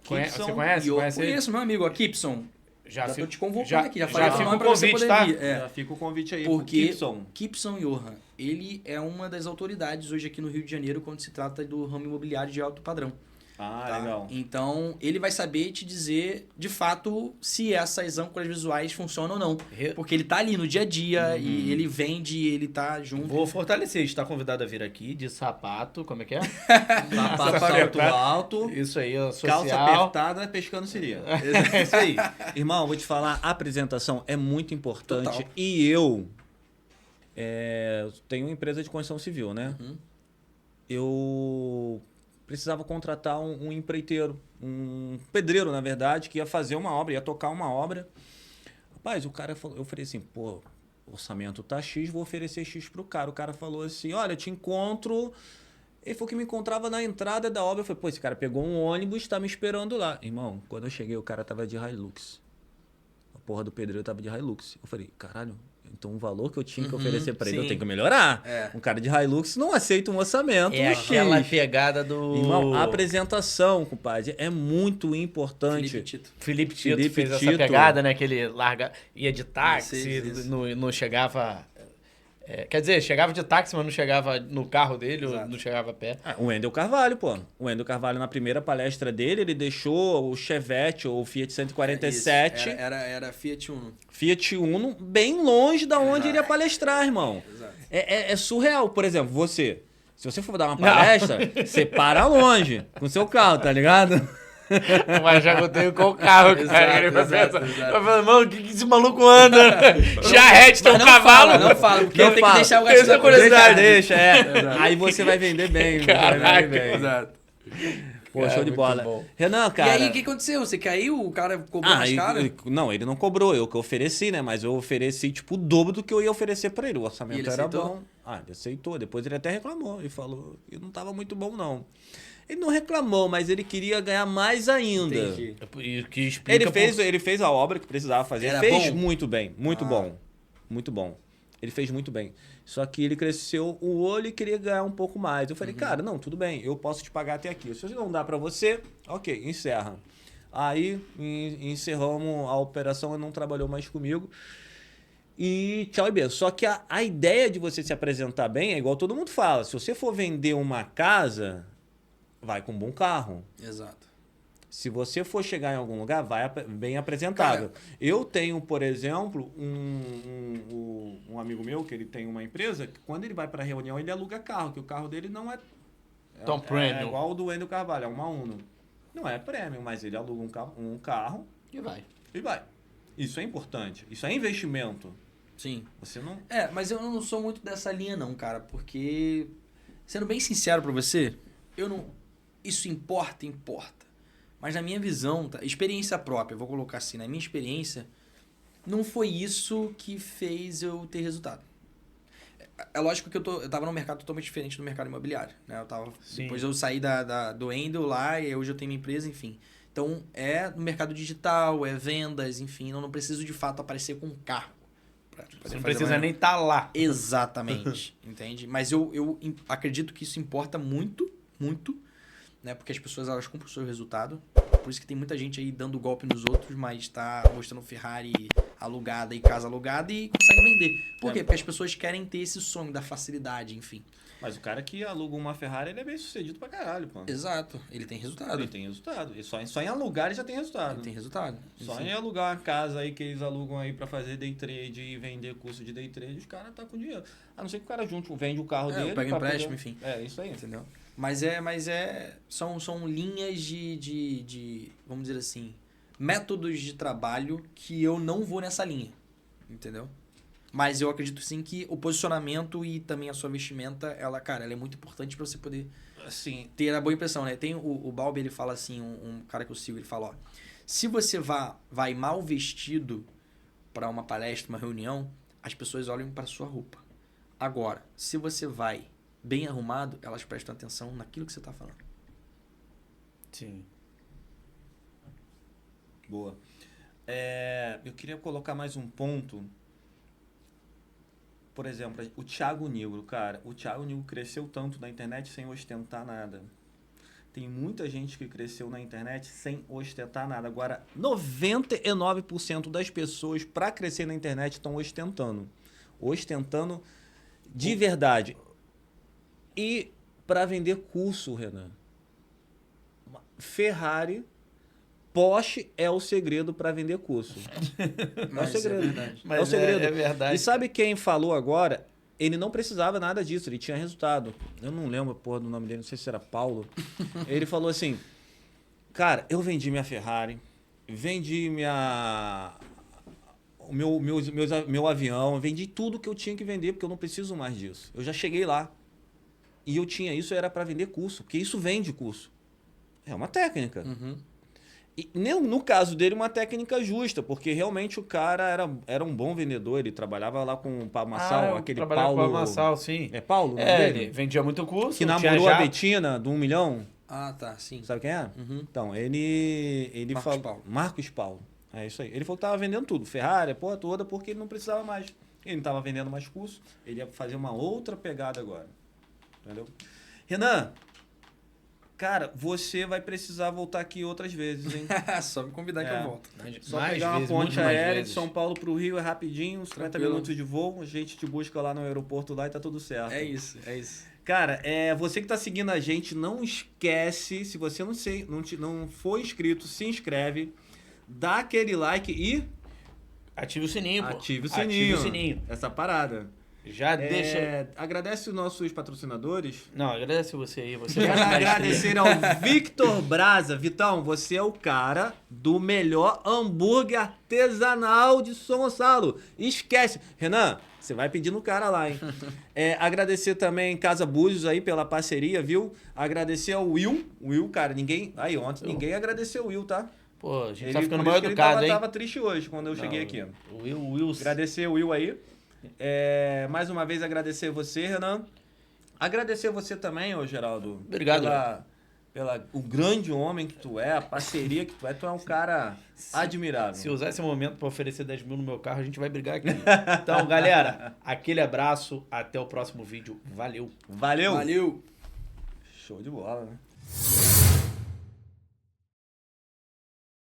Você conhece? Eu Conhece ele? conheço, meu amigo, a Kipson. Já tô te convocando aqui, já falei fica o nome o pra você convite, poder tá? vir. É. Já fica o convite aí. Porque Gibson. Kipson Johan, ele é uma das autoridades hoje aqui no Rio de Janeiro quando se trata do ramo imobiliário de alto padrão. Ah, Tá? legal. Então, ele vai saber te dizer, de fato, se essas âncoras visuais funcionam ou não. Porque ele tá ali no dia a dia e ele vende, ele tá junto. Vou fortalecer, está convidado a vir aqui de sapato, como é que é? Sapato salto alto, Isso aí, ó, social. calça apertada, pescando seria. É isso aí. Irmão, vou te falar, a apresentação é muito importante. Total. E eu tenho uma empresa de construção civil, né? Uhum. Eu precisava contratar um empreiteiro, um pedreiro, na verdade, que ia fazer uma obra, ia tocar uma obra. Rapaz, o cara falou, eu falei assim, pô, o orçamento tá X, vou oferecer X pro cara. O cara falou assim, olha, eu te encontro... Ele falou que me encontrava na entrada da obra. Eu falei, pô, esse cara pegou um ônibus, tá me esperando lá. Irmão, quando eu cheguei, o cara tava de Hilux. A porra do pedreiro tava de Hilux. Eu falei, caralho, então o valor que eu tinha que oferecer pra ele, eu sim. tenho que melhorar. É. Um cara de Hilux não aceita um orçamento É no X. aquela pegada do... Irmão, a apresentação, compadre, é muito importante. Felipe Tito. Felipe Tito Felipe fez Tito. essa pegada, né? Que ele ia de táxi, Isso. não chegava... quer dizer, chegava de táxi, mas não chegava no carro dele, ou Exato. não chegava a pé. Ah, o Wendel Carvalho, pô. O Wendel Carvalho, na primeira palestra dele, ele deixou o Chevette ou o Fiat 147, Isso. Era Fiat Uno. Fiat Uno, bem longe da onde ele ia palestrar, irmão. Exato. É surreal. Por exemplo, você. Se você for dar uma palestra, você para longe com o seu carro, tá ligado? Mas já botei com o carro, cara. Ele vai Exato. pensar, vai falar, mano, o que esse maluco anda? Charrete, tem um cavalo. Não fala, porque Não tem fala. que deixar o Essa gatinho curiosidade. Deixa. Aí você vai vender bem. Você vai Caraca. vender bem. Exato. Pô, Cara, show de muito bola. bom. Renan, cara. E aí, o que aconteceu? Você caiu? O cara cobrou mais caro? Não, ele não cobrou, eu que ofereci, né? Mas eu ofereci, tipo, o dobro do que eu ia oferecer pra ele. O orçamento E ele era aceitou? bom. Ah, ele aceitou. Depois ele até reclamou. Ele falou que não tava muito bom, não. Ele não reclamou, mas ele queria ganhar mais ainda. Entendi. E que explica Ele fez a obra que precisava fazer. Era Fez bom? muito bem, muito bom. Muito bom. Ele fez muito bem. Só que ele cresceu o olho e queria ganhar um pouco mais. Eu falei, cara, não, tudo bem, eu posso te pagar até aqui. Se não dá pra você, ok, encerra. Aí encerramos a operação, ele não trabalhou mais comigo. E tchau e beijo. Só que a ideia de você se apresentar bem é igual todo mundo fala. Se você for vender uma casa, vai com um bom carro. Exato. Se você for chegar em algum lugar, vai bem apresentável. Eu tenho, por exemplo, um amigo meu que ele tem uma empresa que quando ele vai para reunião ele aluga carro, que o carro dele não é Tom Premium. é igual o do Wendel Carvalho, é uma Uno. Não é premium, mas ele aluga um carro E vai. e vai. Isso é importante. Isso é investimento. Sim. Você não... Mas eu não sou muito dessa linha não, cara, porque sendo bem sincero pra você, eu não isso importa. Mas na minha visão, tá? Experiência própria, vou colocar assim, na minha experiência, não foi isso que fez eu ter resultado. É lógico que eu tava num mercado totalmente diferente do mercado imobiliário, né? Depois eu saí do Wendel lá e hoje eu tenho minha empresa, enfim. Então, é no mercado digital, é vendas, enfim, eu não preciso de fato aparecer com um carro. Você não precisa nem estar lá. Exatamente, entende? Mas eu acredito que isso importa muito, né? Porque as pessoas, elas compram o seu resultado. Por isso que tem muita gente aí dando golpe nos outros, mas tá mostrando Ferrari alugada e casa alugada e consegue vender. Por quê? É. Porque as pessoas querem ter esse sonho da facilidade, enfim. Mas o cara que aluga uma Ferrari, ele é bem sucedido pra caralho, pô. Exato. Ele tem resultado. Ele tem resultado. E só em alugar ele já tem resultado. Ele tem resultado. Só Enfim. em alugar uma casa aí que eles alugam aí pra fazer day trade e vender curso de day trade, os caras tá com dinheiro. A não ser que o cara vende o carro dele. Pega pra empréstimo, poder- enfim. É, isso aí. Entendeu? São linhas de, vamos dizer assim, métodos de trabalho que eu não vou nessa linha. Entendeu? Mas eu acredito sim que o posicionamento e também a sua vestimenta, ela é muito importante pra você poder Assim, ter a boa impressão, né? Tem o Balbi, ele fala assim, um cara que eu sigo, ele fala, ó, se você vai mal vestido pra uma palestra, uma reunião, as pessoas olham pra sua roupa. Agora, se você vai bem arrumado, elas prestam atenção naquilo que você tá falando. Sim. boa. Eu queria colocar mais um ponto. Por exemplo, o Thiago Nigro, cara. O Thiago Nigro cresceu tanto na internet sem ostentar nada. Tem muita gente que cresceu na internet sem ostentar nada. Agora, 99% das pessoas, para crescer na internet, estão ostentando. Ostentando de verdade. E para vender curso, Renan. Ferrari, Porsche é o segredo para vender curso. Mas é o segredo. verdade. Mas é o segredo. é verdade. E sabe quem falou agora? Ele não precisava nada disso, ele tinha resultado. Eu não lembro a porra do nome dele, não sei se era Paulo. Ele falou assim, cara, eu vendi minha Ferrari, vendi meu avião, vendi tudo que eu tinha que vender, porque eu não preciso mais disso. Eu já cheguei lá. E eu tinha isso, era para vender curso, porque isso vende curso. É uma técnica. Uhum. E no caso dele, uma técnica justa, porque realmente o cara era um bom vendedor, ele trabalhava lá com o Paulo Massal, aquele trabalhava Paulo... com a Massal, sim. É Paulo? o nome É, dele? ele vendia muito curso. Que tinha namorou a jato. Betina do 1 milhão, Ah, tá, sim. sabe quem é? Uhum. Então, ele Marcos falou... Paulo. Marcos Paulo. É isso aí. Ele falou que tava vendendo tudo, Ferrari, a porra toda, porque ele não precisava mais. Ele não tava vendendo mais curso, ele ia fazer uma outra pegada agora. Entendeu? Renan, cara, você vai precisar voltar aqui outras vezes, hein? Só me convidar que É. eu volto. Só Mais pegar uma vezes, ponte muito mais aérea de vezes. São Paulo pro Rio é rapidinho, 50 Tranquilo. minutos de voo, a gente te busca lá no aeroporto lá e tá tudo certo. É isso, é isso. Cara, você que tá seguindo a gente, não esquece, se você não for inscrito, se inscreve, dá aquele like e Ative o sininho, pô. ative o sininho. Ative o sininho. Essa parada. Já deixa... Agradece os nossos patrocinadores. Não, agradece você aí. Você Quero faz maestria. agradecer ao Victor Braza. Vitão, você é o cara do melhor hambúrguer artesanal de São Gonçalo. Esquece. Renan, você vai pedir no cara lá, hein? Agradecer também Casa Búzios aí pela parceria, viu? Agradecer ao Will. Will, cara, ninguém agradeceu o Will, tá? Pô, a gente Ele, tá ficando por mal isso que educado, ele hein? tava triste hoje quando eu cheguei aqui. O Will... Agradecer o Will aí. Mais uma vez agradecer você, Renan. Agradecer você também, ô Geraldo. Obrigado. Pela o grande homem que tu é, a parceria que tu é. Tu é um cara admirável. Se usar esse momento pra oferecer 10 mil no meu carro, a gente vai brigar aqui. Então, galera, aquele abraço. Até o próximo vídeo. Valeu. Valeu! Valeu! Show de bola, né?